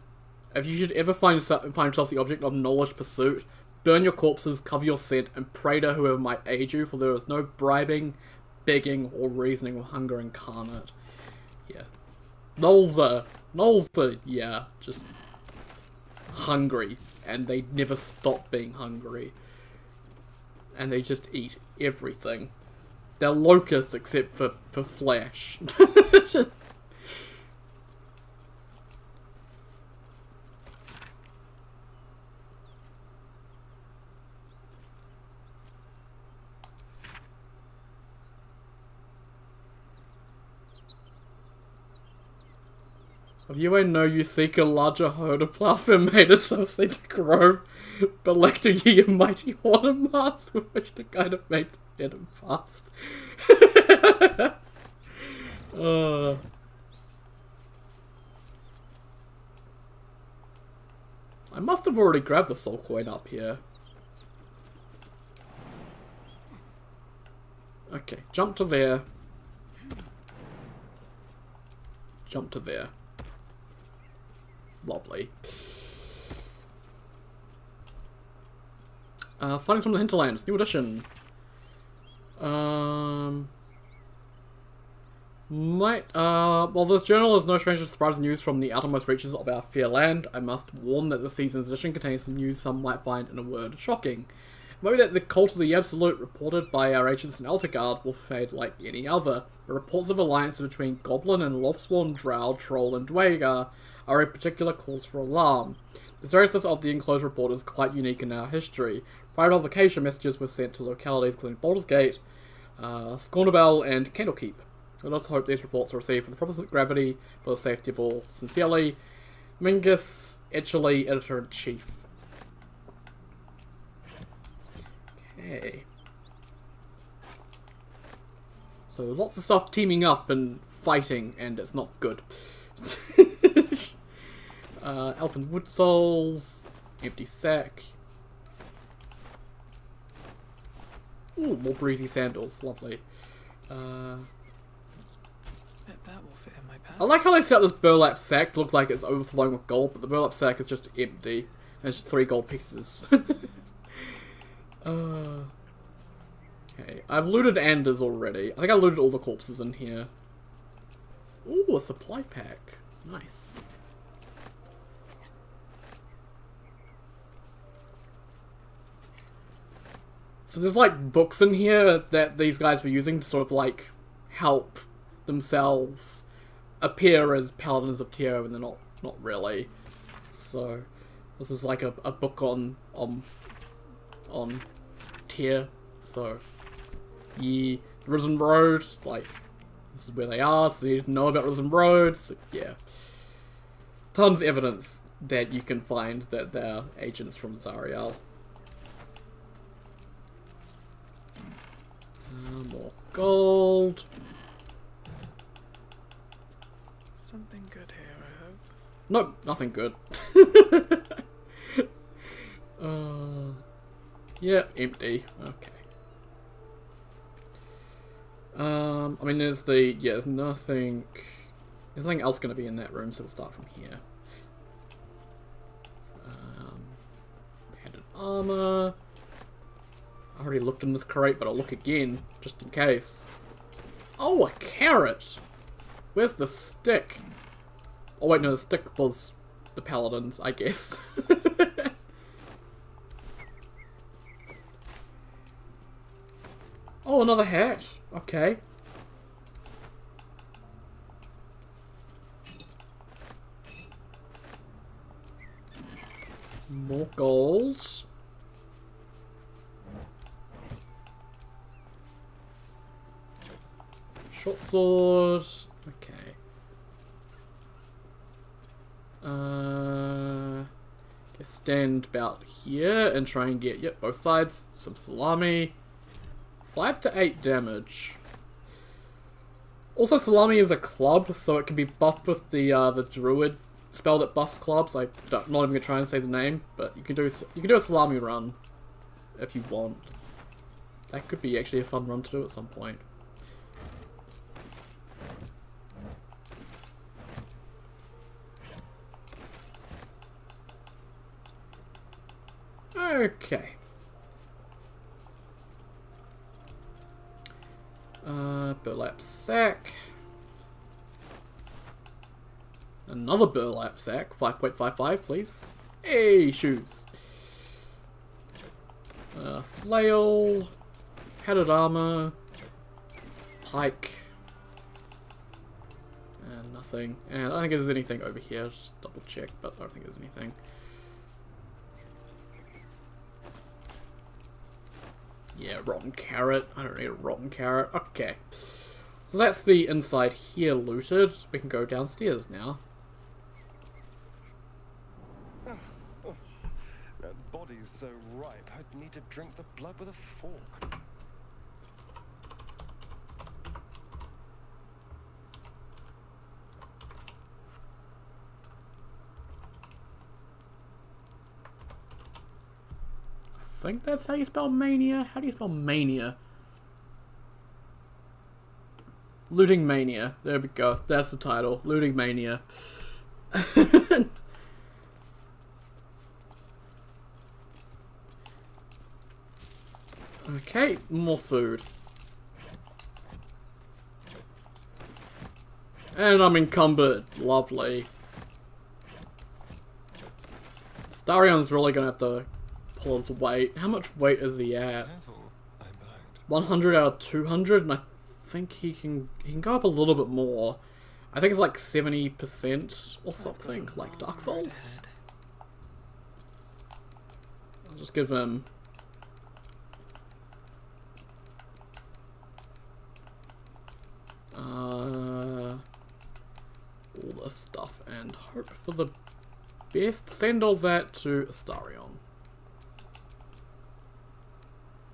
If you should ever find yourself the object of knowledge pursuit, burn your corpses, cover your scent, and pray to whoever might aid you, for there is no bribing, begging, or reasoning with hunger incarnate. Yeah. Gnolls are, yeah, just hungry, and they never stop being hungry. And they just eat everything. They're locusts except for flesh. Of you I know you seek a larger herd of ploughmen made associated to grow, but like to ye a mighty horn mast with which to guide a mate dead and fast. I must have already grabbed the soul coin up here. Okay, jump to there. Jump to there. Lovely. Findings from the Hinterlands, new edition. While this journal is no stranger to surprising news from the outermost reaches of our fair land, I must warn that this season's edition contains some news some might find, in a word, shocking. Maybe that the cult of the Absolute reported by our agents in Eltergard will fade like any other. The reports of alliances between Goblin and Lothsworn, Drow, Troll, and Dwager are a particular cause for alarm. The seriousness of the enclosed report is quite unique in our history. Prior to publication, messages were sent to localities including Baldur's Gate, Scornabell, and Candlekeep. Let us hope these reports are received with the proper gravity for the safety of all. Sincerely, Mingus Etchley, Editor-in-Chief. Okay. So lots of stuff teaming up and fighting, and it's not good. Elfin Wood Souls, Empty Sack. Ooh, more breezy sandals, lovely. Bet that will fit in my pack. I like how they set up this burlap sack to look like it's overflowing with gold, but the burlap sack is just empty. And it's just 3 gold pieces. Okay, I've looted Anders already. I think I looted all the corpses in here. Ooh, a supply pack. Nice. So there's like books in here that these guys were using to sort of like help themselves appear as paladins of Teo, and they're not really. So this is like a book on Tier. So yeah, Risen Road, like this is where they are, so you need to know about Risen Road. So yeah, tons of evidence that you can find that they're agents from Zariel. More gold. Something good here, I hope. Nope, nothing good. Yeah, empty. Okay. I mean, there's nothing else going to be in that room, so we'll start from here. Padded armor. I already looked in this crate, but I'll look again, just in case. Oh, a carrot! Where's the stick? Oh wait, no, the stick was the paladins, I guess. Oh, another hat. Okay. More golds. Short sword. Okay. Let's stand about here and try and get, yep, both sides. Some salami. 5 to 8 damage. Also, salami is a club, so it can be buffed with the druid spell that buffs clubs. I'm not even gonna try and say the name, but you can do a salami run if you want. That could be actually a fun run to do at some point. Okay. Burlap sack. Another burlap sack. 5.55, please. Hey, shoes. Flail. Padded armor. Pike. And nothing. And I don't think there's anything over here. Just double check, but I don't think there's anything. Yeah, rotten carrot. I don't need a rotten carrot. Okay. So that's the inside here looted. We can go downstairs now. That body's so ripe, I'd need to drink the blood with a fork. I think that's how you spell Mania. How do you spell Mania? Looting Mania. There we go. That's the title. Looting Mania. Okay, more food. And I'm encumbered. Lovely. Starion's really gonna have to pull his weight. How much weight is he at? 100 out of 200, and I think he can go up a little bit more. I think it's like 70% or something, like Dark Souls. I'll just give him all this stuff and hope for the best. Send all that to Astarion.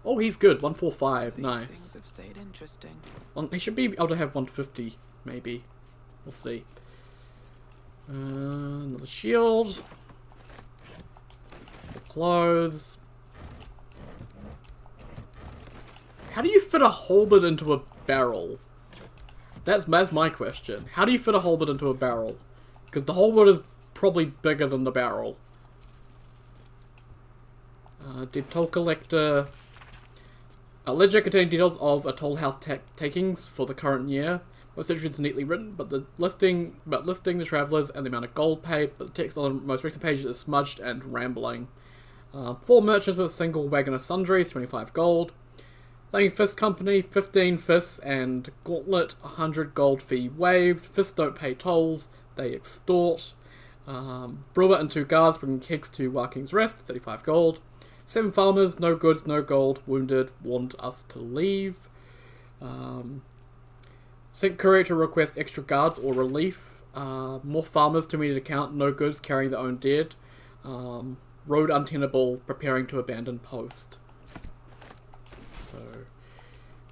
Oh, he's good. 145. Nice. Things have stayed interesting. He should be able to have 150, maybe. We'll see. Another shield. Clothes. How do you fit a halberd into a barrel? That's my question. How do you fit a halberd into a barrel? Because the halberd is probably bigger than the barrel. Dead Toll Collector. A ledger containing details of a toll house takings for the current year. Most entries are neatly written, but listing the travellers and the amount of gold paid, but the text on the most recent pages is smudged and rambling. 4 merchants with a single wagon of sundries, 25 gold. Thanking Fist Company, 15 fists and Gauntlet, 100 gold fee waived. Fists don't pay tolls, they extort. Brewer and 2 guards bringing kegs to Walking's Rest, 35 gold. 7 farmers, no goods, no gold, wounded, warned us to leave. Sent courier to request extra guards or relief. More farmers, too many to count, no goods, carrying their own dead. Road untenable, preparing to abandon post. So,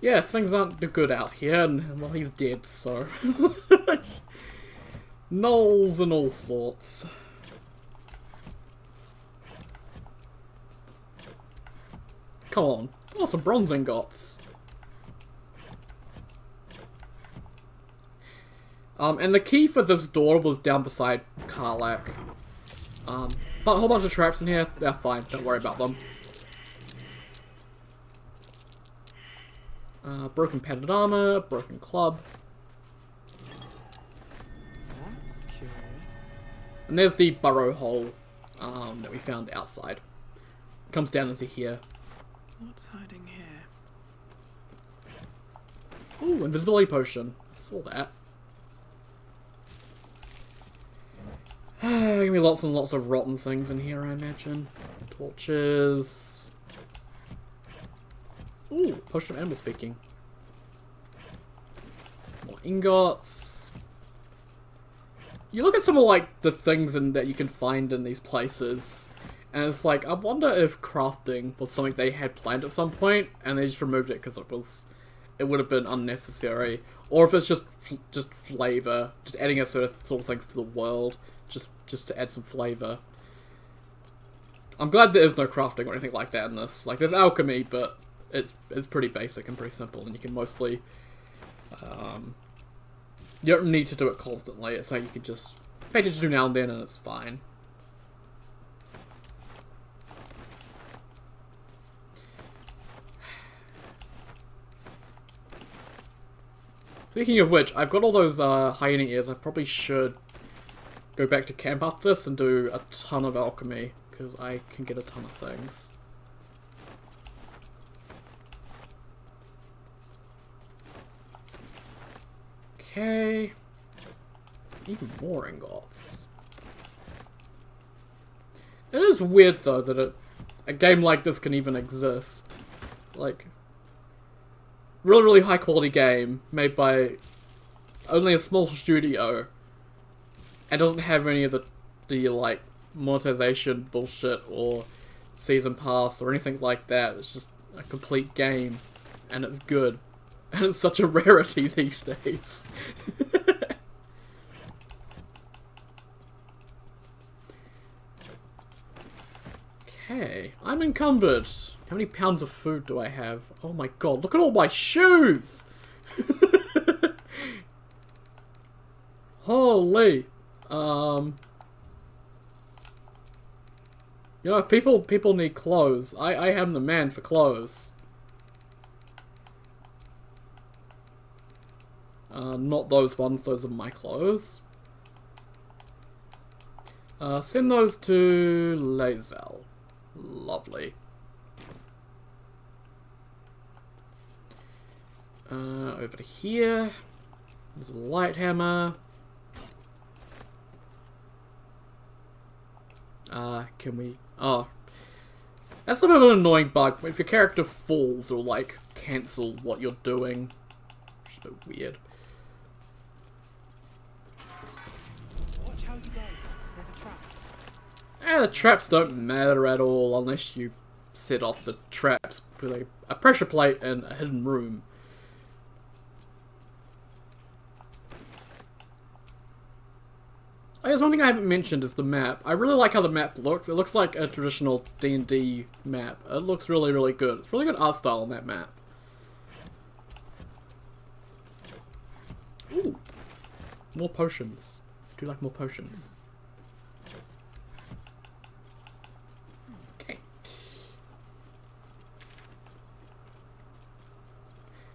yeah, things aren't good out here, and, well, he's dead, so... Knolls and all sorts. Come on. Oh, some bronze ingots. And the key for this door was down beside Karlak. But a whole bunch of traps in here. They're fine. Don't worry about them. Broken padded armor. Broken club. That's curious. And there's the burrow hole that we found outside. Comes down into here. What's hiding here? Ooh, invisibility potion. I saw that. Gonna be lots and lots of rotten things in here, I imagine. Torches. Ooh, potion of animal speaking. More ingots. You look at some of like the things that you can find in these places, and it's like, I wonder if crafting was something they had planned at some point, and they just removed it because it would have been unnecessary. Or if it's just flavor, just adding a sort of things to the world, just to add some flavor. I'm glad there is no crafting or anything like that in this. Like, there's alchemy, but it's pretty basic and pretty simple, and you can mostly, you don't need to do it constantly. It's like you can just pay attention to now and then, and it's fine. Speaking of which, I've got all those hyena ears. I probably should go back to camp after this and do a ton of alchemy, because I can get a ton of things. Okay. Even more ingots. It is weird though that a game like this can even exist. Like, really high quality game made by only a small studio and doesn't have any of the like monetization bullshit or season pass or anything like that. It's just a complete game and it's good. And it's such a rarity these days. Okay, I'm encumbered. How many pounds of food do I have? Oh my god, look at all my shoes! Holy. You know, if people need clothes, I am the man for clothes. Not those ones, those are my clothes. Send those to Lae'zel. Lovely. Over to here. There's a light hammer. Can we... Oh. That's a bit of an annoying bug. If your character falls, it'll, like, cancel what you're doing. Which is a bit weird. Watch how you go. There's a trap. The traps don't matter at all unless you set off the traps with a pressure plate and a hidden room. I guess one thing I haven't mentioned is the map. I really like how the map looks. It looks like a traditional D&D map. It looks really, really good. It's really good art style on that map. Ooh. More potions. I do like more potions. Okay.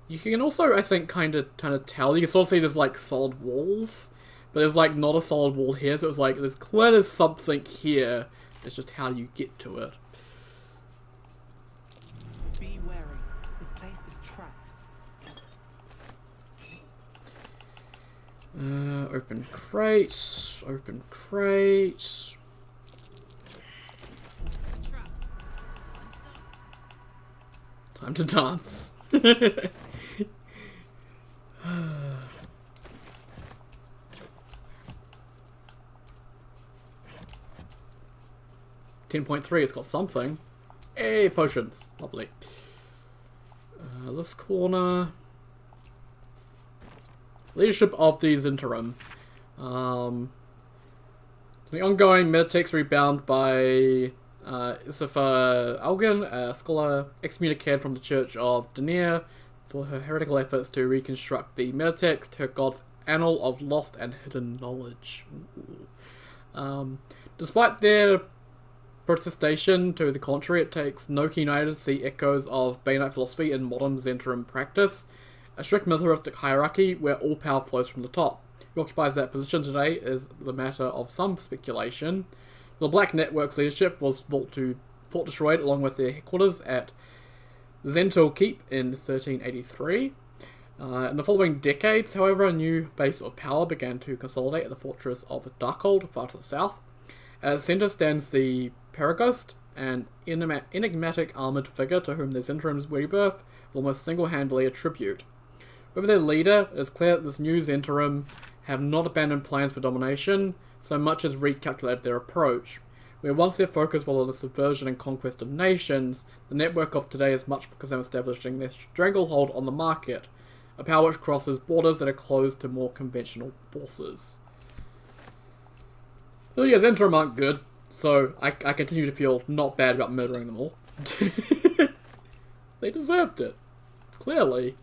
You can also, I think, kind of tell. You can sort of see there's like solid walls. But there's like not a solid wall here, so it's like there's clearly something here. It's just how do you get to it. Be wary. This place is trapped. Open crate. Open crate. Time to dance. 10.3, it's got something. Hey, potions. Lovely. This corner. Leadership of the Zhentarim. The ongoing Meditechs rebound by Isifa Algan, a scholar excommunicated from the Church of Denier for her heretical efforts to reconstruct the Meditext, her god's annal of lost and hidden knowledge. Despite their protestation to the contrary, it takes no keen eye to see echoes of Bainite philosophy in modern Zhentarim practice, a strict militaristic hierarchy where all power flows from the top. Who occupies that position today is the matter of some speculation. The Black Network's leadership was thought destroyed along with their headquarters at Zentil Keep in 1383. In the following decades, however, a new base of power began to consolidate at the fortress of Darkhold, far to the south. At its centre stands the Paragost, an enigmatic armoured figure to whom the Zhentarim's rebirth will almost single-handedly attribute. With their leader, it is clear that this new Zhentarim have not abandoned plans for domination, so much as recalculated their approach. Where once their focus was on the subversion and conquest of nations, the network of today is much because they're establishing their stranglehold on the market, a power which crosses borders that are closed to more conventional forces. So yes, interim aren't good, so I continue to feel not bad about murdering them all. They deserved it. Clearly.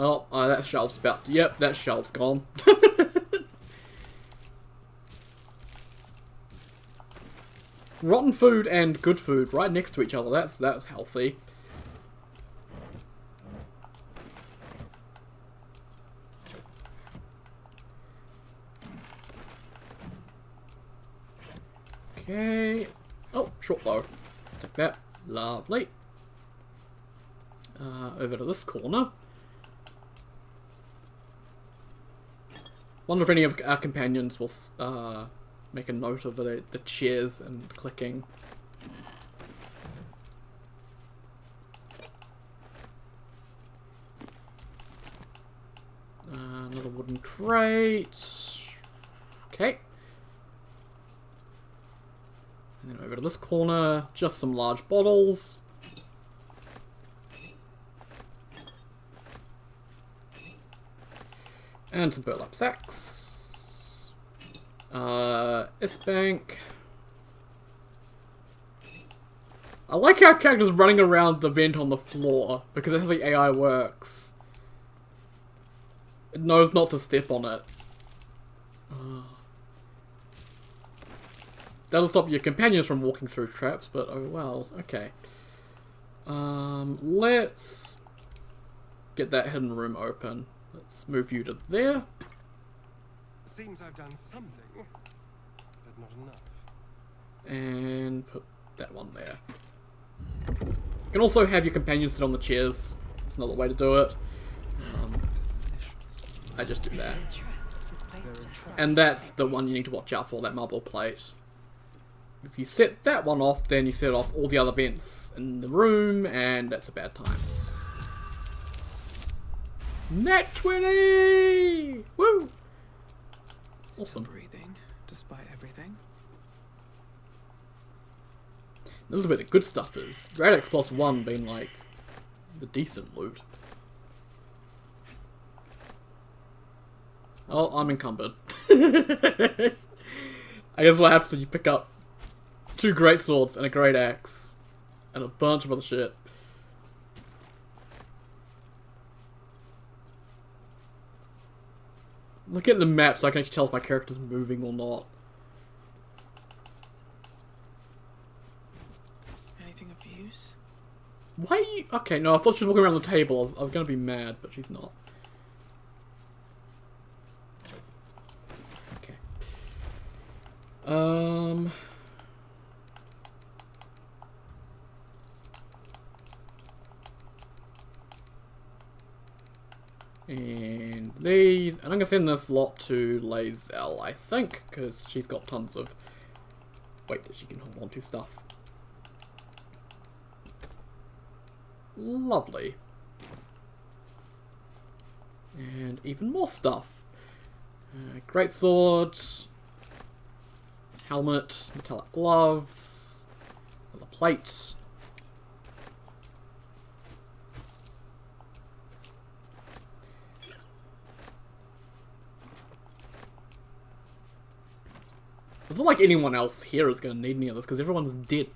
Oh, that shelf's about to, yep, that shelf's gone. Rotten food and good food right next to each other. That's healthy. Okay. Oh, short bow. Take that. Lovely. Over to this corner. Wonder if any of our companions will make a note of the chairs and clicking. Another wooden crate. Okay. And then over to this corner, just some large bottles. And some burlap sacks. Bank. I like how our character's running around the vent on the floor, because that's how the AI works. It knows not to step on it. That'll stop your companions from walking through traps, but oh well, okay. Let's get that hidden room open. Let's move you to there. Seems I've done something, but not enough. And put that one there. You can also have your companions sit on the chairs. It's another way to do it. I just do that. And that's the one you need to watch out for, that marble plate. If you set that one off, then you set off all the other vents in the room, and that's a bad time. Nat 20! Woo! Awesome. Breathing, despite everything. This is where the good stuff is. Radix plus 1 being like the decent loot. Oh, I'm encumbered. I guess what happens when you pick up 2 great swords and a great axe and a bunch of other shit. Look at the map so I can actually tell if my character's moving or not. Anything of use? Why are you... Okay, no, I thought she was walking around the table. I was gonna be mad, but she's not. Okay. And these, and I'm gonna send this lot to Lae'zel, I think, because she's got tons of weight that she can hold on to stuff. Lovely. And even more stuff. Great swords, helmet, metallic gloves, another plate. It's not like anyone else here is going to need any of this, because everyone's dead.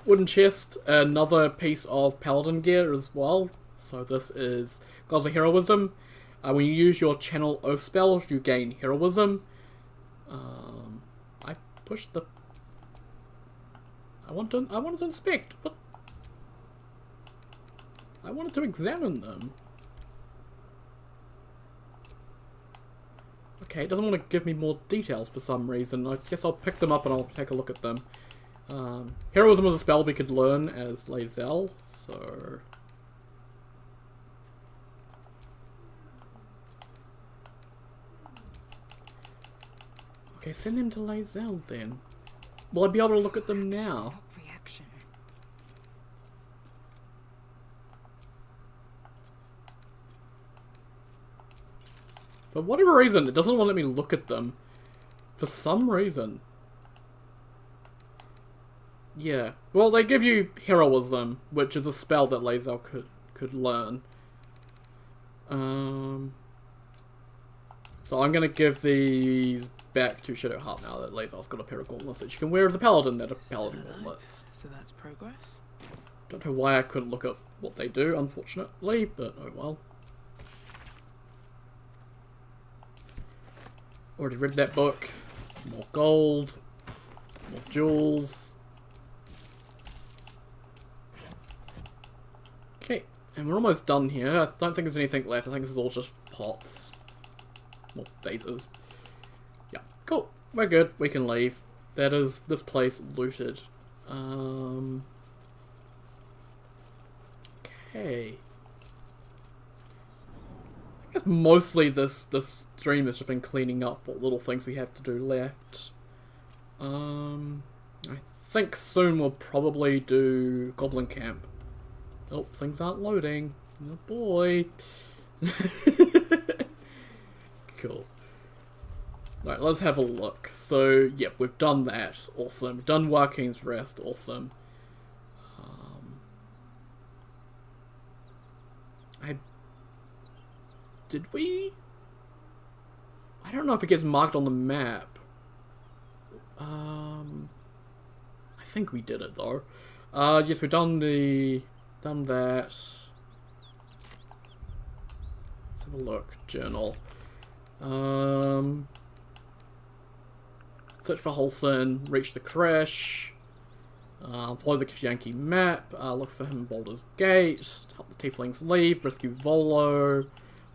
Wooden chest, another piece of paladin gear as well. So this is Gloves of Heroism. When you use your Channel Oath spell, you gain Heroism. I pushed the... I wanted to inspect. What? I wanted to examine them. Okay, it doesn't want to give me more details for some reason. I guess I'll pick them up and I'll take a look at them. Heroism was a spell we could learn as Lae'zel, so... Okay, send them to Lae'zel then. Will I be able to look at them now? Reaction. For whatever reason, it doesn't want to let me look at them. For some reason. Yeah. Well, they give you heroism, which is a spell that Lae'zel could learn. So I'm gonna give these back to Shadowheart now that Lae'zel's got a pair of gauntlets that she can wear as a paladin that are paladin gauntlets. So that's progress. Don't know why I couldn't look up what they do, unfortunately, but oh well. Already read that book. More gold. More jewels. Okay, and we're almost done here. I don't think there's anything left. I think this is all just pots. More vases. Yeah, cool. We're good. We can leave. That is this place looted. Okay. I guess mostly this stream has just been cleaning up what little things we have to do left. I think soon we'll probably do Goblin Camp. Oh, things aren't loading. Oh boy. Cool. Right, let's have a look. So, yep, we've done that. Awesome. We've done Joaquin's Rest. Awesome. Did we? I don't know if it gets marked on the map. I think we did it though. Yes, we've done that. Let's have a look. Journal. Search for Holson, reach the crash, follow the Kithyanki map, look for him in Baldur's Gate, help the Tieflings leave, rescue Volo,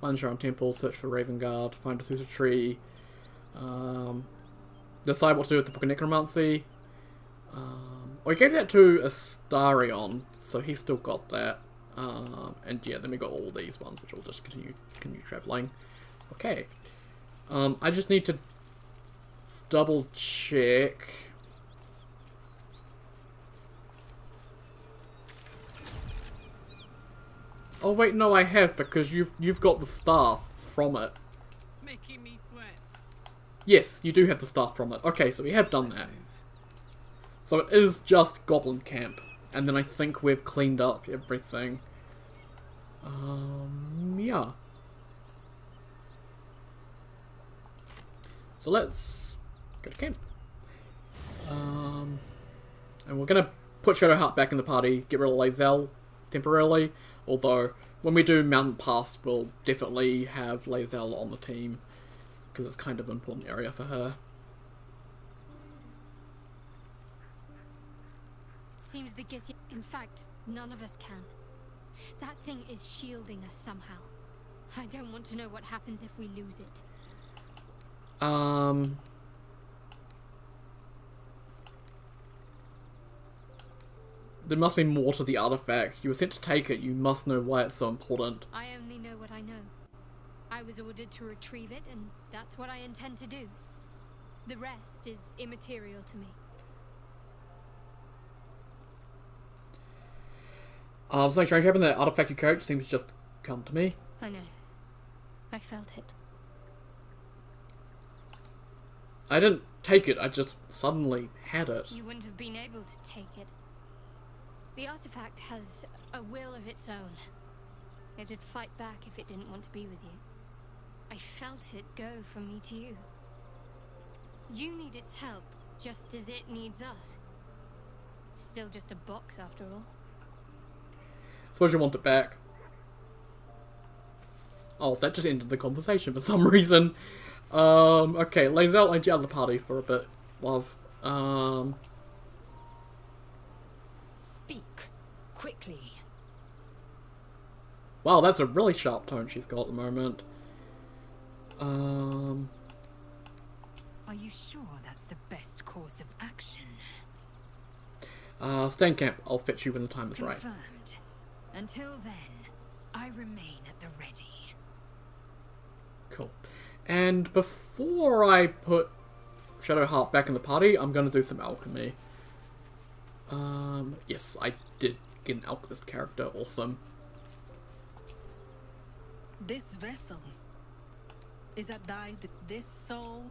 find Sharon Temple, search for Ravengard, find a Susa Tree, decide what to do with the Book of Necromancy. We gave that to Astarion, so he's still got that. And yeah, then we got all these ones, which will just continue traveling. Okay. I just need to double check. Oh wait, no, I have, because you've got the staff from it. Making me sweat. Yes, you do have the staff from it. Okay, so we have done that. So it is just Goblin Camp, and then I think we've cleaned up everything. Yeah. So let's go to camp. And we're gonna put Shadowheart back in the party, get rid of Lae'zel temporarily. Although, when we do Mountain Pass, we'll definitely have Lae'zel on the team, because it's kind of an important area for her. Seems the Githyanki... In fact, none of us can. That thing is shielding us somehow. I don't want to know what happens if we lose it. There must be more to the artifact. You were sent to take it. You must know why it's so important. I only know what I know. I was ordered to retrieve it, and that's what I intend to do. The rest is immaterial to me. Something strange happened. The artifact you carried seems to just come to me. I know. I felt it. I didn't take it. I just suddenly had it. You wouldn't have been able to take it. The artifact has a will of its own. It'd fight back if it didn't want to be with you. I felt it go from me to you. You need its help, just as it needs us. It's still just a box after all. Suppose you want it back. Oh, that just ended the conversation for some reason. Okay, Lae'zel, I need you out of the party for a bit, love. Speak quickly. Wow, that's a really sharp tone she's got at the moment. Are you sure that's the best course of action? Stay in camp. I'll fetch you when the time is right. Confirmed. Until then, I remain at the ready. Cool. And before I put Shadowheart back in the party, I'm going to do some alchemy. Yes, I did get an alchemist character. Awesome. This vessel. Is that this soul?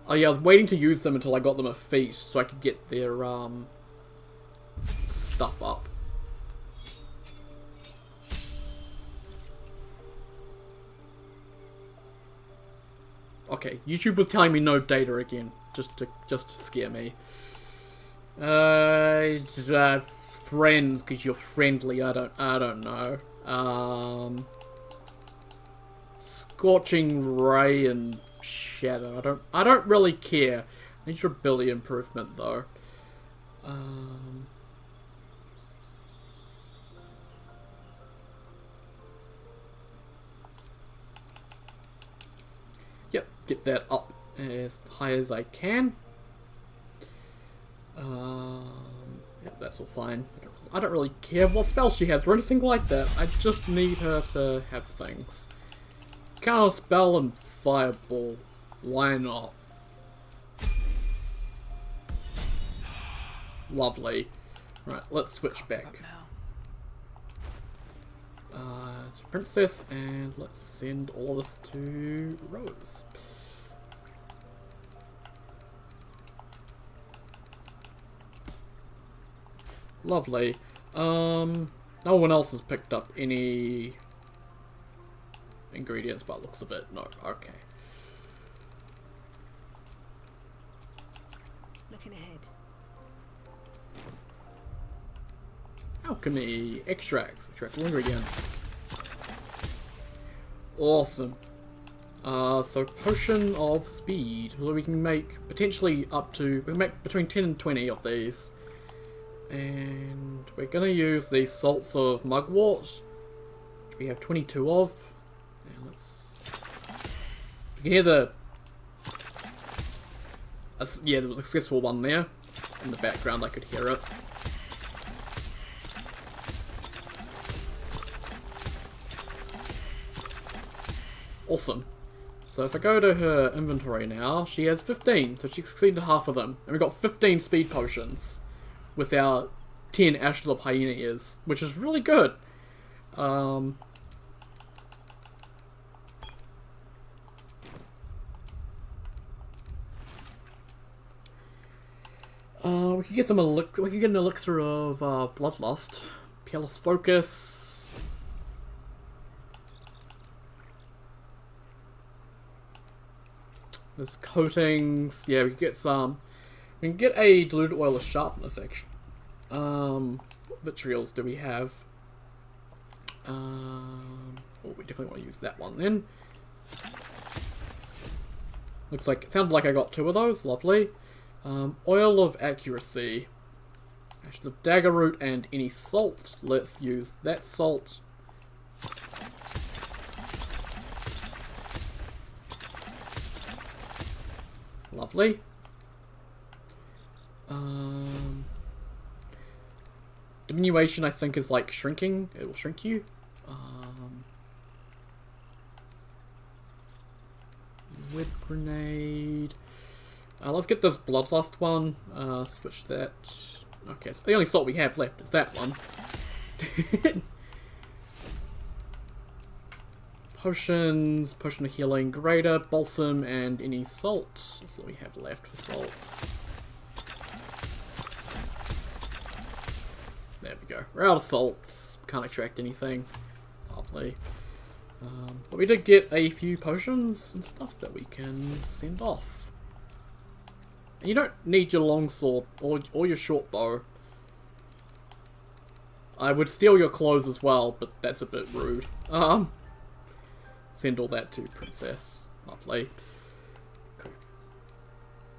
Oh yeah, I was waiting to use them until I got them a feast so I could get their stuff up. Okay, YouTube was telling me no data again, just to scare me. Friends, because you're friendly. I don't know. Scorching Ray and Shadow. I don't really care. I need your ability improvement though. Yep, get that up as high as I can. Yep, that's all fine. I don't really care what spell she has or anything like that. I just need her to have things. Counter spell and fireball. Why not? Lovely. Right, let's switch back. To Princess, and let's send all this to Rose. Lovely. No one else has picked up any ingredients by the looks of it. No, okay. Looking ahead. Alchemy. Extracts. Extractable ingredients. Awesome. So potion of speed. So we can make potentially up to, we can make between 10 and 20 of these. And we're gonna use the salts of mugwort, which we have 22 of. And let's, you can hear the, yeah, there was a successful one there. In the background I could hear it. Awesome. So if I go to her inventory now, she has 15, so she succeeded half of them. And we got 15 speed potions with our 10 Ashes of Hyena Ears, which is really good. We could get some we could get an elixir of bloodlust, peerless focus. There's coatings. Yeah, we could get some. We can get a diluted oil of sharpness, actually. What vitrials do we have? Oh, we definitely want to use that one then. Looks like, it sounds like I got 2 of those. Lovely. Oil of accuracy. Ashes of dagger root and any salt. Let's use that salt. Lovely. Diminution, I think, is like shrinking. It will shrink you. Whip grenade. Let's get this bloodlust one. Switch that. Okay, so the only salt we have left is that one. Potions, potion of healing, greater, balsam, and any salts. That's all we have left for salts. There we go. We're out of salts. Can't extract anything. Lovely. But we did get a few potions and stuff that we can send off. And you don't need your longsword or your short bow. I would steal your clothes as well, but that's a bit rude. Send all that to Princess. Lovely. Okay.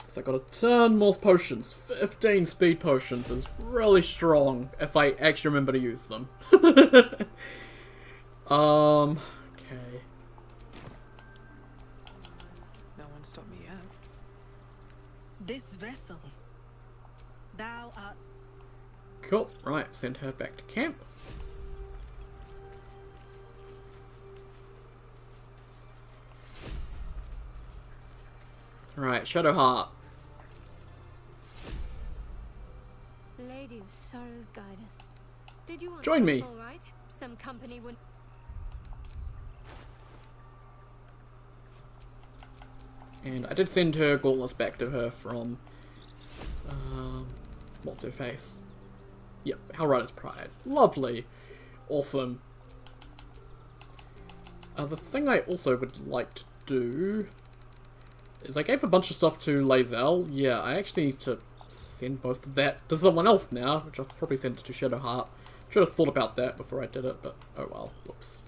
So I got a ton more potions. 15 speed potions is really strong if I actually remember to use them. Okay. No one stopped me yet. This vessel. Thou art. Cool. Right, send her back to camp. Right, Shadowheart. Lady of Sorrows, guide us. Did you want Join me. All right. Some company would. And I did send her gauntlets back to her from, what's her face? Yep, Hellrider's Pride. Lovely. Awesome. The thing I also would like to do is I gave a bunch of stuff to Lae'zel. Yeah, I actually need to send most of that to someone else now, which I'll probably send it to Shadowheart. Should have thought about that before I did it, but oh well. Whoops.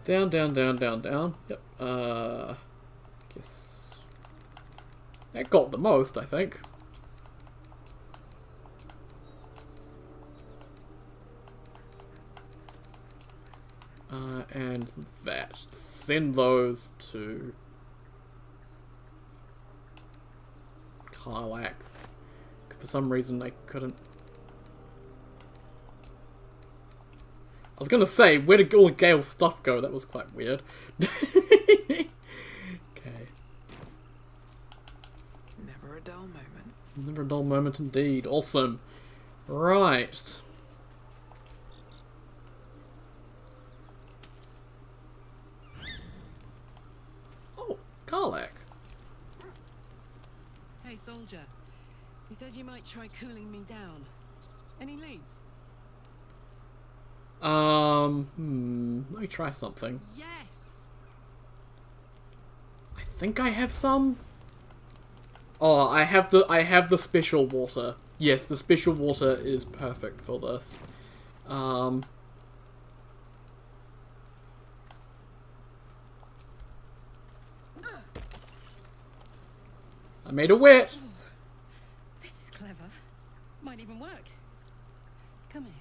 Down, down, down, down, down. Yep. Guess that got the most, I think. And that. Send those to Karlach. For some reason I couldn't. I was gonna say, where did all Gale's stuff go? That was quite weird. Okay. Never a dull moment. Never a dull moment indeed. Awesome. Right. Oh, Karlach. Hey, soldier. You said you might try cooling me down. Any leads? Let me try something. Yes. I think I have some. Oh, I have the special water. Yes, the special water is perfect for this. I made a wit. Oh, this is clever. Might even work. Come here.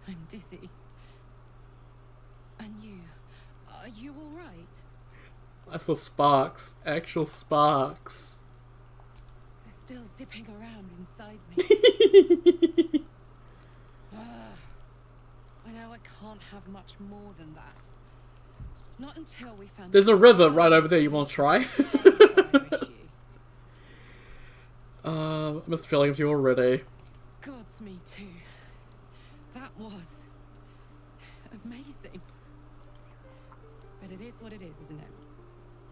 I'm dizzy. And you? Are you all right? I saw sparks. Actual sparks. They're still zipping around inside me. I know I can't have much more than that. Not until we found. There's a river right over there. You want to try? I missed the feeling of you already. Gods, me too. That was amazing. But it is what it is, isn't it?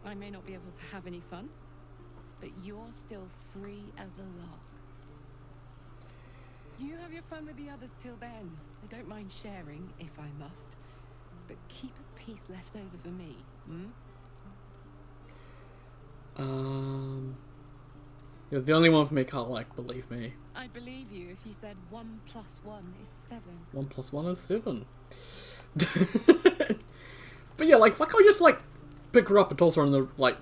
I may not be able to have any fun, but you're still free as a lark. You have your fun with the others till then. I don't mind sharing, if I must. But keep a piece left over for me, You're the only one for me, Karlach, believe me. I'd believe you if you said 1 + 1 is 7. 1 + 1 is 7. But yeah, like, why can't we just, like, pick her up and toss her in the, like,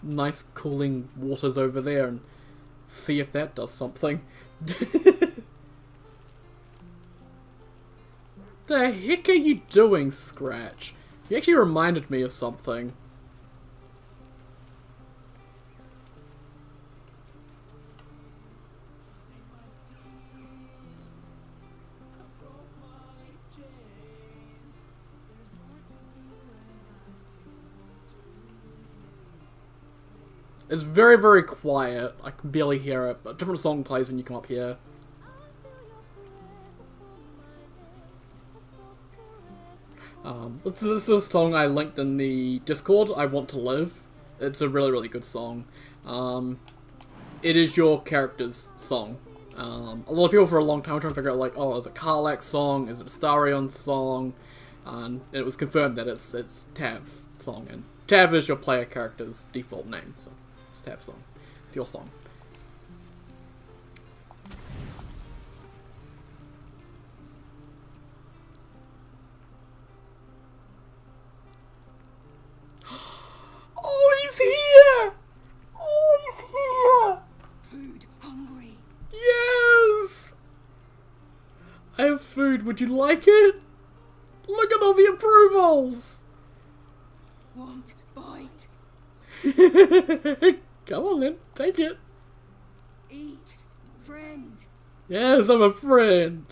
nice cooling waters over there and see if that does something? The heck are you doing, Scratch? You actually reminded me of something. It's very, very quiet. I can barely hear it, but a different song plays when you come up here. This is a song I linked in the Discord, I Want to Live. It's a really, really good song. It is your character's song. A lot of people for a long time were trying to figure out, like, oh, is it Karlach's song? Is it a Starion's song? And it was confirmed that it's Tav's song. And Tav is your player character's default name, so it's Tav's song. It's your song. Oh, he's here! Oh, he's here! Food, hungry. Yes! I have food. Would you like it? Look at all the approvals! Want, bite. Come on then, take it. Eat, friend. Yes, I'm a friend.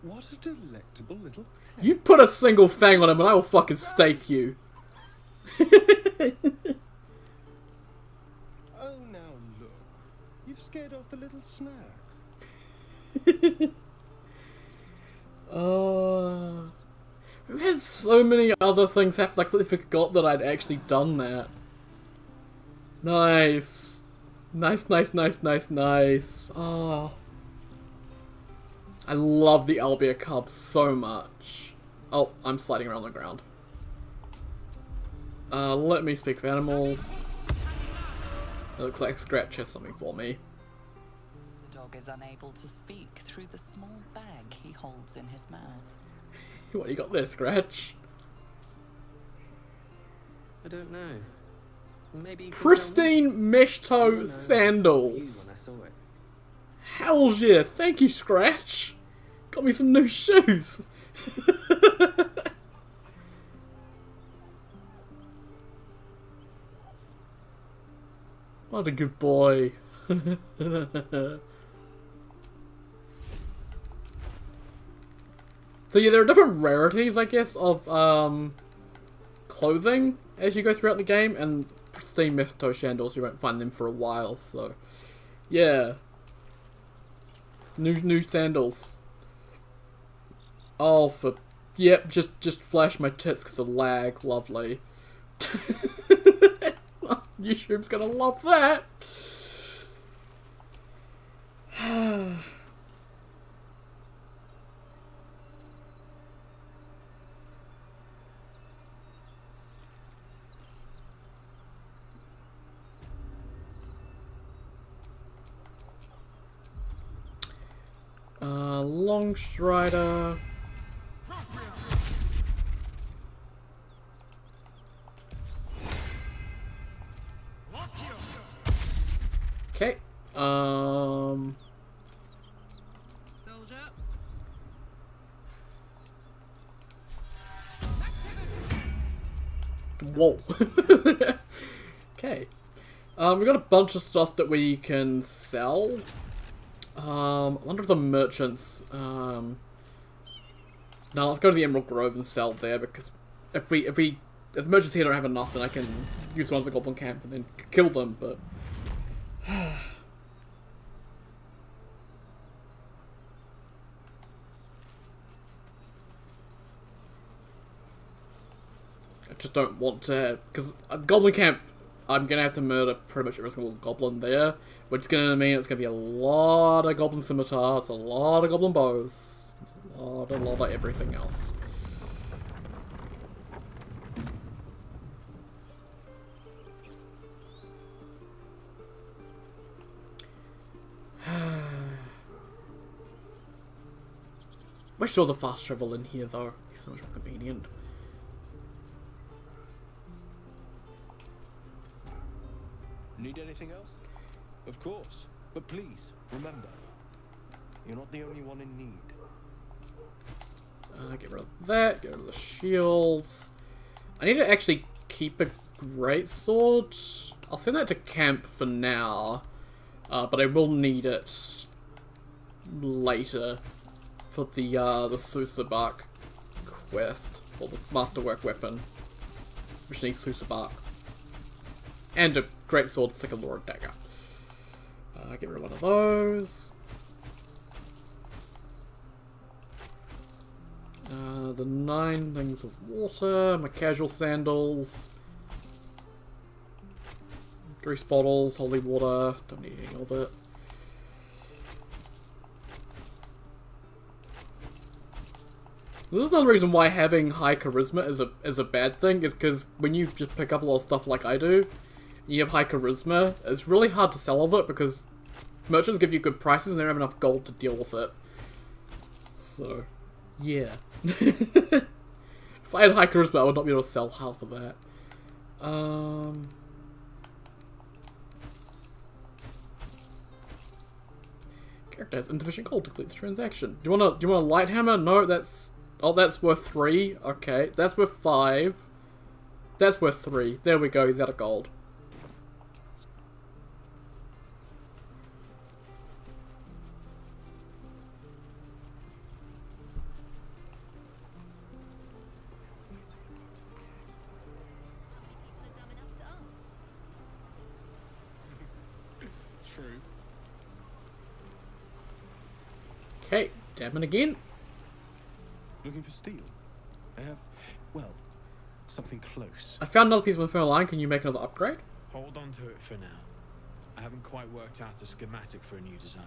What a delectable little... You put a single fang on him and I will fucking stake you. Oh, now look. You've scared off the little snack. There's so many other things happen. I completely forgot that I'd actually done that. Nice. Nice, nice, nice, nice, nice. Oh. I love the Albia Cub so much. Oh, I'm sliding around the ground. Let me speak of animals. It looks like Scratch has something for me. The dog is unable to speak through the small bag he holds in his mouth. What you got there, Scratch? I don't know. Maybe you can Pristine mesh toe sandals. when I saw it. Hell yeah, thank you, Scratch. Got me some new shoes. What a good boy. So yeah, there are different rarities, I guess, of clothing as you go throughout the game, and pristine mesh toe sandals, you won't find them for a while, so yeah. New sandals. Oh, for... Yep, just flash my tits because of lag. Lovely. YouTube's gonna love that. Long Strider. Okay. Soldier. Whoa. Okay. We got a bunch of stuff that we can sell. I wonder if the merchants, no, let's go to the Emerald Grove and sell there, because if the merchants here don't have enough, then I can use the ones at Goblin Camp and then kill them, but... I just don't want to, because at Goblin Camp, I'm gonna have to murder pretty much every single goblin there, which is gonna mean it's gonna be a lot of goblin scimitars, a lot of goblin bows, a lot of everything else. Wish there was a fast travel in here though, it's so much more convenient. Need anything else? Of course. But please, remember, you're not the only one in need. Get rid of that, get rid of the shields. I need to actually keep a greatsword. I'll send that to camp for now, but I will need it later for the Susabak quest, or the Masterwork weapon, which needs Susabak. And a greatsword, second Lord dagger. Get rid of one of those. The 9 things of water, my casual sandals, grease bottles, holy water, don't need any of it. This is another reason why having high charisma is a bad thing, is because when you just pick up a lot of stuff like I do, you have high charisma, it's really hard to sell all of it because merchants give you good prices and they don't have enough gold to deal with it. So, yeah. If I had high charisma, I would not be able to sell half of that. Character has insufficient gold to complete the transaction. Do you want a light hammer? No, that's... Oh, that's worth 3. Okay, that's worth 5. That's worth 3. There we go, he's out of gold. True. Okay, Damon again. Looking for steel? I have, well, something close. I found another piece of infernal line. Can you make another upgrade? Hold on to it for now. I haven't quite worked out a schematic for a new design.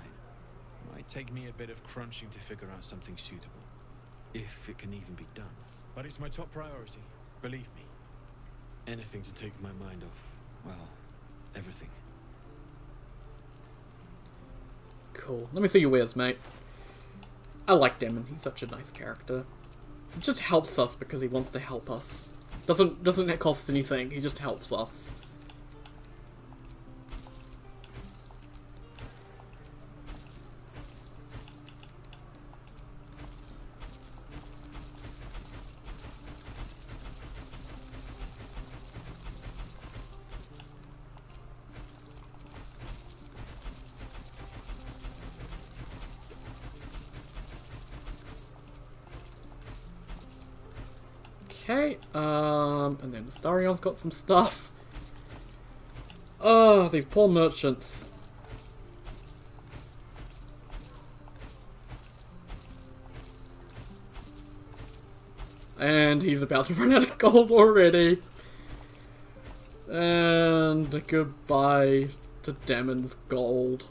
Might take me a bit of crunching to figure out something suitable. If it can even be done. But it's my top priority, believe me. Anything to take my mind off, well, everything. Cool. Let me see your wares, mate. I like Damon. He's such a nice character. He just helps us because he wants to help us. Doesn't cost us anything. He just helps us. Okay, and then Starion's got some stuff. Oh, these poor merchants. And he's about to run out of gold already. And goodbye to Damon's gold.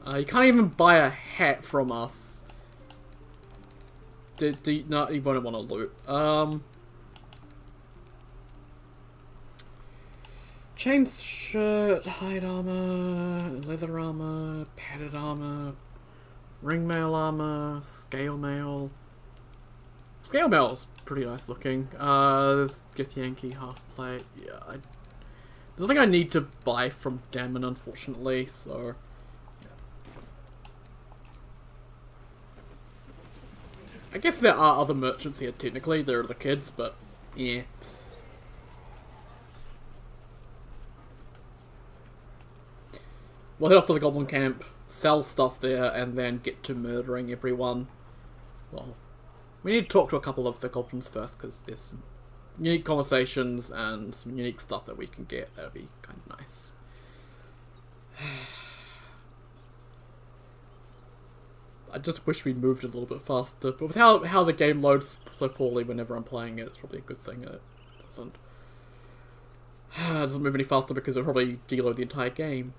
You can't even buy a hat from us. No, you won't want to loot. Chain shirt, hide armor, leather armor, padded armor, ringmail armor, scale mail. Scale mail's pretty nice looking. There's Githyanki half plate. Yeah, there's nothing I need to buy from Damon, unfortunately, so. Yeah. I guess there are other merchants here, technically. There are the kids, but yeah. We'll head off to the Goblin Camp, sell stuff there, and then get to murdering everyone. Well, we need to talk to a couple of the goblins first, because there's some unique conversations and some unique stuff that we can get. That'd be kind of nice. I just wish we'd moved a little bit faster, but with how the game loads so poorly whenever I'm playing it, it's probably a good thing that it doesn't move any faster, because it'll probably deload the entire game.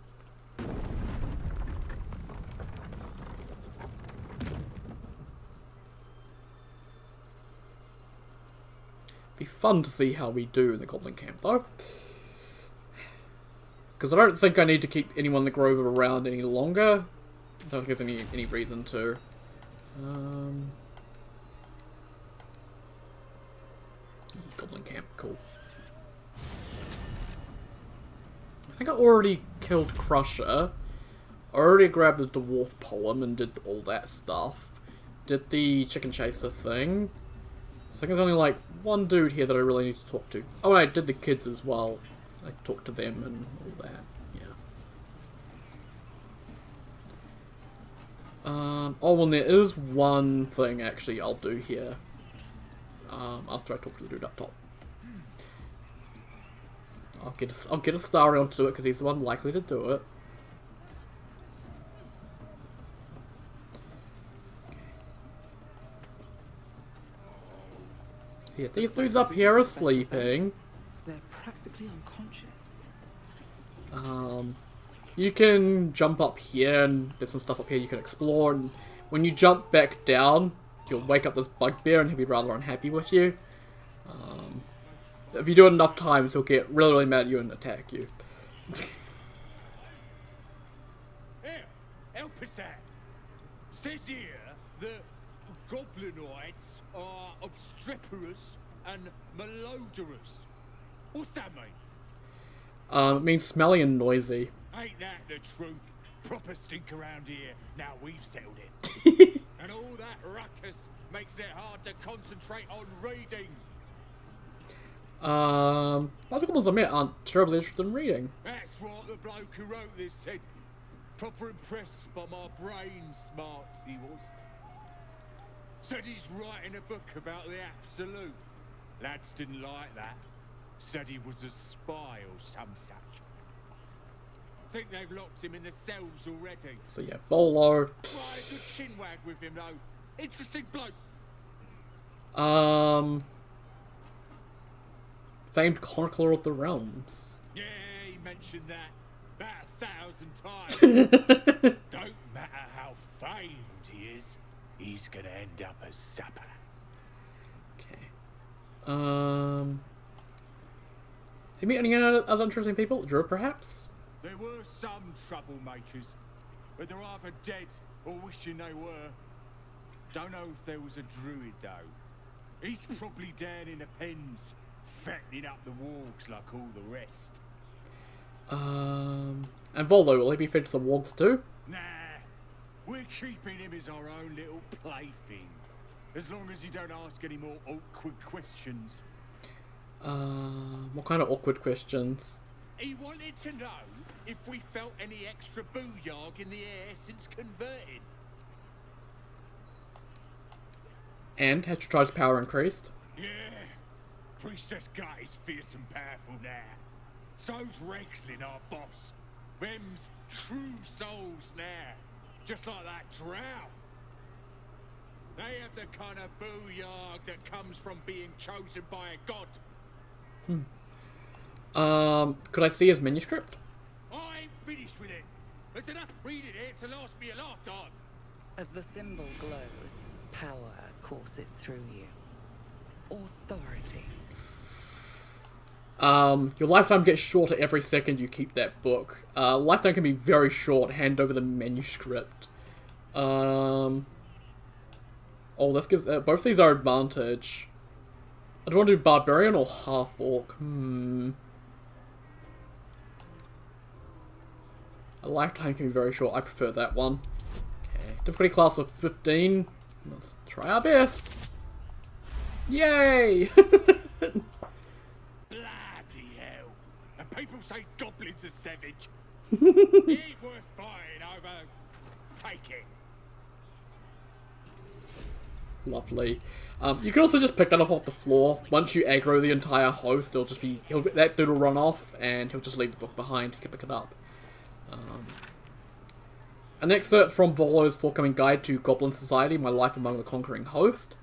Be fun to see how we do in the Goblin Camp, though. Because I don't think I need to keep anyone in the Grove around any longer. I don't think there's any reason to. Goblin Camp, cool. I think I already killed Crusher. I already grabbed the Dwarf Poem and did all that stuff. Did the Chicken Chaser thing. So I think there's only like one dude here that I really need to talk to. Oh, I did the kids as well. I talked to them and all that. Yeah. Oh, and there is one thing actually I'll do here. After I talk to the dude up top. I'll get a Starion to do it because he's the one likely to do it. Yeah, these dudes up here are sleeping. They're practically unconscious. You can jump up here, and there's some stuff up here you can explore, and when you jump back down, you'll wake up this bugbear and he'll be rather unhappy with you. If you do it enough times, he'll get really, really mad at you and attack you. Here, help us out. Says here that goblinoids are obstreperous and malodorous. What's that mean? It means smelly and noisy. Ain't that the truth? Proper stink around here. Now we've settled it. And all that ruckus makes it hard to concentrate on reading. Most goblins I met aren't terribly interested in reading. That's what the bloke who wrote this said. Proper impressed by my brain smarts he was. Said he's writing a book about the Absolute. Lads didn't like that. Said he was a spy or some such. Think they've locked him in the cells already. So yeah, Volo. Right, a good chinwag with him though. Interesting bloke. Famed chronicler of the realms. Yeah, he mentioned that about 1,000 times. Don't matter how famed he is, he's gonna end up as supper. Okay. Have you met any other interesting people? Drew, perhaps? There were some troublemakers, but they're either dead or wishing they were. Don't know if there was a druid though. He's probably down in the pens, fattening up the wargs like all the rest. And Volo, will he be fed to the wargs too? Nah, we're keeping him as our own little plaything. As long as he don't ask any more awkward questions. What kind of awkward questions? He wanted to know if we felt any extra booyarg in the air since converting. And has Tri's power increased? Yeah, Priestess Gut is fierce and powerful now. So's Rexlin, our boss. Them's true souls now, just like that drow. They have the kind of booyarg that comes from being chosen by a god. Could I see his manuscript? I ain't finished with it. There's enough reading here to last me a lifetime. As the symbol glows, power courses through you. Authority. Your lifetime gets shorter every second you keep that book. Lifetime can be very short. Hand over the manuscript. Oh, this gives both these are advantage. I don't want to do barbarian or half orc. A lifetime can be very short. I prefer that one. Okay, difficulty class of 15. Let's try our best. Yay! Bloody hell. And people say goblins are savage. It ain't worth fighting over. Take it. Lovely. You can also just pick that up off the floor. Once you aggro the entire host, it'll just be that dude will run off and he'll just leave the book behind. You can pick it up. An excerpt from Volo's forthcoming guide to Goblin Society: My Life Among the Conquering Host.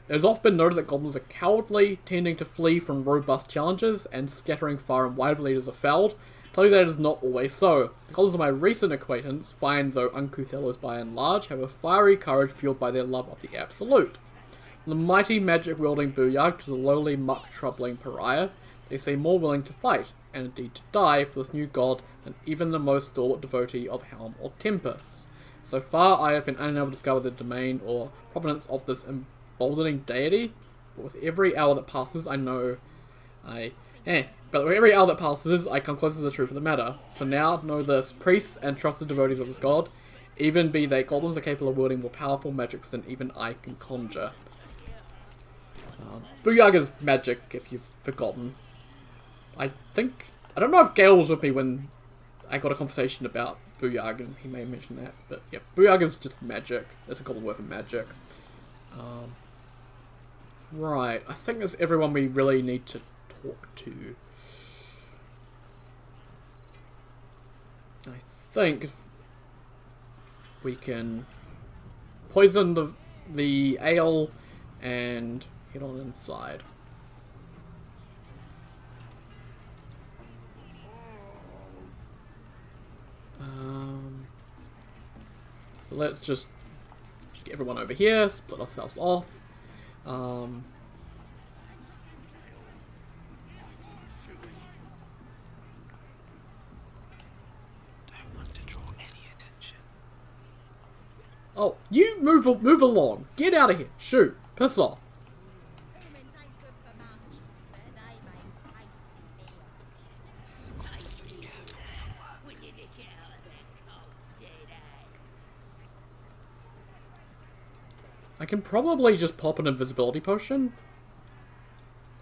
It has often been noted that goblins are cowardly, tending to flee from robust challenges, and scattering far and wide leaders are felled. Tell you that it is not always so. The goblins of my recent acquaintance, fine though uncouth fellows by and large, have a fiery courage fueled by their love of the absolute. From the mighty magic-wielding Booyarg to the lowly muck-troubling pariah, they seem more willing to fight, and indeed to die, for this new god than even the most stalwart devotee of Helm or Tempest. So far, I have been unable to discover the domain or provenance of this emboldening deity, but with every hour that passes, I know But with every hour that passes, I come closer to the truth of the matter. For now, know this: priests and trusted devotees of this god, even be they goblins, are capable of wielding more powerful magics than even I can conjure. Booyarg is magic, if you've forgotten. I don't know if Gale was with me when I got a conversation about Booyarg, and he may have mentioned that, but yeah, Booyarg is just magic. It's a goblin worth of magic. Right, I think that's everyone we really need to talk to. I think we can poison the ale and head on inside. So let's just get everyone over here, split ourselves off. Oh, you move along. Get out of here. Shoot. Piss off. I can probably just pop an invisibility potion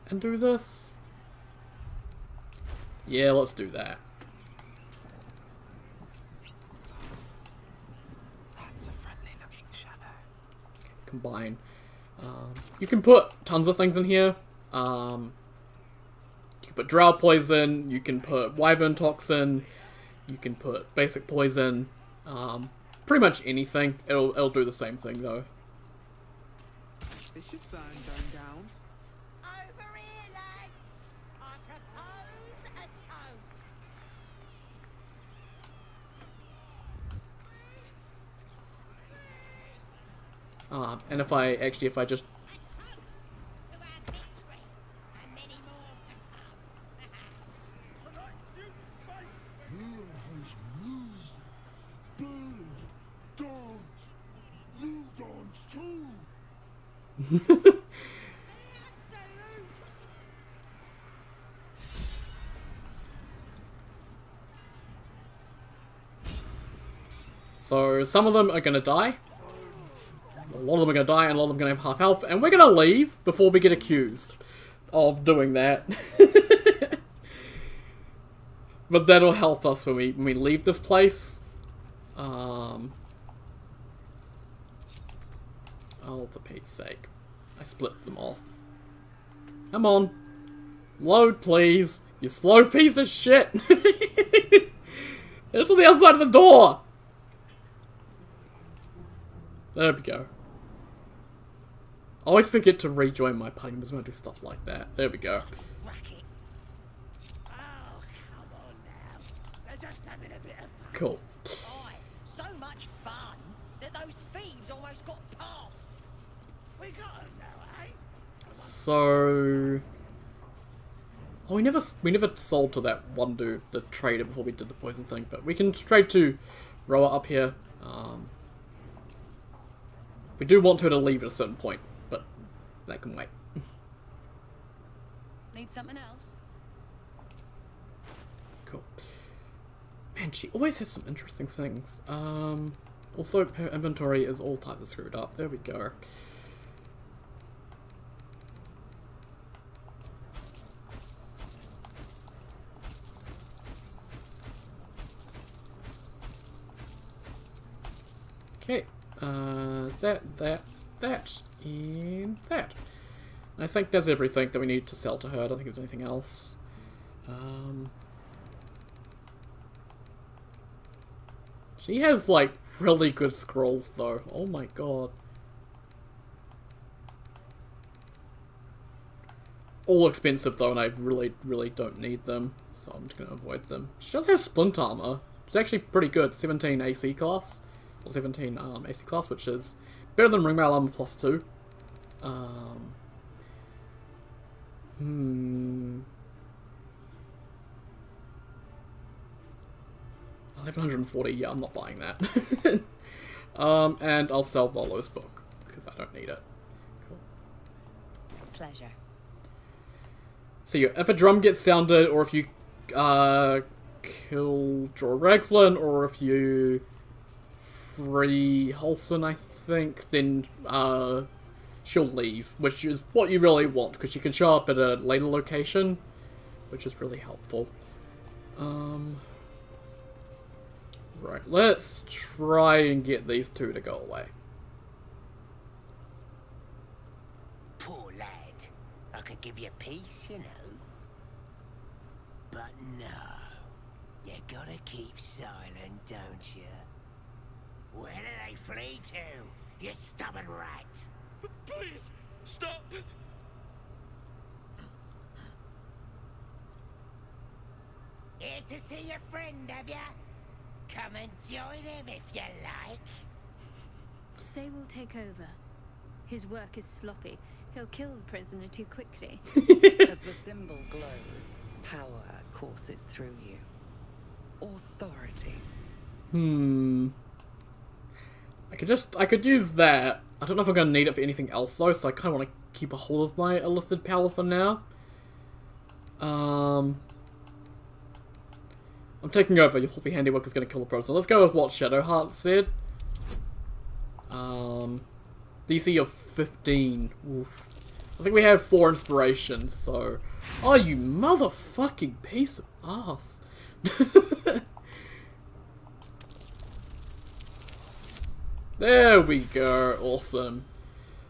and do this. Yeah, let's do that. That's a friendly looking shadow. Combine. You can put tons of things in here. You can put drow poison, you can put wyvern toxin, you can put basic poison, pretty much anything. It'll do the same thing though. This should burn going down. Over here, lads! I propose a toast. And if I just You dance too. So some of them are gonna die. A lot of them are gonna die, and a lot of them are gonna have half health, and we're gonna leave before we get accused of doing that. But that'll help us when we leave this place. Oh, for Pete's sake. I split them off. Come on. Load, please. You slow piece of shit. It's on the other side of the door. There we go. I always forget to rejoin my party members when I do stuff like that. There we go. Cool. So much fun that those thieves almost got past. We got them now, eh? So, oh, we never sold to that one dude, the trader, before we did the poison thing. But we can trade to Roa up here. We do want her to leave at a certain point, but that can wait. Need something else? Cool. Man, she always has some interesting things. Also, her inventory is all types of screwed up. There we go. Okay, that, and that. I think that's everything that we need to sell to her. I don't think there's anything else. She has, like, really good scrolls, though. Oh my god. All expensive, though, and I really, really don't need them. So I'm just going to avoid them. She does have splint armor. It's actually pretty good. 17 AC class. Or 17 AC class, which is better than ringmail armor plus 2. 1140, yeah, I'm not buying that. And I'll sell Volo's book, because I don't need it. Cool. Pleasure. So yeah, if a drum gets sounded, or if you kill Jorah Ragzlin, or if you free Halsin, I think, then she'll leave, which is what you really want, because she can show up at a later location, which is really helpful. Right, let's try and get these two to go away. Poor lad. I could give you peace, you know. But no. You gotta keep silent, don't you? Where do they flee to, you stubborn rat? Please, stop! Here to see your friend, have ya? Come and join him if you like. Say will take over. His work is sloppy. He'll kill the prisoner too quickly. As the symbol glows, power courses through you. Authority. I could use that. I don't know if I'm going to need it for anything else though, so I kind of want to keep a hold of my elicited power for now. I'm taking over. Your floppy handiwork is going to kill the person. Let's go with what Shadowheart said. DC of 15. Oof. I think we have 4 inspirations, so... Oh, you motherfucking piece of ass. There we go. Awesome.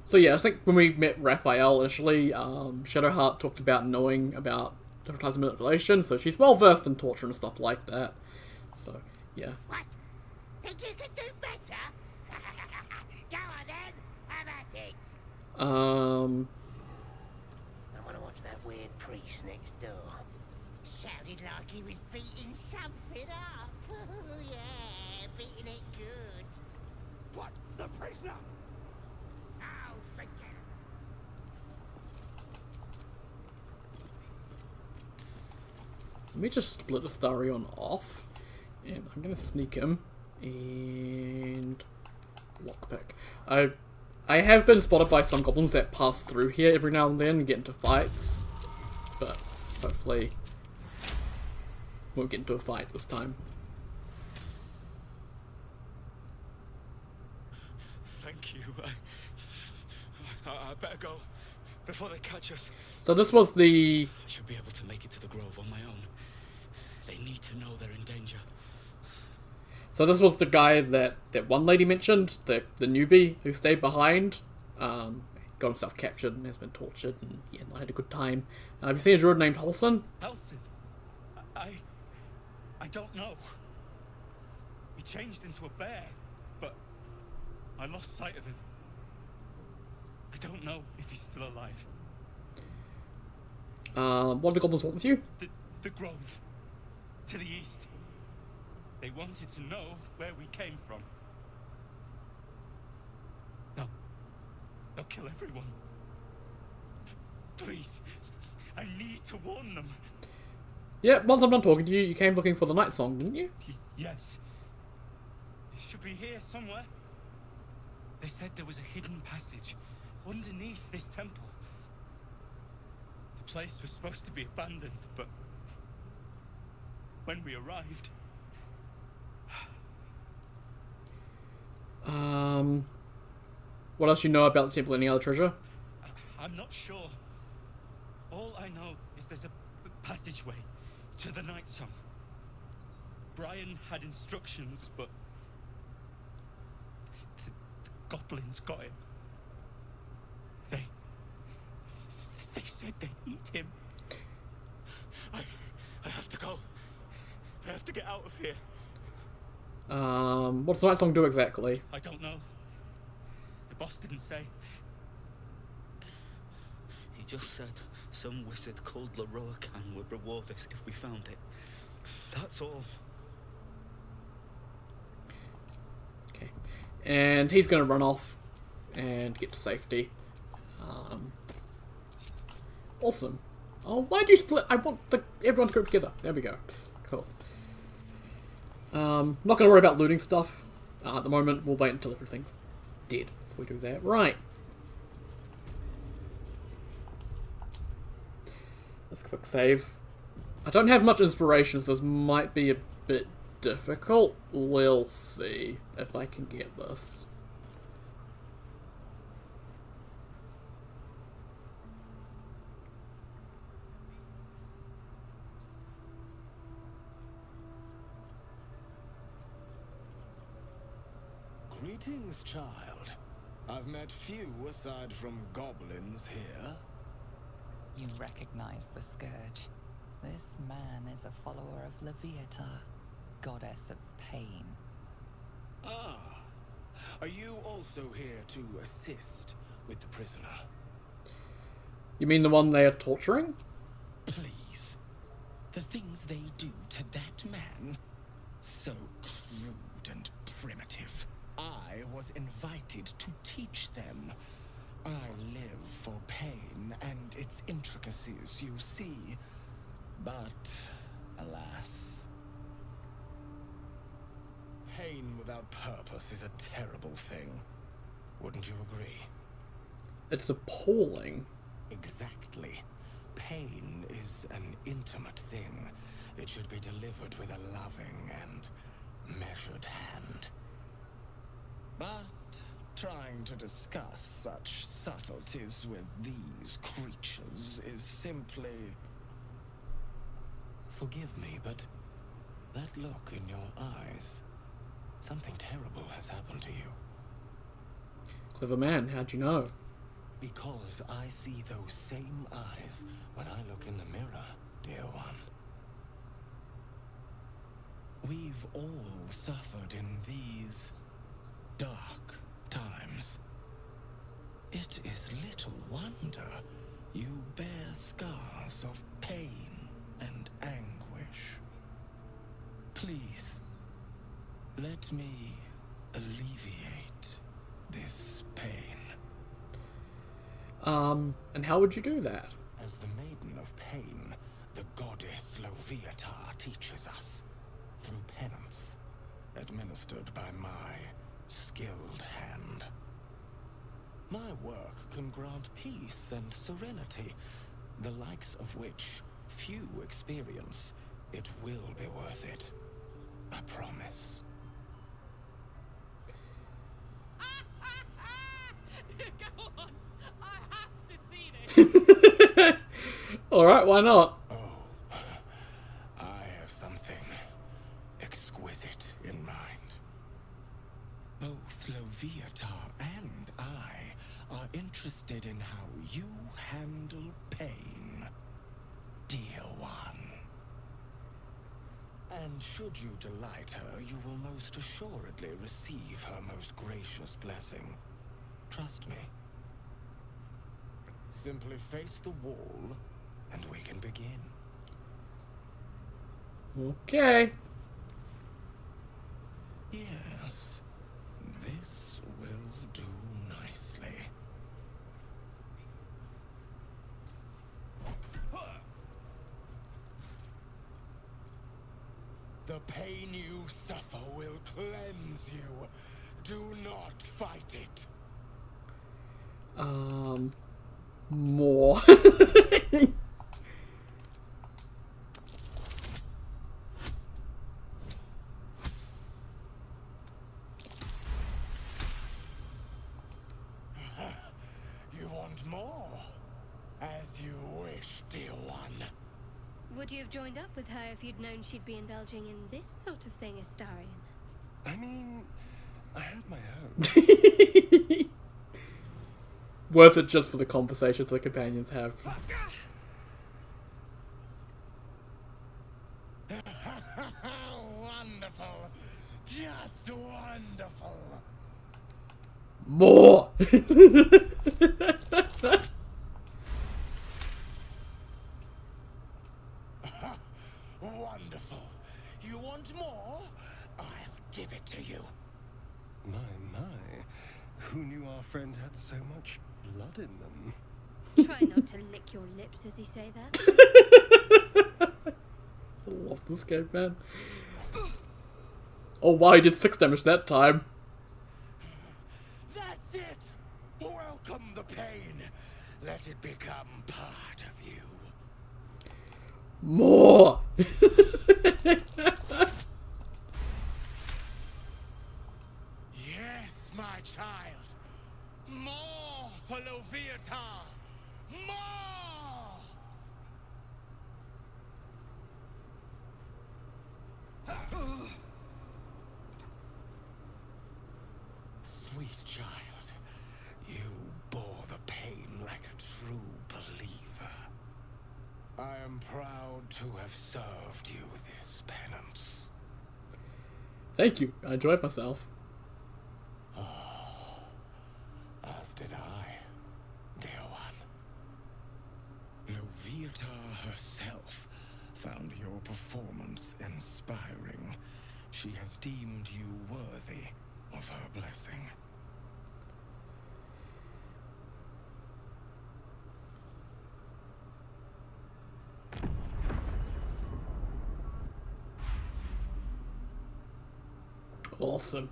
So yeah, I think when we met Raphael initially, Shadowheart talked about knowing about different types of manipulation, so she's well versed in torture and stuff like that. So, yeah. What? Think you could do better? Go on then. Have at it. I want to watch that weird priest next door. Sounded like he was beating something up. Yeah, beating it good. What? The prisoner? Oh, forget it. Let me just split Astarion off. And I'm gonna sneak him. And lockpick. I have been spotted by some goblins that pass through here every now and then and get into fights. But hopefully won't get into a fight this time. Thank you. I better go before they catch us. So this was the... I should be able to make it to the grove on my own. They need to know they're in danger. So this was the guy that one lady mentioned, the newbie who stayed behind. Got himself captured and has been tortured and yeah, not had a good time. Have you seen a druid named Halsin? Halsin? I don't know. He changed into a bear, but I lost sight of him. I don't know if he's still alive. What do the goblins want with you? The grove. To the east. They wanted to know where we came from. They'll kill everyone. Please, I need to warn them. Yeah, once I'm done talking to you, you came looking for the night song, didn't you? Yes. It should be here somewhere. They said there was a hidden passage underneath this temple. The place was supposed to be abandoned, but when we arrived... What else you know about the temple? Any other treasure? I'm not sure. All I know is there's a passageway to the night song. Brian had instructions, but the goblins got him. They said they eat him. I have to go. I have to get out of here. What does the night song do exactly? I don't know. The boss didn't say. He just said some wizard called Leroacan would reward us if we found it. That's all. Okay. And he's gonna run off and get to safety. Awesome. Oh, why'd you split? I want everyone to go together. There we go. Cool. Not gonna worry about looting stuff at the moment. We'll wait until everything's dead before we do that. Right. Let's quick save. I don't have much inspiration, so this might be a bit difficult. We'll see if I can get this. Greetings, child. I've met few aside from goblins here. You recognize the scourge. This man is a follower of Leviata, goddess of pain. Ah, are you also here to assist with the prisoner? You mean the one they are torturing? Please. The things they do to that man, so crude and primitive. I was invited to teach them. I live for pain and its intricacies, you see. But, alas, pain without purpose is a terrible thing. Wouldn't you agree? It's appalling. Exactly. Pain is an intimate thing. It should be delivered with a loving and measured hand. But trying to discuss such subtleties with these creatures is simply... Forgive me, but that look in your eyes, something terrible has happened to you. Clever man, how'd you know? Because I see those same eyes when I look in the mirror, dear one. We've all suffered in these dark times. It is little wonder you bear scars of pain and anguish. Please, let me alleviate this pain. And how would you do that? As the Maiden of Pain, the goddess Loviatar teaches us, through penance, administered by my skilled hand. My work can grant peace and serenity, the likes of which few experience. It will be worth it. I promise. Go on. I have to see this. Alright, why not? Oh, I have something exquisite in mind. Both Loviatar and I are interested in how you handle pain, dear one. And should you delight her, you will most assuredly receive her most gracious blessing. Trust me. Simply face the wall, and we can begin. Okay. Yes, this will do nicely. The pain you suffer will cleanse you. Do not fight it. More. You want more? As you wish, dear one. Would you have joined up with her if you'd known she'd be indulging in this sort of thing, Astarion? I mean, I had my own. Worth it just for the conversations the companions have. Wonderful. Just wonderful. More! Wonderful. You want more? I'll give it to you. My. Who knew our friend had so much blood in them? Try not to lick your lips as you say that. I love this game, man. Oh wow, he did 6 damage that time. That's it. Welcome the pain. Let it become part of you. More! Yes, my child. More for Loviatar. More! Sweet child, you bore the pain like a true believer. I am proud to have served you this penance. Thank you, I enjoyed myself. As did I, dear one. Loviatar herself found your performance inspiring. She has deemed you worthy of her blessing. Awesome.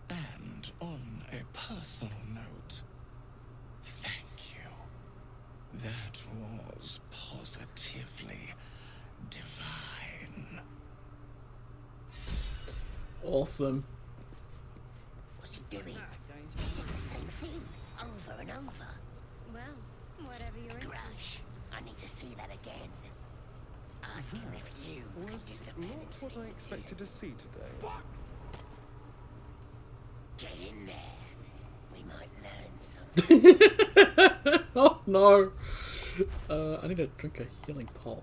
And on a personal note, thank you. That was positively divine. Awesome. What's he doing? It's the same thing, over and over. Well, whatever you're into. Grush, I need to see that again. Ask him if you can do the Not penance what thing I expected too. to see today. Get in there. We might learn something. Oh no! I need to drink a healing pot.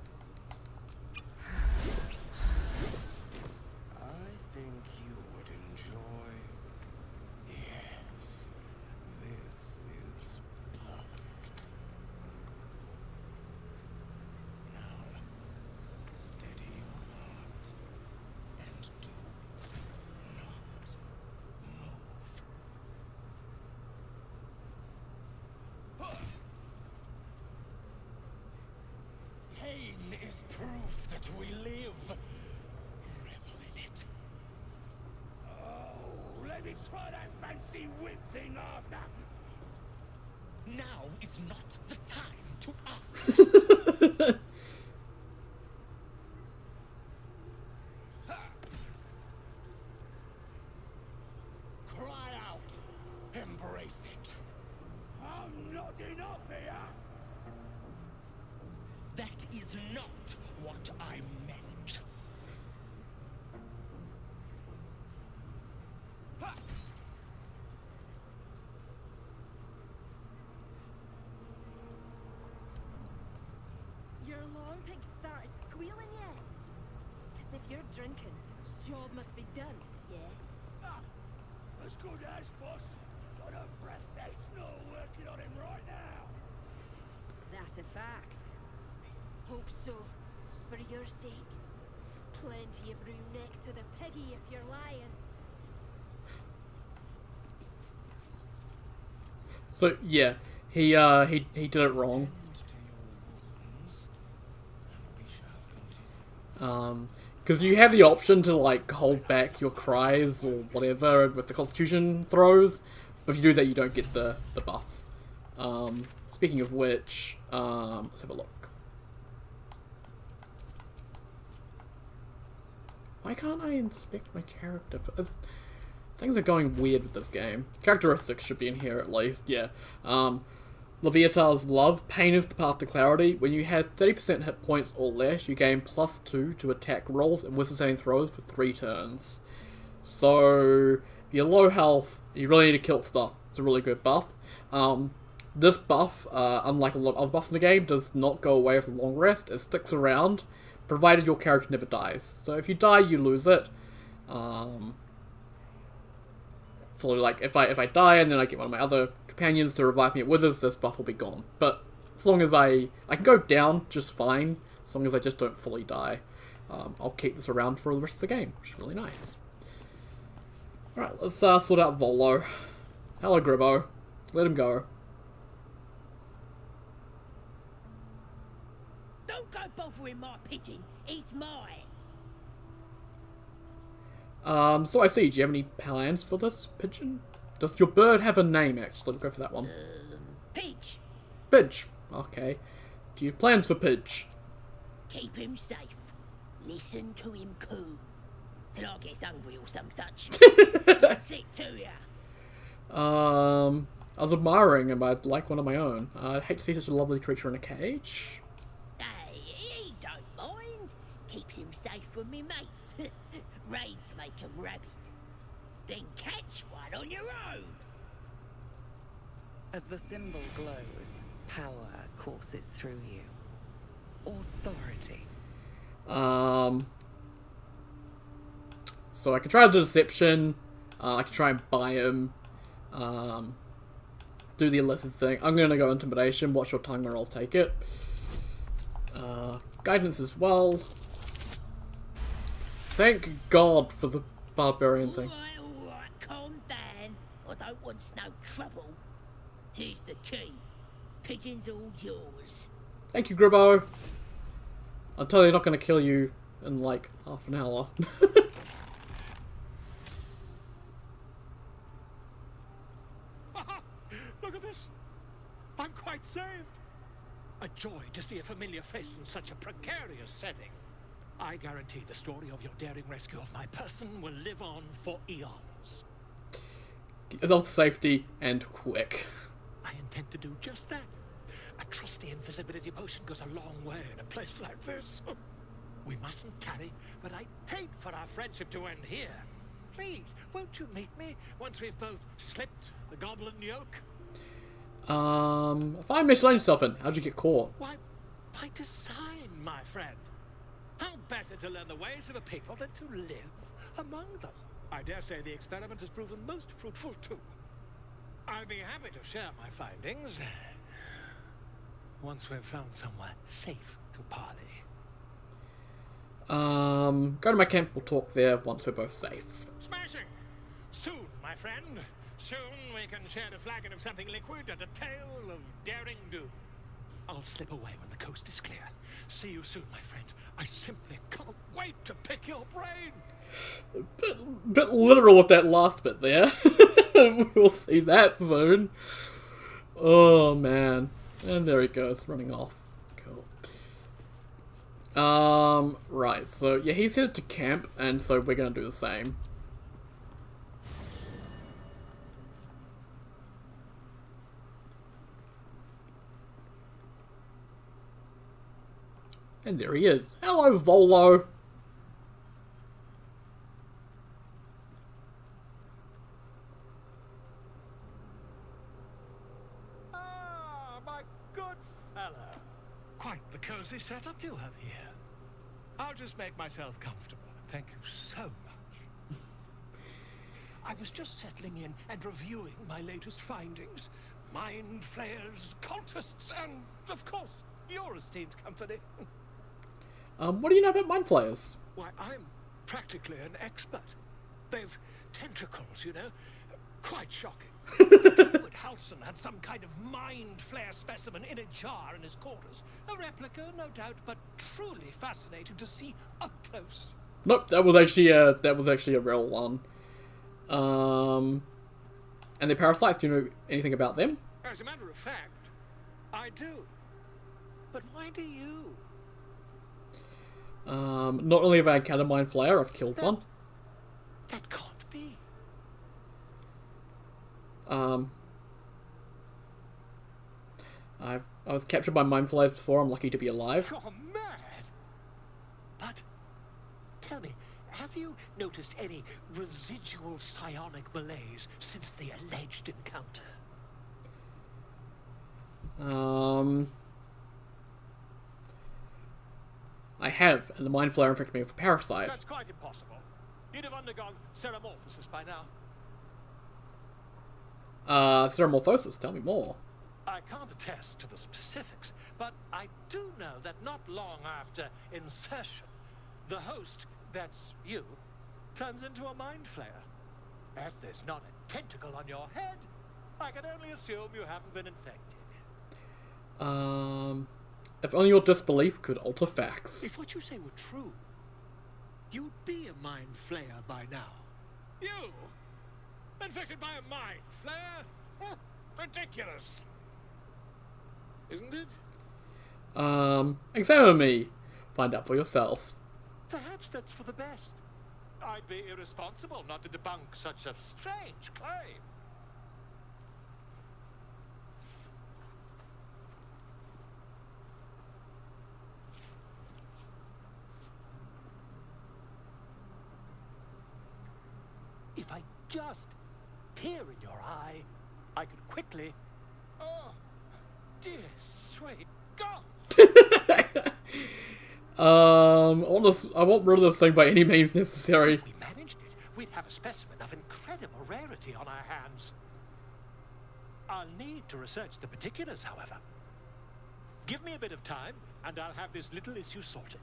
Try that fancy whip thing after. Now is not the time to ask. Cry out. Embrace it. I'm not enough here. That is not what I meant. Your alarm pig started squealing yet? Because if you're drinking, job must be done, yeah? As good as, boss. Got a professional working on him right now. That's a fact. Hope so. For your sake. Plenty of room next to the piggy if you're lying. So yeah, he did it wrong. Because you have the option to like hold back your cries or whatever with the Constitution throws, but if you do that, you don't get the buff. Speaking of which, let's have a look. Why can't I inspect my character? Things are going weird with this game. Characteristics should be in here at least, yeah. Leviathar's Love. Pain is the path to clarity. When you have 30% hit points or less, you gain +2 to attack rolls and wisdom saving throws for 3 turns. So, if you're low health, you really need to kill stuff. It's a really good buff. This buff, unlike a lot of other buffs in the game, does not go away with a long rest. It sticks around, provided your character never dies. So if you die, you lose it. So like, if I die and then I get one of my other companions to revive me at Withers, this buff will be gone. But as long as I can go down just fine, as long as I just don't fully die, I'll keep this around for the rest of the game, which is really nice. Alright, let's sort out Volo. Hello, Gribbo. Let him go. Don't go bothering my pigeon. He's mine. So I see. Do you have any plans for this pigeon? Does your bird have a name, actually? Let's go for that one. Pidge. Pidge. Okay. Do you have plans for Pidge? Keep him safe. Listen to him coo. Till I gets hungry or some such. What's it to ya? I was admiring him. I'd like one of my own. I'd hate to see such a lovely creature in a cage. Hey, he don't mind. Keeps him safe from me mates. Raids make 'em rabid. Then catch one on your own. As the symbol glows, power courses through you. Authority. So I can try to do deception. I can try and buy him. Do the illicit thing. I'm gonna go intimidation. Watch your tongue or I'll take it. Guidance as well. Thank God for the barbarian thing. Alright, calm down. I don't want no trouble. Here's the key. Pigeon's all yours. Thank you, Gribbo. I'm totally not going to kill you in like half an hour. Look at this. I'm quite saved. A joy to see a familiar face in such a precarious setting. I guarantee the story of your daring rescue of my person will live on for eons. Result safety and quick. I intend to do just that. A trusty invisibility potion goes a long way in a place like this. We mustn't tarry, but I hate for our friendship to end here. Please, won't you meet me once we've both slipped the goblin yoke? If I mislead yourself in, how'd you get caught? Why, by design, my friend. How better to learn the ways of a people than to live among them? I dare say the experiment has proven most fruitful too. I'd be happy to share my findings once we've found somewhere safe to parley. Go to my camp, we'll talk there once we're both safe. Smashing! Soon, my friend. Soon we can share a flagon of something liquid and a tale of daring do. I'll slip away when the coast is clear. See you soon, my friend. I simply can't wait to pick your brain. Bit literal with that last bit there. We'll see that soon. Oh man. And there he goes, running off. Cool. Right, so yeah, he's headed to camp, and so we're gonna do the same. And there he is. Hello, Volo! Ah, my good fellow. Quite the cozy setup you have here. I'll just make myself comfortable. Thank you so much. I was just settling in and reviewing my latest findings. Mind flayers, cultists, and, of course, your esteemed company. What do you know about mind flayers? Why, I'm practically an expert. They've tentacles, you know. Quite shocking. Edward Halson had some kind of mind flare specimen in a jar in his quarters. A replica, no doubt, but truly fascinating to see up close. Nope, that was actually a real one. And the parasites, do you know anything about them? As a matter of fact, I do. But why do you? Not only have I encountered mind flayer, I've killed one. That can't be. I was captured by mind flayers before. I'm lucky to be alive. You're mad. But tell me, have you noticed any residual psionic malaise since the alleged encounter? I have, and the mind flayer infected me with a parasite. That's quite impossible. You'd have undergone ceramorphosis by now. Ceramorphosis, tell me more. I can't attest to the specifics, but I do know that not long after insertion, the host, that's you, turns into a mind flayer. As there's not a tentacle on your head, I can only assume you haven't been infected. If only your disbelief could alter facts. If what you say were true, you'd be a mind flayer by now. You? Infected by a mind flayer? Huh, ridiculous. Isn't it? Examine me. Find out for yourself. Perhaps that's for the best. I'd be irresponsible not to debunk such a strange claim. If I just peer in your eye, I could quickly... Oh, dear sweet God! I won't rid of this thing by any means necessary. If we managed it, we'd have a specimen of incredible rarity on our hands. I'll need to research the particulars, however. Give me a bit of time, and I'll have this little issue sorted.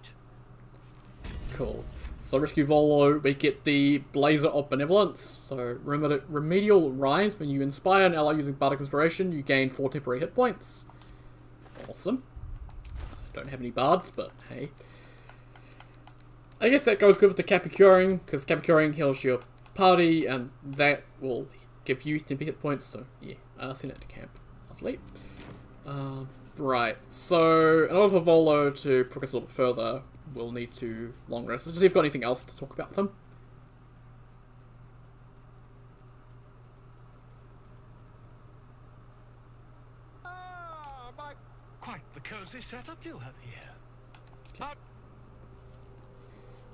Cool. So rescue Volo, we get the Blazer of Benevolence. So remedial rise. When you inspire an ally using Bardic Inspiration, you gain 4 temporary hit points. Awesome. Don't have any bards, but hey. I guess that goes good with the Capicuring, because Capicuring heals your party, and that will give you temporary hit points, so yeah, send it to camp. Lovely. Right, so in order for Volo to progress a little bit further, we'll need to long rest. Let's just see if we've got anything else to talk about with him. Quite the cozy setup you have here.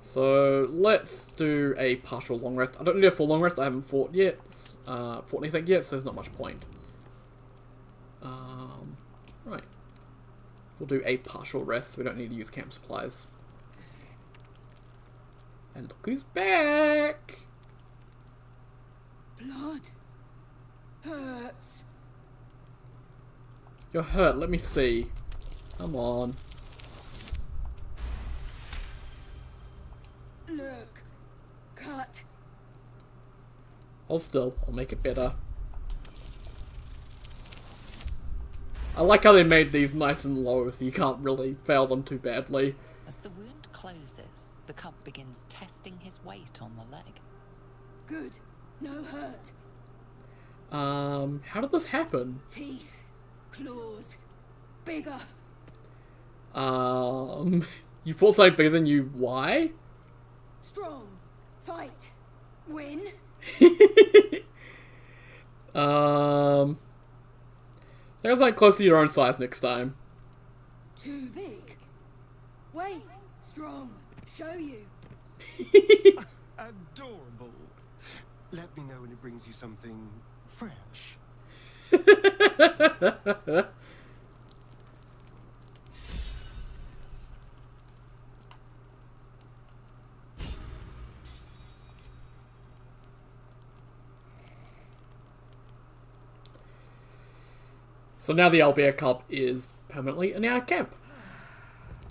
So let's do a partial long rest. I don't need a full long rest. I haven't fought yet, fought anything yet, so there's not much point. Right, we'll do a partial rest. So we don't need to use camp supplies. And look who's back! Blood hurts. You're hurt. Let me see. Come on. Look, cut. Hold still. I'll make it better. I like how they made these nice and low, so you can't really fail them too badly. As the wound closes, the cub begins testing his weight on the leg. Good. No hurt. How did this happen? Teeth, claws, bigger. You fought something bigger than you. Why? Strong. Fight. Win. That was like close to your own size next time. Too big. Wait. Strong. Show you. Adorable. Let me know when it brings you something fresh. So now the Albia Cup is permanently in our camp.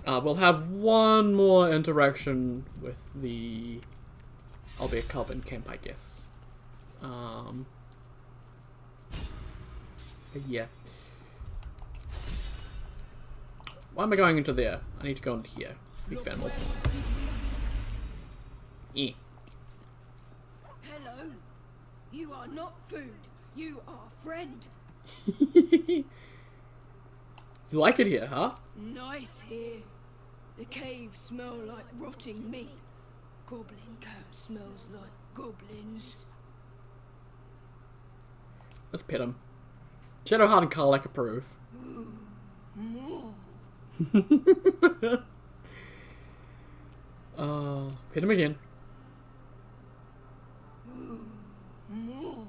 We'll have one more interaction with the Albia Cup in camp, I guess. But yeah. Why am I going into there? I need to go into here. Big animals. Eh. Hello. You are not food. You are friend. You like it here, huh? Nice here. The caves smell like rotting meat. Goblin cat smells like goblins. Let's pet him. Shadowheart and Karlak approve. Ooh, more. Pet him again. Ooh, more.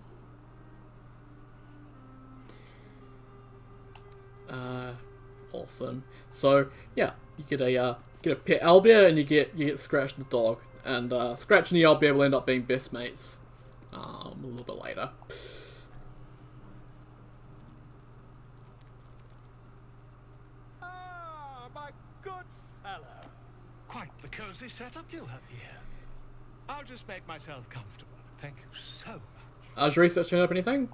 Awesome. So yeah, you get a pet owlbear and you get Scratch the dog, and Scratch and the owlbear will end up being best mates. A little bit later. Ah, my good fellow. Quite the cozy setup you have here. I'll just make myself comfortable. Thank you so much. Is your research turning up anything?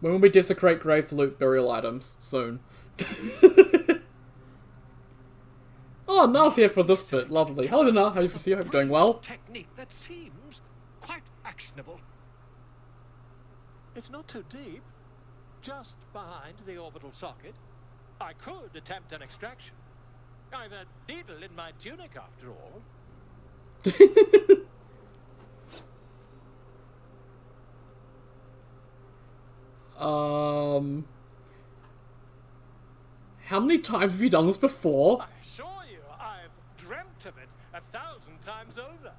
When will we desecrate graves to loot burial items? Soon. Oh, Na's here for this bit. Lovely. Hello, Na. How you see you? Hope you're doing well. Technique that seems quite actionable. It's not too deep. Just behind the orbital socket. I could attempt an extraction. I've a needle in my tunic after all. How many times have you done this before? I assure you, I've dreamt of it 1,000 times over.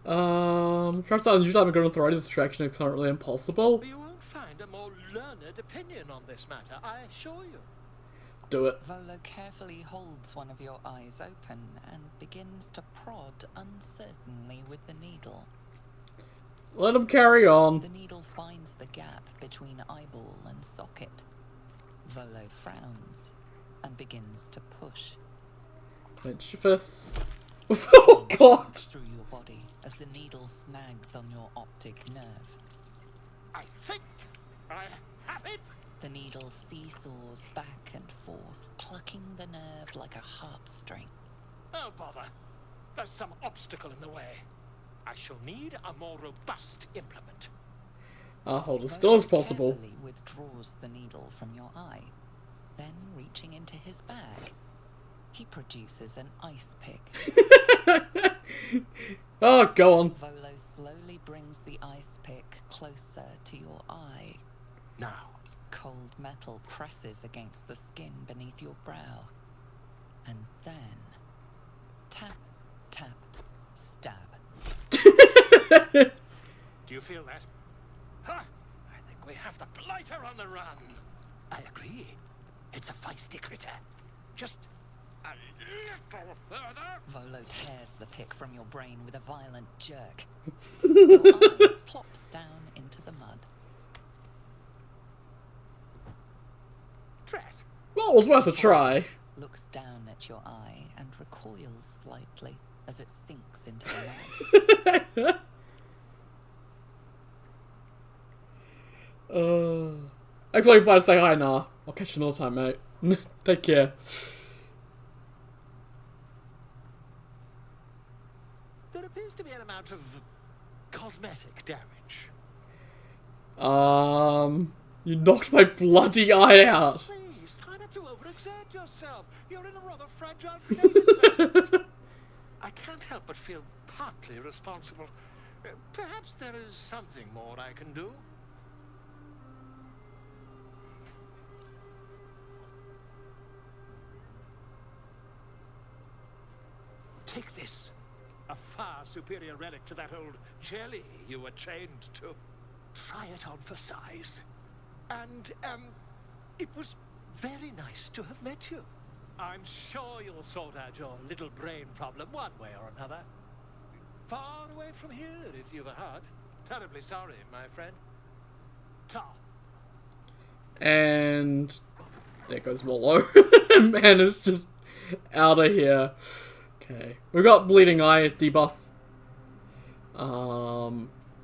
Trying to start a new type of good authorities distraction is currently impossible. You won't find a more learned opinion on this matter, I assure you. Do it. Volo carefully holds one of your eyes open and begins to prod uncertainly with the needle. Let him carry on. The needle finds the gap between eyeball and socket. Volo frowns and begins to push. Clench your fists. Oh god! Through your body as the needle snags on your optic nerve. I think I have it. The needle seesaws back and forth, plucking the nerve like a harp string. Oh bother. There's some obstacle in the way. I shall need a more robust implement. I'll hold as still as possible. Carefully withdraws the needle from your eye. Then, reaching into his bag, he produces an ice pick. Oh, go on. Volo slowly brings the ice pick closer to your eye. Now. Cold metal presses against the skin beneath your brow. And then, tap, tap, stab. Do you feel that? Ha! I think we have the blighter on the run. I agree. It's a feisty critter. Just a little further. Volo tears the pick from your brain with a violent jerk. Your eye plops down into the mud. Drat. Well, it was worth a try. Looks down at your eye and recoils slightly as it sinks into the mud. Actually, bye to say hi, nah. I'll catch you another time, mate. Take care. appears to be an amount of cosmetic damage. You knocked my bloody eye out. Please, try not to overexert yourself. You're in a rather fragile state at present. I can't help but feel partly responsible. Perhaps there is something more I can do. Take this. A far superior relic to that old jelly you were chained to. Try it on for size. And, it was very nice to have met you. I'm sure you'll sort out your little brain problem one way or another. Far away from here, if you've a heart. Terribly sorry, my friend. Ta. And there goes Volo. Man is just out of here. Okay, we've got Bleeding Eye debuff,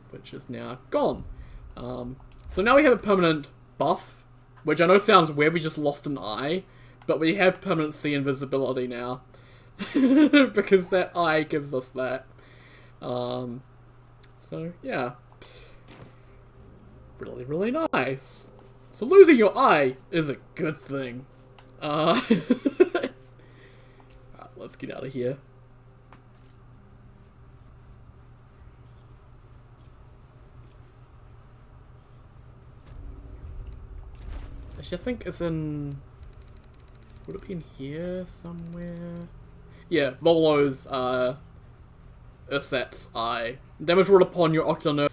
which is now gone. So now we have a permanent buff, which I know sounds weird, we just lost an eye, but we have permanent sea invisibility now, because that eye gives us that. So yeah, really, really nice. So losing your eye is a good thing. Let's get out of here. Actually, I think it's in... Would it be in here somewhere? Yeah, Volo's, Urset's eye. Damage wrought upon your ocular nerve.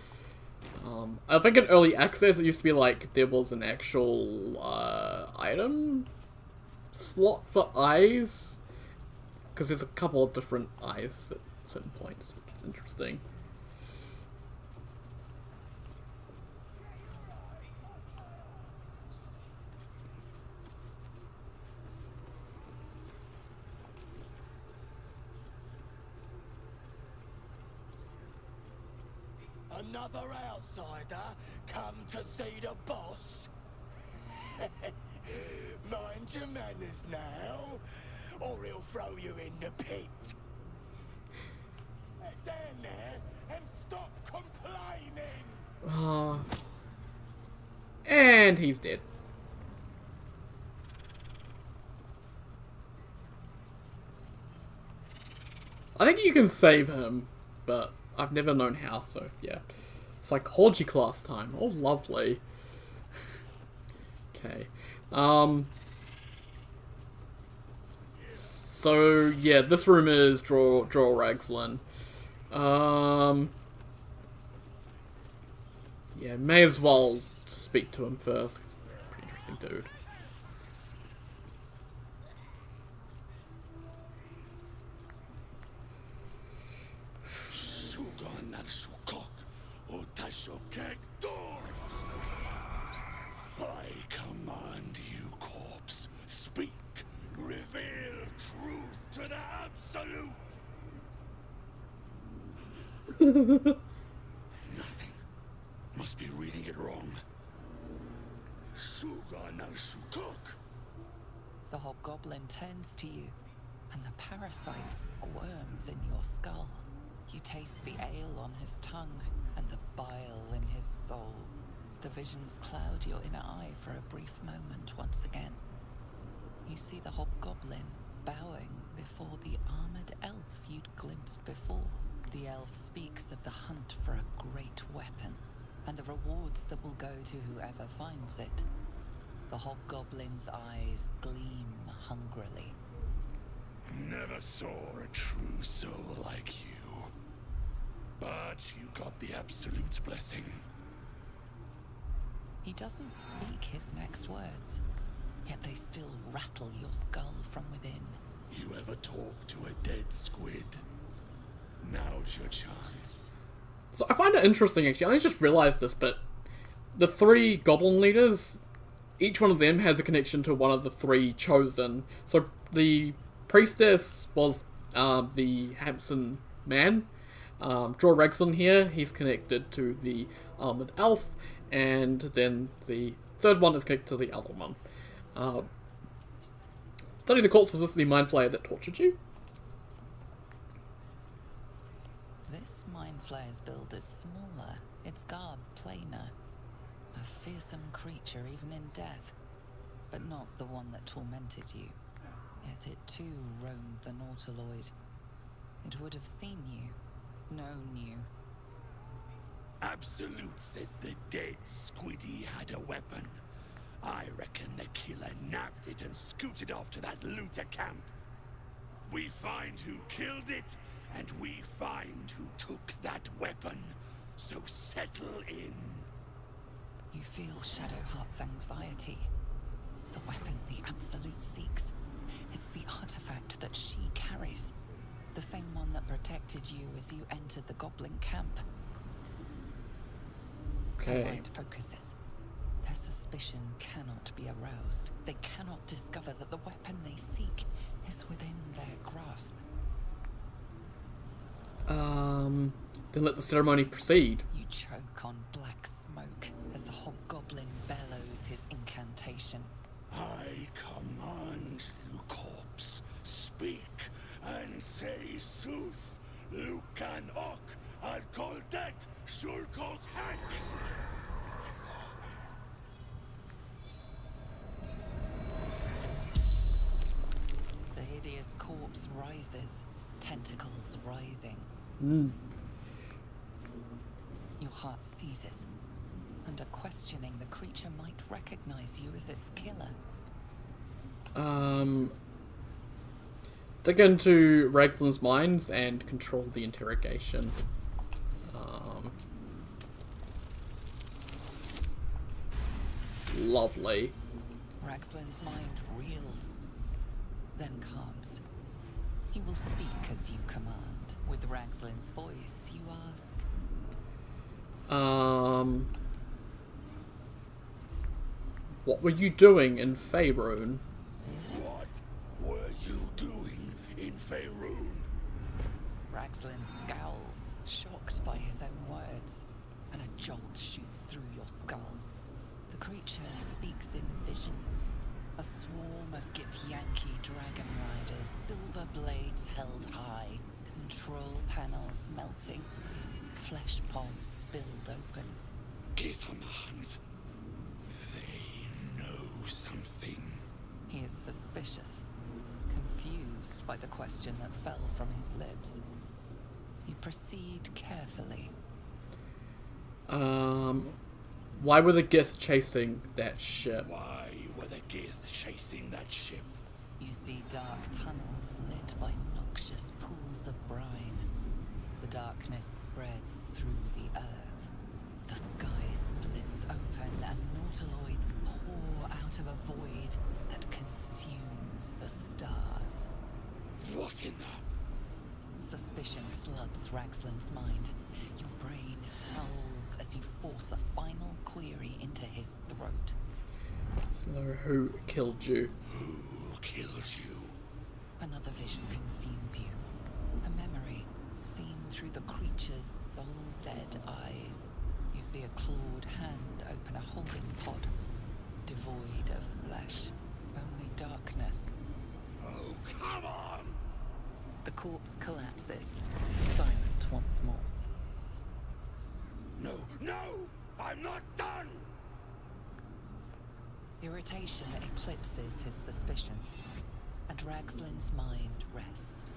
I think in early access it used to be like there was an actual, item slot for eyes. Because there's a couple of different eyes at certain points, which is interesting. Another outsider come to see the boss? Mind your manners now, or he'll throw you in the pit. Get down there and stop complaining! And he's dead. I think you can save him, but I've never known how, so yeah. Psychology class time. Oh, lovely. Okay. So, yeah, this room is Draw Ragslin. Yeah, may as well speak to him first. He's a pretty interesting dude. I command you, corpse. Speak. Reveal truth to the absolute. Nothing. Must be reading it wrong. The hobgoblin turns to you, and the parasite squirms in your skull. You taste the ale on his tongue, and the bile in his soul. The visions cloud your inner eye for a brief moment once again. You see the hobgoblin bowing before the armored elf you'd glimpsed before. The elf speaks of the hunt for a great weapon, and the rewards that will go to whoever finds it. The hobgoblin's eyes gleam hungrily. Never saw a true soul like you. But you got the Absolute's blessing. He doesn't speak his next words, yet they still rattle your skull from within. You ever talk to a dead squid? Now's your chance. So I find it interesting, actually. I just realized this, but the three goblin leaders, each one of them has a connection to one of the three chosen. So the priestess was the Hampson man. Draw Ragslin here, he's connected to the armored elf, and then the third one is connected to the other one. Study the corpse. Was this the mind flayer that tortured you? Flare's build is smaller, its garb plainer. A fearsome creature even in death, but not the one that tormented you. Yet it too roamed the Nautiloid. It would have seen you, known you. Absolute says the dead Squiddy had a weapon. I reckon the killer nabbed it and scooted off to that looter camp. We find who killed it, and we find who took that weapon. So settle in. You feel Shadowheart's anxiety. The weapon the Absolute seeks. It's the artifact that she carries. The same one that protected you as you entered the goblin camp. Okay. Her mind focuses. Their suspicion cannot be aroused. They cannot discover that the weapon they seek is within their grasp. Then let the ceremony proceed. You choke on black smoke as the hobgoblin bellows his incantation. I command you, corpse, speak and say sooth. Lucan ok, al koldek, shulkok hek. The hideous corpse rises, tentacles writhing. Your heart seizes. Under questioning, the creature might recognize you as its killer. Dig into Raglan's minds and control the interrogation. Lovely. Raglan's mind reels, then calms. He will speak as you command. With Raglan's voice, you ask. What were you doing in Faerun? What were you doing in Faerun? Raglan scowls, shocked by his own words, and a jolt shoots through your skull. The creature speaks in visions. A swarm of Githyanki dragon riders, silver blades held high, control panels melting, flesh pods spilled open. Githmans. They know something. He is suspicious, confused by the question that fell from his lips. You proceed carefully. Why were the Gith chasing that ship? Why were the Gith chasing that ship? You see dark tunnels lit by noxious pools of brine. The darkness spreads through the earth. The sky splits open and nautiloids pour out of a void that consumes the stars. What in the... Suspicion floods Raglan's mind. Your brain howls as you force a final query into his throat. So who killed you? Who killed you? Another vision consumes you. A memory seen through the creature's soul-dead eyes. You see a clawed hand open a holding pod, devoid of flesh, only darkness. Oh, come on! The corpse collapses, silent once more. No, no! I'm not done! Irritation eclipses his suspicions, and Raglan's mind rests.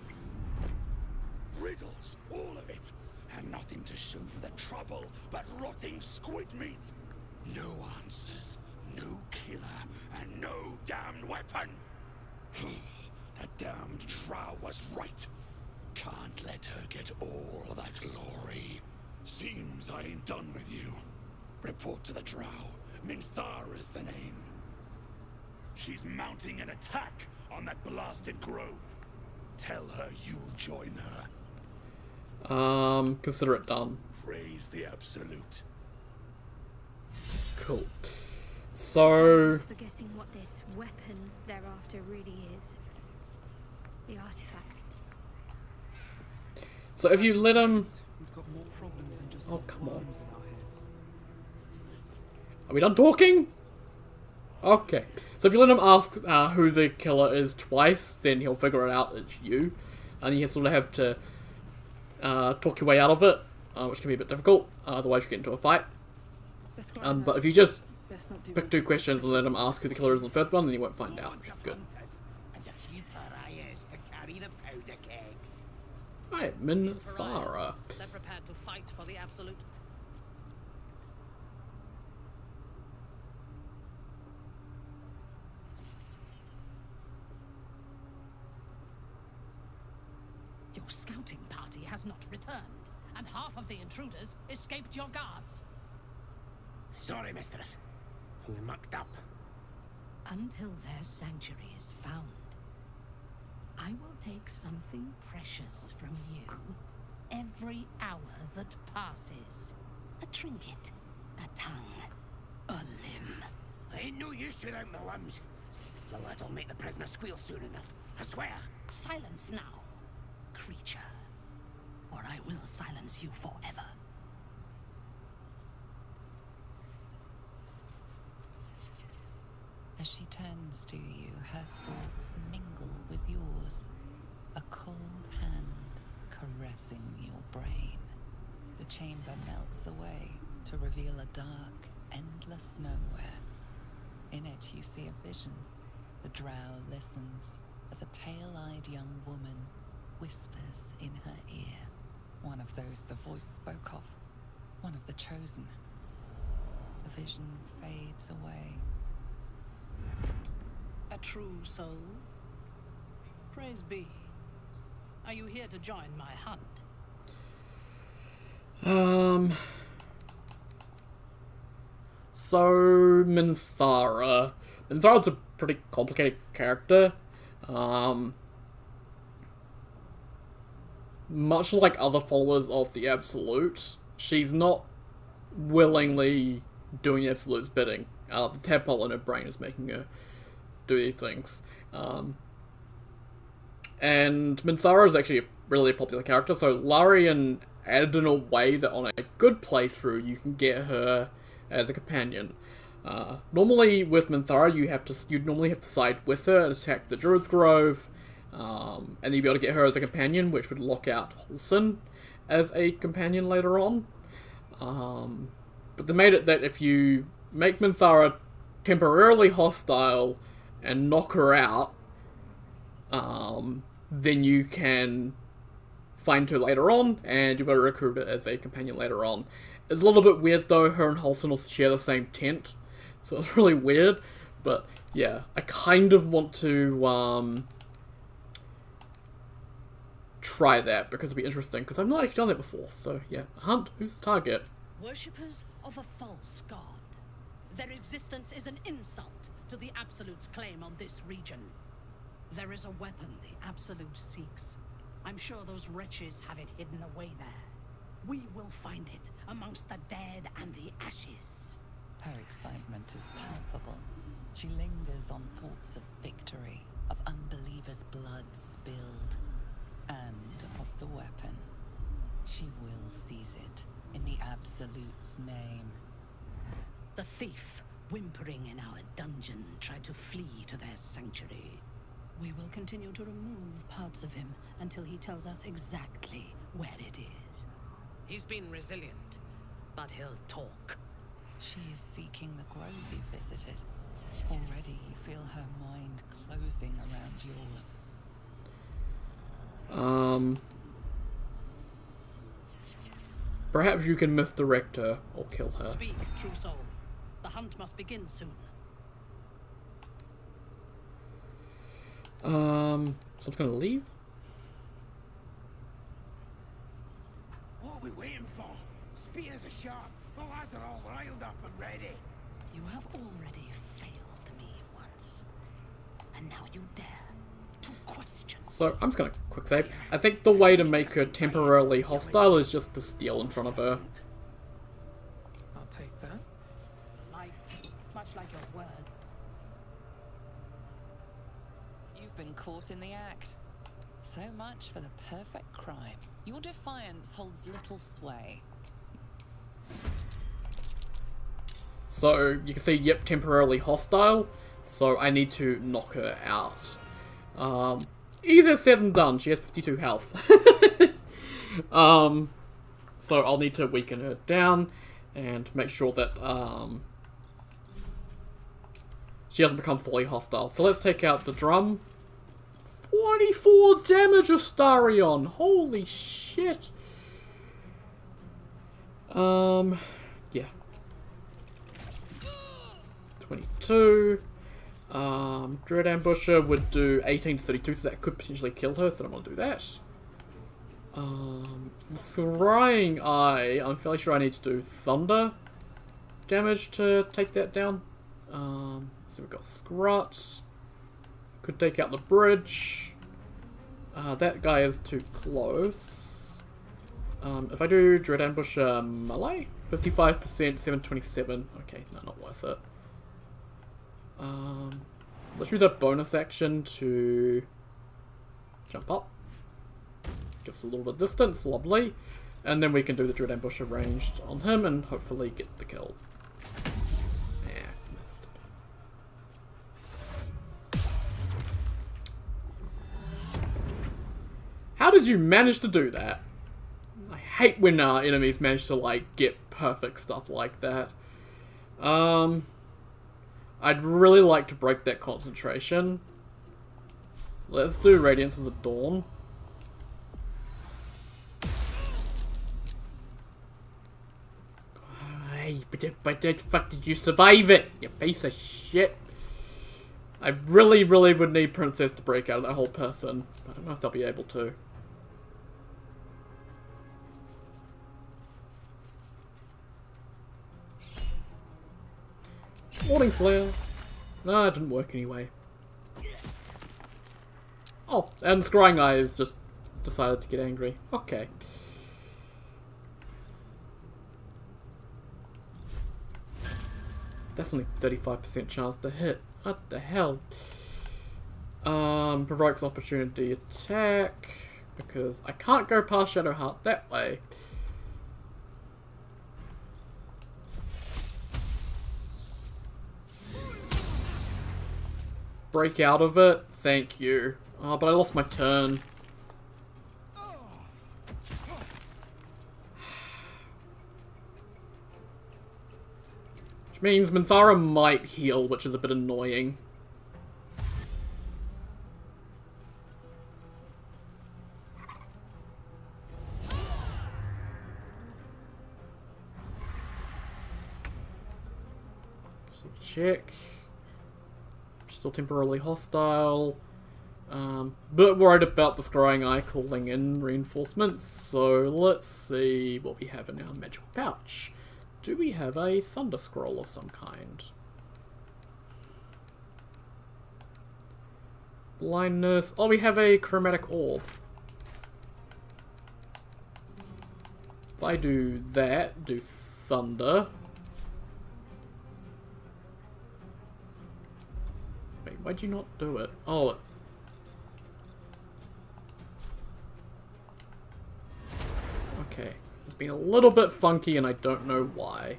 Riddles, all of it, and nothing to show for the trouble but rotting squid meat. No answers, no killer, and no damned weapon. That damned drow was right. Can't let her get all the glory. Seems I ain't done with you. Report to the drow. Minthar is the name. She's mounting an attack on that blasted grove. Tell her you'll join her. Consider it done. Praise the Absolute. Cool. So... Just forgetting what this weapon thereafter really is. The artifact. So if you let him... We've got more problems than just Oh, come on. worms in our heads. Are we done talking? Okay. So if you let him ask who the killer is twice, then he'll figure it out it's you. And you sort of have to talk your way out of it. which can be a bit difficult, otherwise you get into a fight. But if you just pick 2 questions and let them ask who the killer is in the first one, then you won't find out, which is good. Right, Minthara. They're prepared to fight for the absolute. Your scouting party has not returned, and half of the intruders escaped your guards. Sorry, mistress. We mucked up. Until their sanctuary is found, I will take something precious from you every hour that passes. A trinket, a tongue, a limb. I ain't no use without my limbs. The lad'll make the prisoner squeal soon enough, I swear. Silence now, creature, or I will silence you forever. As she turns to you, her thoughts mingle with yours. A cold hand caressing your brain. The chamber melts away to reveal a dark, endless nowhere. In it you see a vision. The drow listens as a pale-eyed young woman whispers in her ear. One of those the voice spoke of. One of the chosen. The vision fades away. A true soul? Praise be. Are you here to join my hunt? So, Minthara. Minthara's a pretty complicated character. Much like other followers of the Absolute, she's not willingly doing the Absolute's bidding. The tadpole in her brain is making her do these things. And Minthara is actually a really popular character, so Larian added in a way that on a good playthrough you can get her as a companion. Normally with Minthara you'd normally have to side with her and attack the Druid's Grove, and then you'd be able to get her as a companion, which would lock out Halsin as a companion later on. But they made it that if you make Minthara temporarily hostile and knock her out, then you can find her later on, and you'll be able to recruit her as a companion later on. It's a little bit weird though, her and Halsin will share the same tent, so it's really weird, but yeah, I kind of want to try that, because it'll be interesting, because I've not actually done that before, so yeah. Hunt, who's the target? Worshippers of a false god. Their existence is an insult to the Absolute's claim on this region. There is a weapon the Absolute seeks. I'm sure those wretches have it hidden away there. We will find it amongst the dead and the ashes. Her excitement is palpable. She lingers on thoughts of victory, of unbelievers' blood spilled, and of the weapon. She will seize it in the Absolute's name. The thief, whimpering in our dungeon, tried to flee to their sanctuary. We will continue to remove parts of him until he tells us exactly where it is. He's been resilient, but he'll talk. She is seeking the grove you visited. Already you feel her mind closing around yours. Perhaps you can misdirect her or kill her. Speak, true soul. The hunt must begin soon. So I'm gonna leave. What are we waiting for? Spears are sharp. The lads are all riled up and ready. You have already failed me once, and now you dare to question. So I'm just gonna quick save. I think the way to make her temporarily hostile is just to steal in front of her. I'll take that. Life, much like your word. You've been caught in the act. So much for the perfect crime. Your defiance holds little sway. So you can see, yep, temporarily hostile. So I need to knock her out. Easier said than done. She has 52 health. So I'll need to weaken her down and make sure that she doesn't become fully hostile. So let's take out the drum. 44 damage Astarion! Holy shit! Yeah. 22. Dread Ambusher would do 18 to 32, so that could potentially kill her, so I don't want to do that. Scrying Eye, I'm fairly sure I need to do Thunder damage to take that down. So we've got Scrot. Could take out the bridge. That guy is too close. If I do Dread Ambusher melee, 55%, 727. Okay, no, not worth it. Let's use a bonus action to jump up. Gives a little bit of distance, lovely. And then we can do the Dread Ambusher ranged on him and hopefully get the kill. Yeah, missed. How did you manage to do that? I hate when enemies manage to like get perfect stuff like that. I'd really like to break that concentration. Let's do Radiance of the Dawn. Hey, but the fuck did you survive it, you piece of shit? I really would need Princess to break out of that whole person. I don't know if they'll be able to. Morning Flare. No, it didn't work anyway. Oh, and Scrying Eye has just decided to get angry. Okay. That's only 35% chance to hit. What the hell? Provokes opportunity attack. Because I can't go past Shadowheart that way. Break out of it. Thank you. Oh, but I lost my turn. Which means Minthara might heal, which is a bit annoying. So check. Still temporarily hostile. But worried about the Scrying Eye calling in reinforcements. So let's see what we have in our magical pouch. Do we have a Thunder Scroll of some kind? Blindness. Oh, we have a Chromatic Orb. If I do that, do Thunder. Wait, why'd you not do it? Oh. Okay. It's been a little bit funky and I don't know why.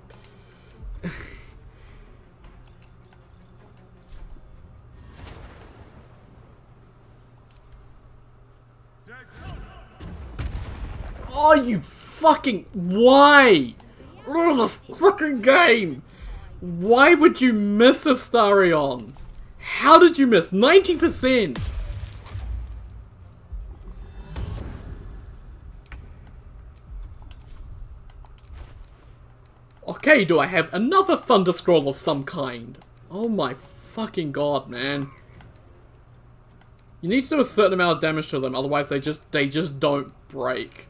Oh, you fucking... Why? Oh, this fucking game! Why would you miss Astarion? How did you miss? 90%! Okay, do I have another Thunder Scroll of some kind? Oh my fucking god, man. You need to do a certain amount of damage to them, otherwise they just don't break.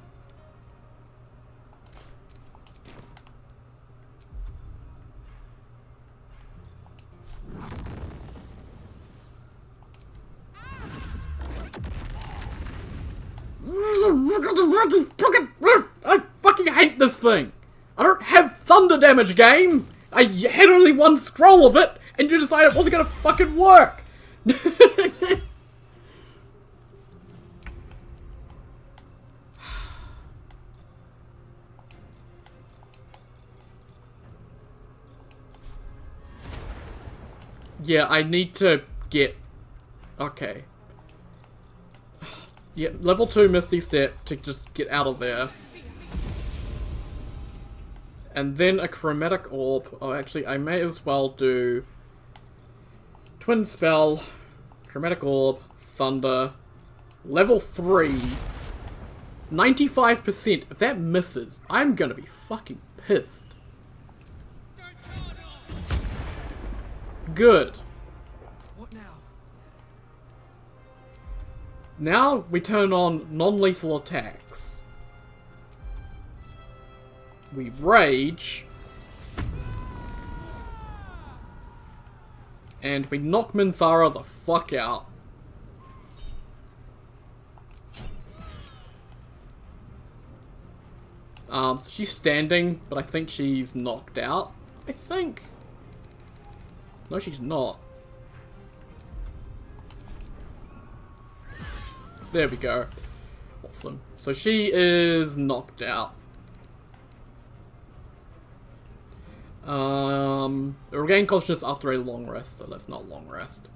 I fucking hate this thing. I don't have thunder damage, game. I had only one scroll of it, and you decided it wasn't gonna fucking work. Yeah, I need to get... Okay. Yeah, level 2 Misty Step to just get out of there. And then a chromatic orb. Oh, actually, I may as well do twin spell, chromatic orb, thunder, level 3, 95%. If that misses, I'm gonna be fucking pissed. Good. What now? Now we turn on non-lethal attacks. We rage. And we knock Minthara the fuck out. So she's standing, but I think she's knocked out. I think. No, she's not. There we go. Awesome. So she is knocked out. Regain consciousness after a long rest, so let's not long rest.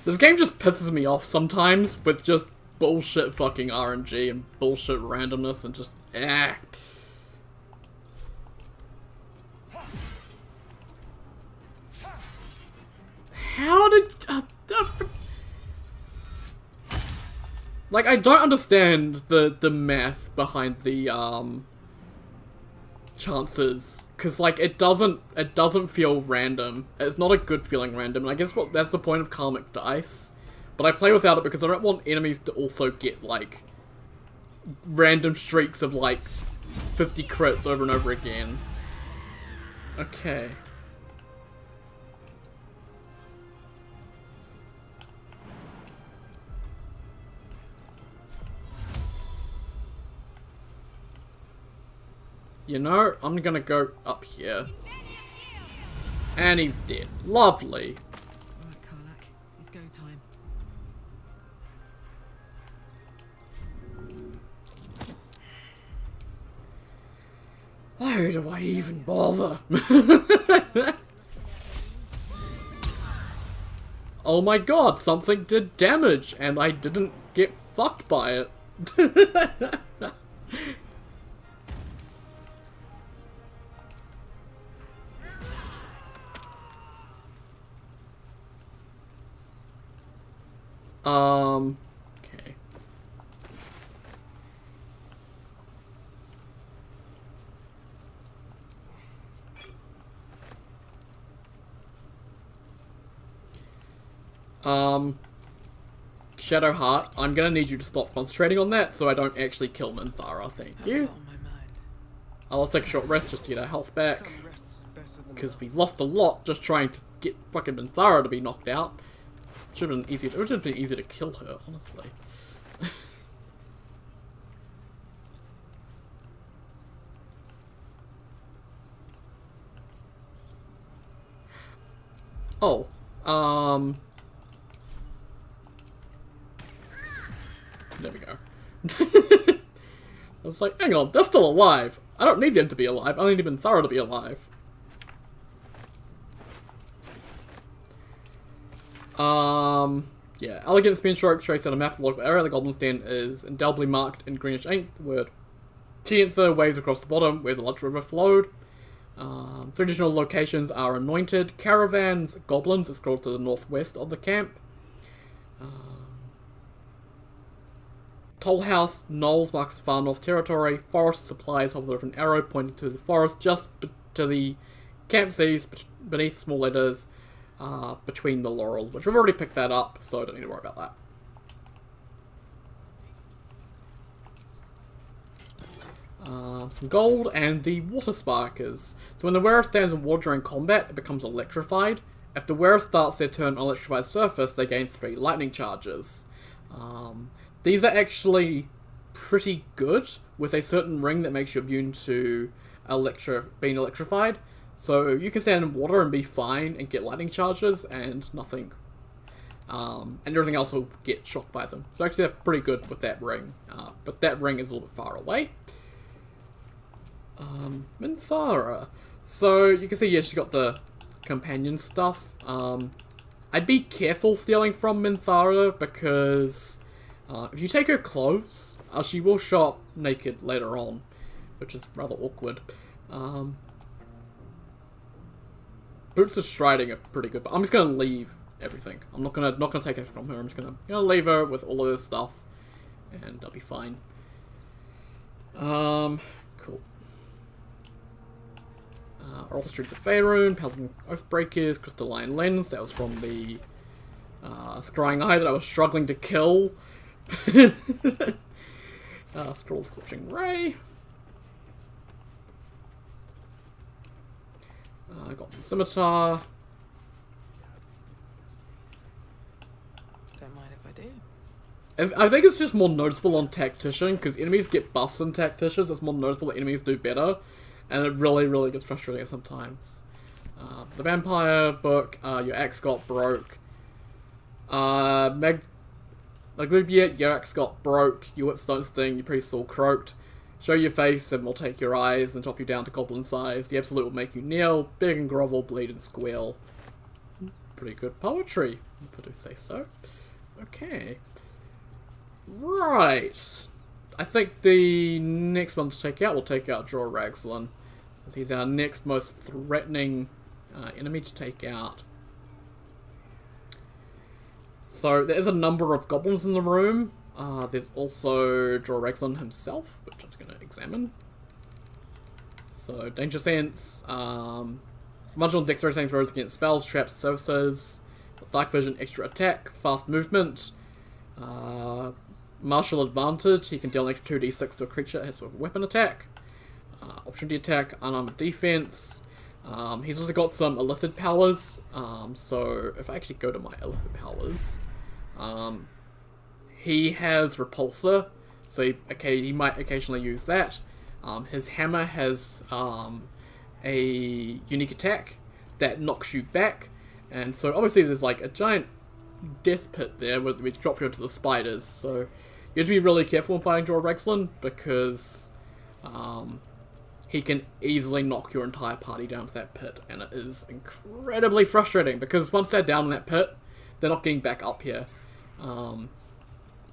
This game just pisses me off sometimes with just bullshit fucking RNG and bullshit randomness and just How did... like, I don't understand the math behind the, chances. Because, like, it doesn't feel random. It's not a good feeling random. And I guess that's the point of karmic dice. But I play without it because I don't want enemies to also get, like, random streaks of, like, 50 crits over and over again. Okay. You know, I'm gonna go up here. And he's dead. Lovely. Alright, Karlak. It's go time. Why do I even bother? Oh my god, something did damage and I didn't get fucked by it. Okay. Shadowheart, I'm gonna need you to stop concentrating on that so I don't actually kill Minthara, thank you. Let's take a short rest just to get our health back. Because we lost a lot just trying to get fucking Minthara to be knocked out. It would have been easy to kill her, honestly. Oh, there we go. I was like, hang on, they're still alive. I don't need them to be alive, I need Minthara to be alive. Yeah, elegant spin stroke trace out a map of the local area. The Goblin's Den is indelibly marked in greenish ink. The word Tienther waves across the bottom where the Lutz River flowed. Three additional locations are anointed. Caravans, goblins, is scrolled to the northwest of the camp. Toll House, Knolls marks the far north territory. Forest supplies hover with an arrow pointing to the forest just to the camp seas beneath small letters. Between the laurel, which we've already picked that up, so I don't need to worry about that. Some gold and the water sparkers. So when the wearer stands in water during combat, it becomes electrified. If the wearer starts their turn on electrified surface, they gain 3 lightning charges. These are actually pretty good, with a certain ring that makes you immune to being electrified. So you can stand in water and be fine and get lightning charges and nothing. And everything else will get shocked by them. So actually they're pretty good with that ring. But that ring is a little bit far away. Minthara. So, you can see, yeah, she's got the companion stuff. I'd be careful stealing from Minthara because if you take her clothes, she will show up naked later on, which is rather awkward. Boots of Striding are pretty good, but I'm just gonna leave everything. I'm not gonna take it from her. I'm just gonna leave her with all of this stuff, and I'll be fine. Cool. Oral Strength of Faerun, Paladin Oathbreakers, Crystalline Lens. That was from the Scrying Eye that I was struggling to kill. Scroll Scorching Ray. I got the Scimitar. Don't mind if I do. I think it's just more noticeable on Tactician, because enemies get buffs in Tacticians. It's more noticeable that enemies do better, and it really, really gets frustrating sometimes. The Vampire book, your axe got broke. Maglubiet, your axe got broke. Your whips don't sting, your priest all croaked. Show your face and we'll take your eyes and chop you down to goblin size. The absolute will make you kneel, beg and grovel, bleed and squeal. Pretty good poetry, if I do say so. Okay. Right. I think the next one to take out, we'll take out Draw Ragzlin. He's our next most threatening enemy to take out. So there is a number of goblins in the room. There's also Draw Ragzlin himself, which I'm just going to examine. So Danger Sense, marginal dexterity saving throws against spells, traps, surfaces, dark vision, extra attack, fast movement, martial advantage. He can deal an extra 2d6 to a creature that has sort of weapon attack. Opportunity attack, unarmored defense. He's also got some illithid powers. So if I actually go to my illithid powers, he has Repulsor, so he might occasionally use that. His hammer has a unique attack that knocks you back, and so obviously there's like a giant death pit there which drop you into the spiders, so you have to be really careful when fighting Draw Ragzlin because he can easily knock your entire party down to that pit, and it is incredibly frustrating because once they're down in that pit, they're not getting back up here.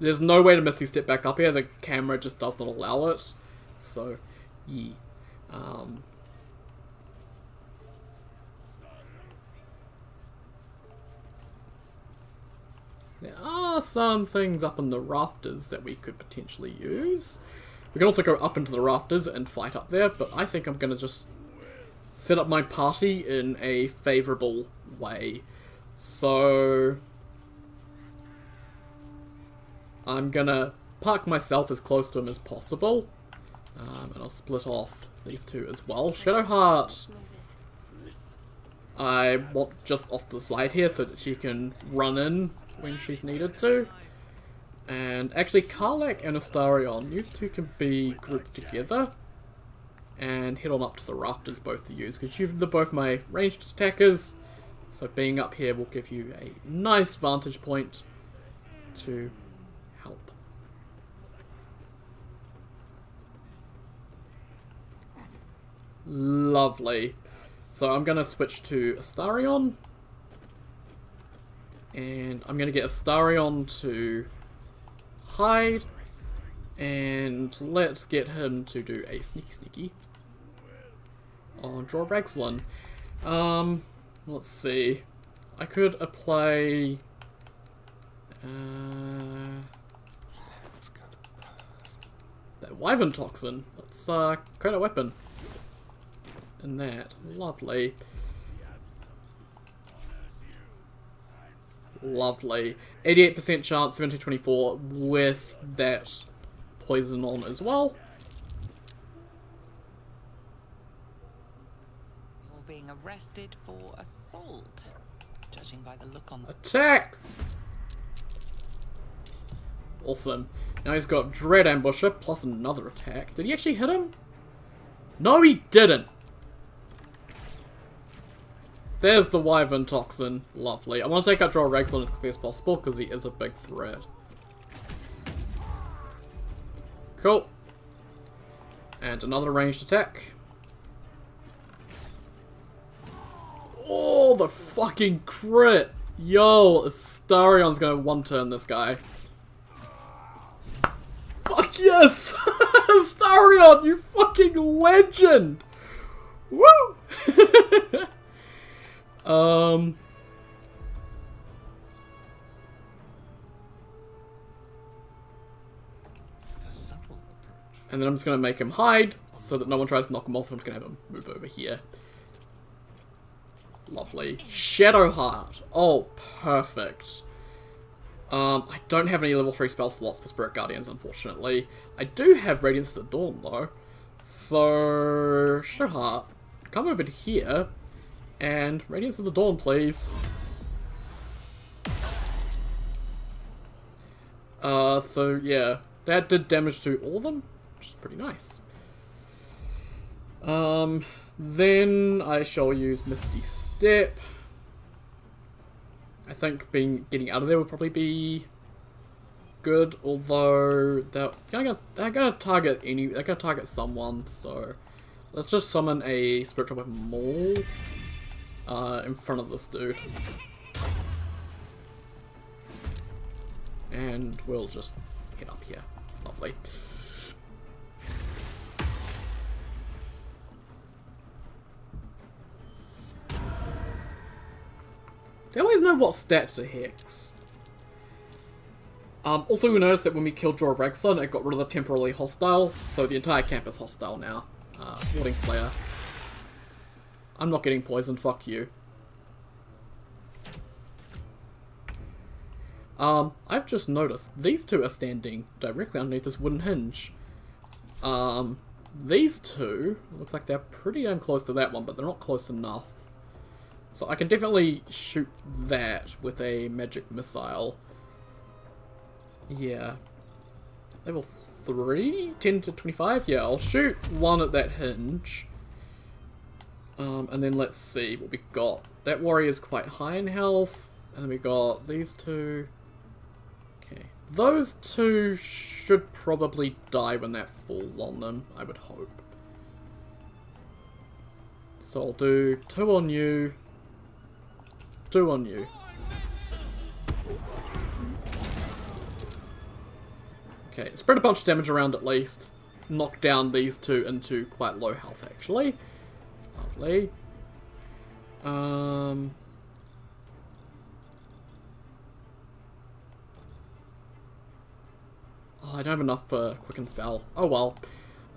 There's no way to Misty Step back up here, the camera just does not allow it. So, yeah. There are some things up in the rafters that we could potentially use. We can also go up into the rafters and fight up there, but I think I'm going to just set up my party in a favourable way. So I'm gonna park myself as close to him as possible, and I'll split off these two as well. Shadowheart, I want just off the side here so that she can run in when she's needed to. And actually, Karlach and Astarion, you two can be grouped together and head on up to the rafters, both of you, because they're both my ranged attackers. So being up here will give you a nice vantage point to help. Lovely. So I'm going to switch to Astarion. And I'm going to get Astarion to hide. And let's get him to do a sneaky on Draw Ragzlin. Let's see. I could apply that Wyvern Toxin. Let's create a weapon. And that. Lovely. Lovely. 88% chance, 1724 with that poison on as well. You're being arrested for assault, judging by the look on... Attack! Awesome. Now he's got Dread Ambusher plus another attack. Did he actually hit him? No, he didn't! There's the Wyvern Toxin. Lovely. I want to take out Draw Ragzlin as quickly as possible because he is a big threat. Cool. And another ranged attack. Oh, the fucking crit! Yo, Astarion's gonna one-turn this guy. Fuck yes! Astarion, you fucking legend! Woo! And then I'm just gonna make him hide so that no one tries to knock him off. I'm just gonna have him move over here. Lovely. Shadowheart. Oh, perfect. I don't have any level 3 spell slots for Spirit Guardians, unfortunately. I do have Radiance of the Dawn, though. So, Shadowheart, come over to here, and Radiance of the Dawn, please. So, yeah. That did damage to all of them, which is pretty nice. Then I shall use Misty Step. I think getting out of there would probably be good, although they're gonna target someone, so let's just summon a spiritual weapon maul in front of this dude. And we'll just head up here. Lovely. They always know what stats to hex. Also, we noticed that when we killed Jorah Ragson, it got rid of the temporarily hostile, so the entire camp is hostile now. Warding Flare. I'm not getting poisoned, fuck you. I've just noticed, these two are standing directly underneath this wooden hinge. These two, look like they're pretty damn close to that one, but they're not close enough. So I can definitely shoot that with a magic missile. Yeah. Level 3? 10 to 25? Yeah, I'll shoot one at that hinge. And then let's see what we got. That warrior's quite high in health. And then we got these two. Okay. Those two should probably die when that falls on them, I would hope. So I'll do 2 on you. 2 on you. Okay, spread a bunch of damage around at least. Knock down these two into quite low health, actually. Lovely. Oh, I don't have enough for Quicken Spell. Oh well.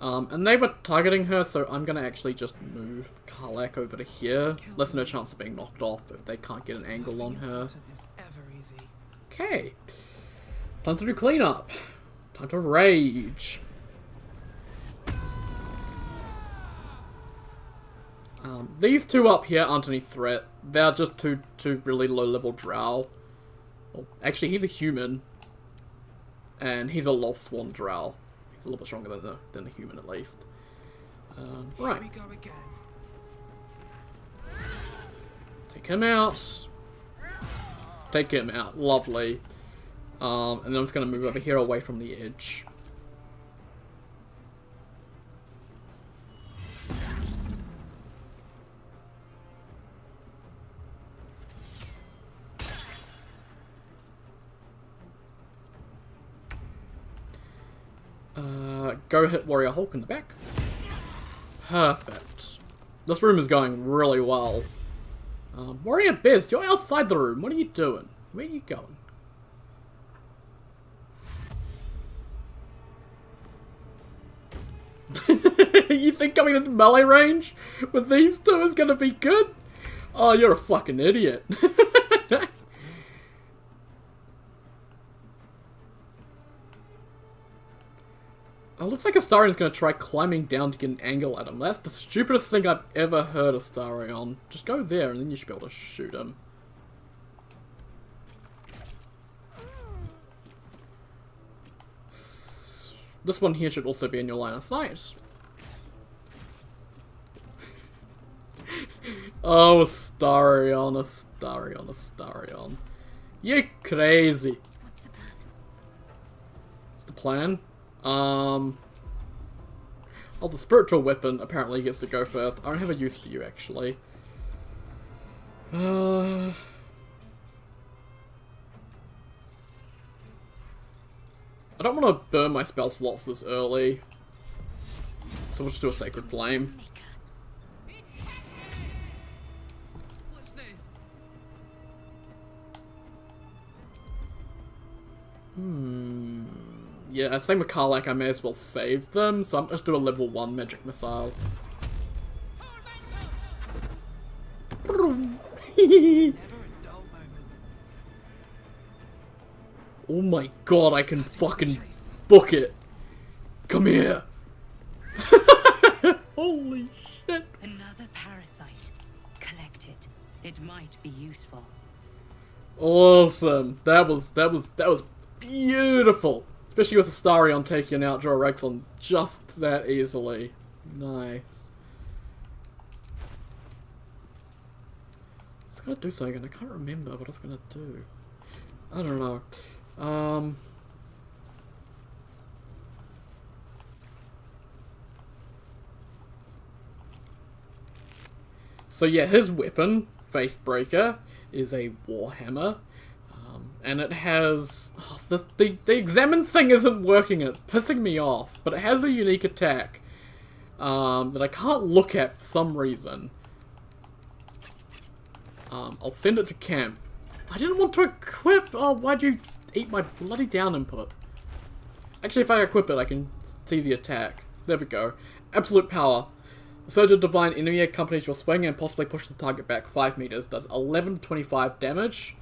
And they were targeting her, so I'm gonna actually just move Karlach over to here. Less than a chance of being knocked off if they can't get an angle on her. Okay. Time to do cleanup. Time to rage. These two up here aren't any threat. They're just two really low level drow. Well, actually, he's a human. And he's a Lothsworn drow. He's a little bit stronger than a human, at least. Right. Take him out. Take him out. Lovely. And then I'm just going to move over here away from the edge. Go hit Warrior Hulk in the back. Perfect. This room is going really well. Warrior Bez, you're outside the room. What are you doing? Where are you going? You think coming into melee range with these two is gonna be good? Oh, you're a fucking idiot. It looks like Astarion's gonna try climbing down to get an angle at him. That's the stupidest thing I've ever heard, Astarion. Just go there and then you should be able to shoot him. This one here should also be in your line of sight. Oh, Astarion, Astarion, Astarion. You're crazy. What's the plan? Oh, Oh, the spiritual weapon apparently gets to go first. I don't have a use for you, actually. I don't want to burn my spell slots this early. So we'll just do a Sacred Flame. What's this? Yeah, same with Karlach, I may as well save them, so I'm just do a level 1 magic missile. Oh my god, I can fucking book it. Come here. Holy shit. Another parasite. Collect it. It might be useful. Awesome. That was beautiful. Especially with Astarion taking out Jorexon just that easily. Nice. I was gonna do something and I can't remember what I was gonna do. I don't know. So yeah, his weapon, Faithbreaker, is a Warhammer. And it has... Oh, the Examine thing isn't working and it's pissing me off. But it has a unique attack that I can't look at for some reason. I'll send it to camp. I didn't want to equip... Oh, why'd you eat my bloody down input? Actually, if I equip it, I can see the attack. There we go. Absolute power. The Surge of Divine enemy accompanies your swing and possibly pushes the target back 5 meters. Does 11 to 25 damage.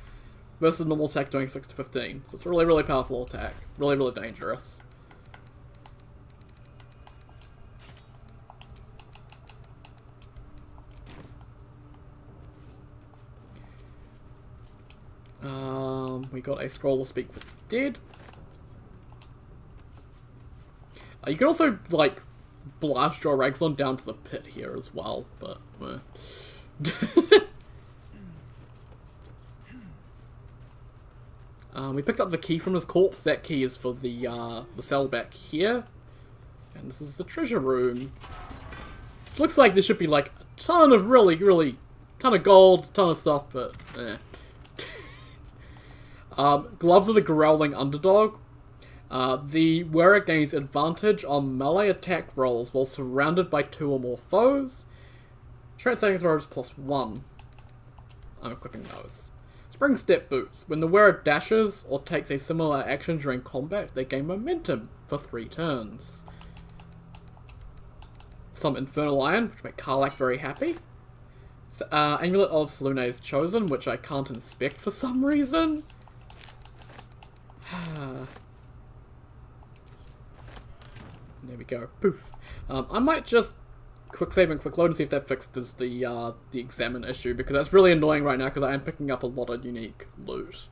Versus normal attack doing 6 to 15. So it's a really, really powerful attack. Really, really dangerous. We got a scroll to speak with the dead. You can also, like, blast your Ragzon down to the pit here as well, but... we picked up the key from his corpse. That key is for the cell back here. And this is the treasure room. It looks like there should be like a ton of really ton of gold, ton of stuff, but eh. Gloves of the Growling Underdog. The wearer gains advantage on melee attack rolls while surrounded by 2 or more foes. Strength saving throws +1. I'm equipping those. Spring Step Boots. When the wearer dashes or takes a similar action during combat, they gain momentum for 3 turns. Some Infernal Iron, which make Karlach very happy. So, Amulet of Selune's Chosen, which I can't inspect for some reason. There we go. Poof. I might just quick save and quick load and see if that fixes the Examine issue, because that's really annoying right now because I am picking up a lot of unique loot.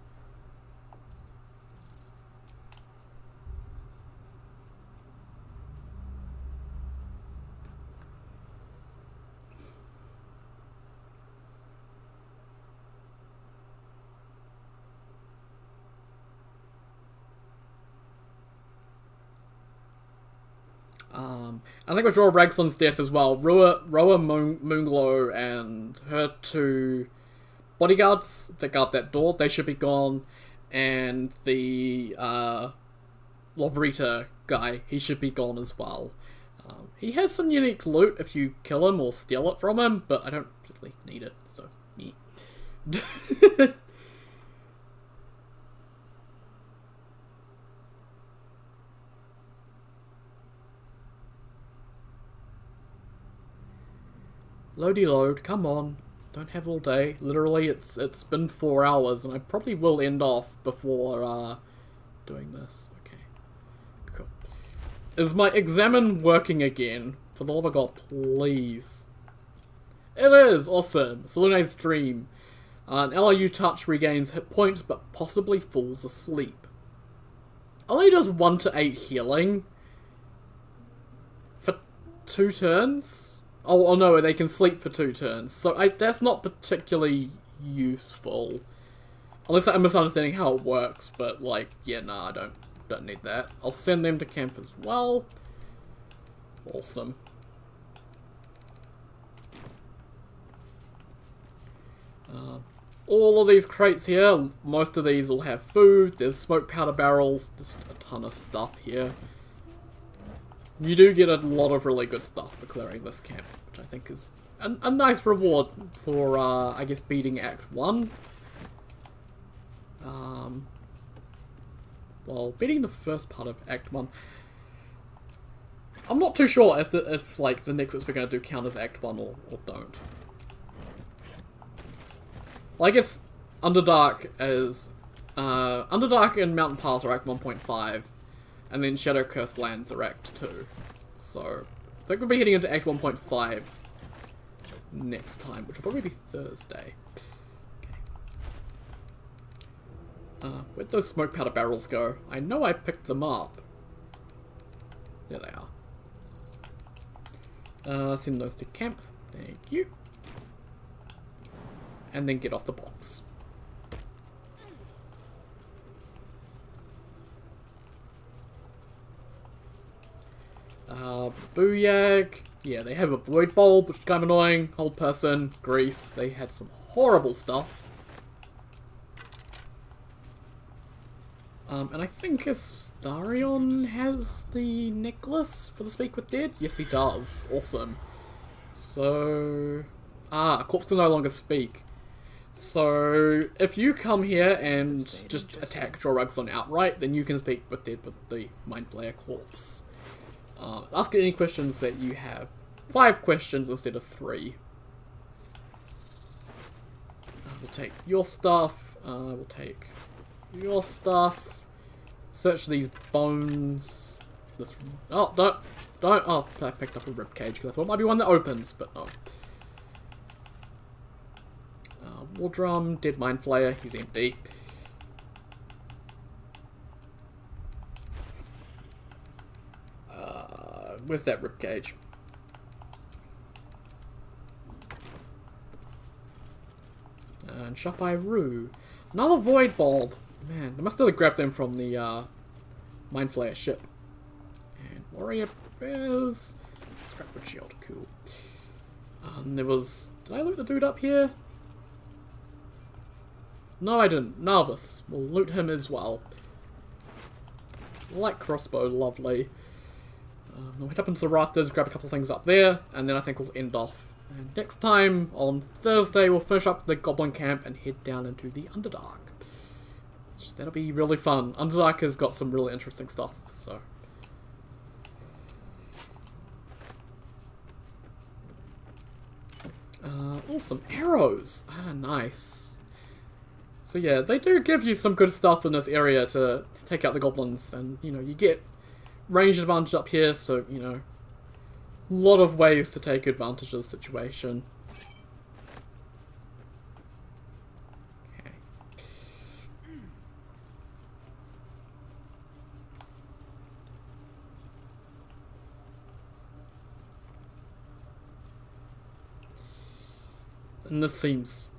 I think with Jorah Ragzlin's death as well, Roa Moonglow and her 2 bodyguards that guard that door, they should be gone, and the Lovrita guy, he should be gone as well. He has some unique loot if you kill him or steal it from him, but I don't particularly need it, so yeah. Loady load, come on. Don't have all day. Literally, it's been 4 hours, and I probably will end off before doing this. Okay, cool. Is my Examine working again? For the love of God, please. It is! Awesome. Selune's Dream. An LRU touch regains hit points, but possibly falls asleep. Only does 1 to 8 healing. For 2 turns? Oh no, they can sleep for 2 turns. So that's not particularly useful. Unless I'm misunderstanding how it works, but like, yeah, nah, I don't need that. I'll send them to camp as well. Awesome. All of these crates here, most of these will have food. There's smoke powder barrels, just a ton of stuff here. You do get a lot of really good stuff for clearing this camp, which I think is a nice reward for, I guess, beating Act 1. Well, beating the first part of Act 1. I'm not too sure if like, the next we're going to do count as Act 1 or don't. Well, I guess Underdark is... Underdark and Mountain Pass are Act 1.5, and then Shadow Cursed Lands are Act 2. So, I think we'll be heading into Act 1.5 next time, which will probably be Thursday. Okay. Where'd those smoke powder barrels go? I know I picked them up. There they are. Send those to camp. Thank you. And then get off the box. Booyag. Yeah, they have a void bulb, which is kind of annoying. Hold person, grease. They had some horrible stuff. And I think Astarion has the necklace for the Speak with Dead. Yes, he does. Awesome. So... a corpse can no longer speak. So, if you come here and just attack Jorugson outright, then you can speak with Dead with the Mind Flayer corpse. Ask any questions that you have. 5 questions instead of 3. We'll take your stuff. We'll take your stuff. Search these bones. This. Oh, don't. Oh, I picked up a ribcage because I thought it might be one that opens, but no. War drum, dead Mind Flayer. He's empty. Where's that ribcage? And Shapai Roo. Another void bulb. Man, I must have grabbed them from the Mind Flayer ship. And warrior bears. Scrapwood shield, cool. There was... Did I loot the dude up here? No, I didn't. Narvis. We'll loot him as well. Light crossbow, lovely. We'll head up into the rafters, grab a couple of things up there, and then I think we'll end off. And next time, on Thursday, we'll finish up the Goblin Camp and head down into the Underdark. That'll be really fun. Underdark has got some really interesting stuff, so... Awesome. Arrows! Nice. So yeah, they do give you some good stuff in this area to take out the goblins, and, you know, you get range advantage up here, so, you know, a lot of ways to take advantage of the situation. Okay. And this seems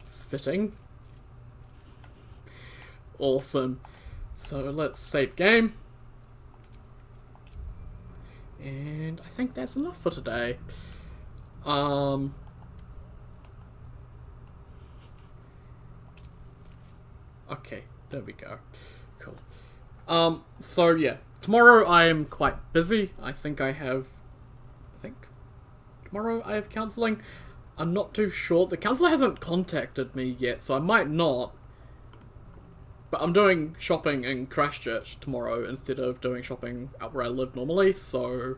fitting. Awesome. So let's save game. And I think that's enough for today. Okay, there we go. Cool. So yeah, tomorrow I am quite busy. Tomorrow I have counselling. I'm not too sure. The counsellor hasn't contacted me yet, so I might not. But I'm doing shopping in Christchurch tomorrow instead of doing shopping out where I live normally, so...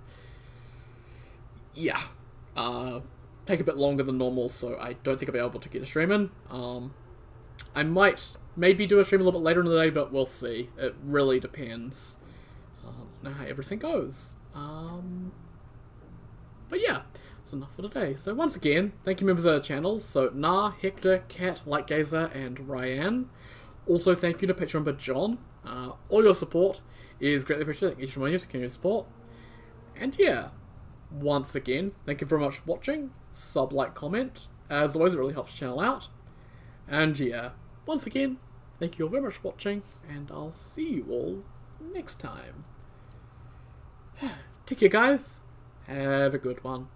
yeah. Take a bit longer than normal, so I don't think I'll be able to get a stream in. I might maybe do a stream a little bit later in the day, but we'll see. It really depends on how everything goes. But yeah, that's enough for today. So once again, thank you members of the channel. So Nah, Hector, Cat, Lightgazer, and Ryan. Also, thank you to Patreon member John. All your support is greatly appreciated. Thank you for your support. And yeah, once again, thank you very much for watching. Sub, like, comment. As always, it really helps the channel out. And yeah, once again, thank you all very much for watching, and I'll see you all next time. Take care, guys. Have a good one.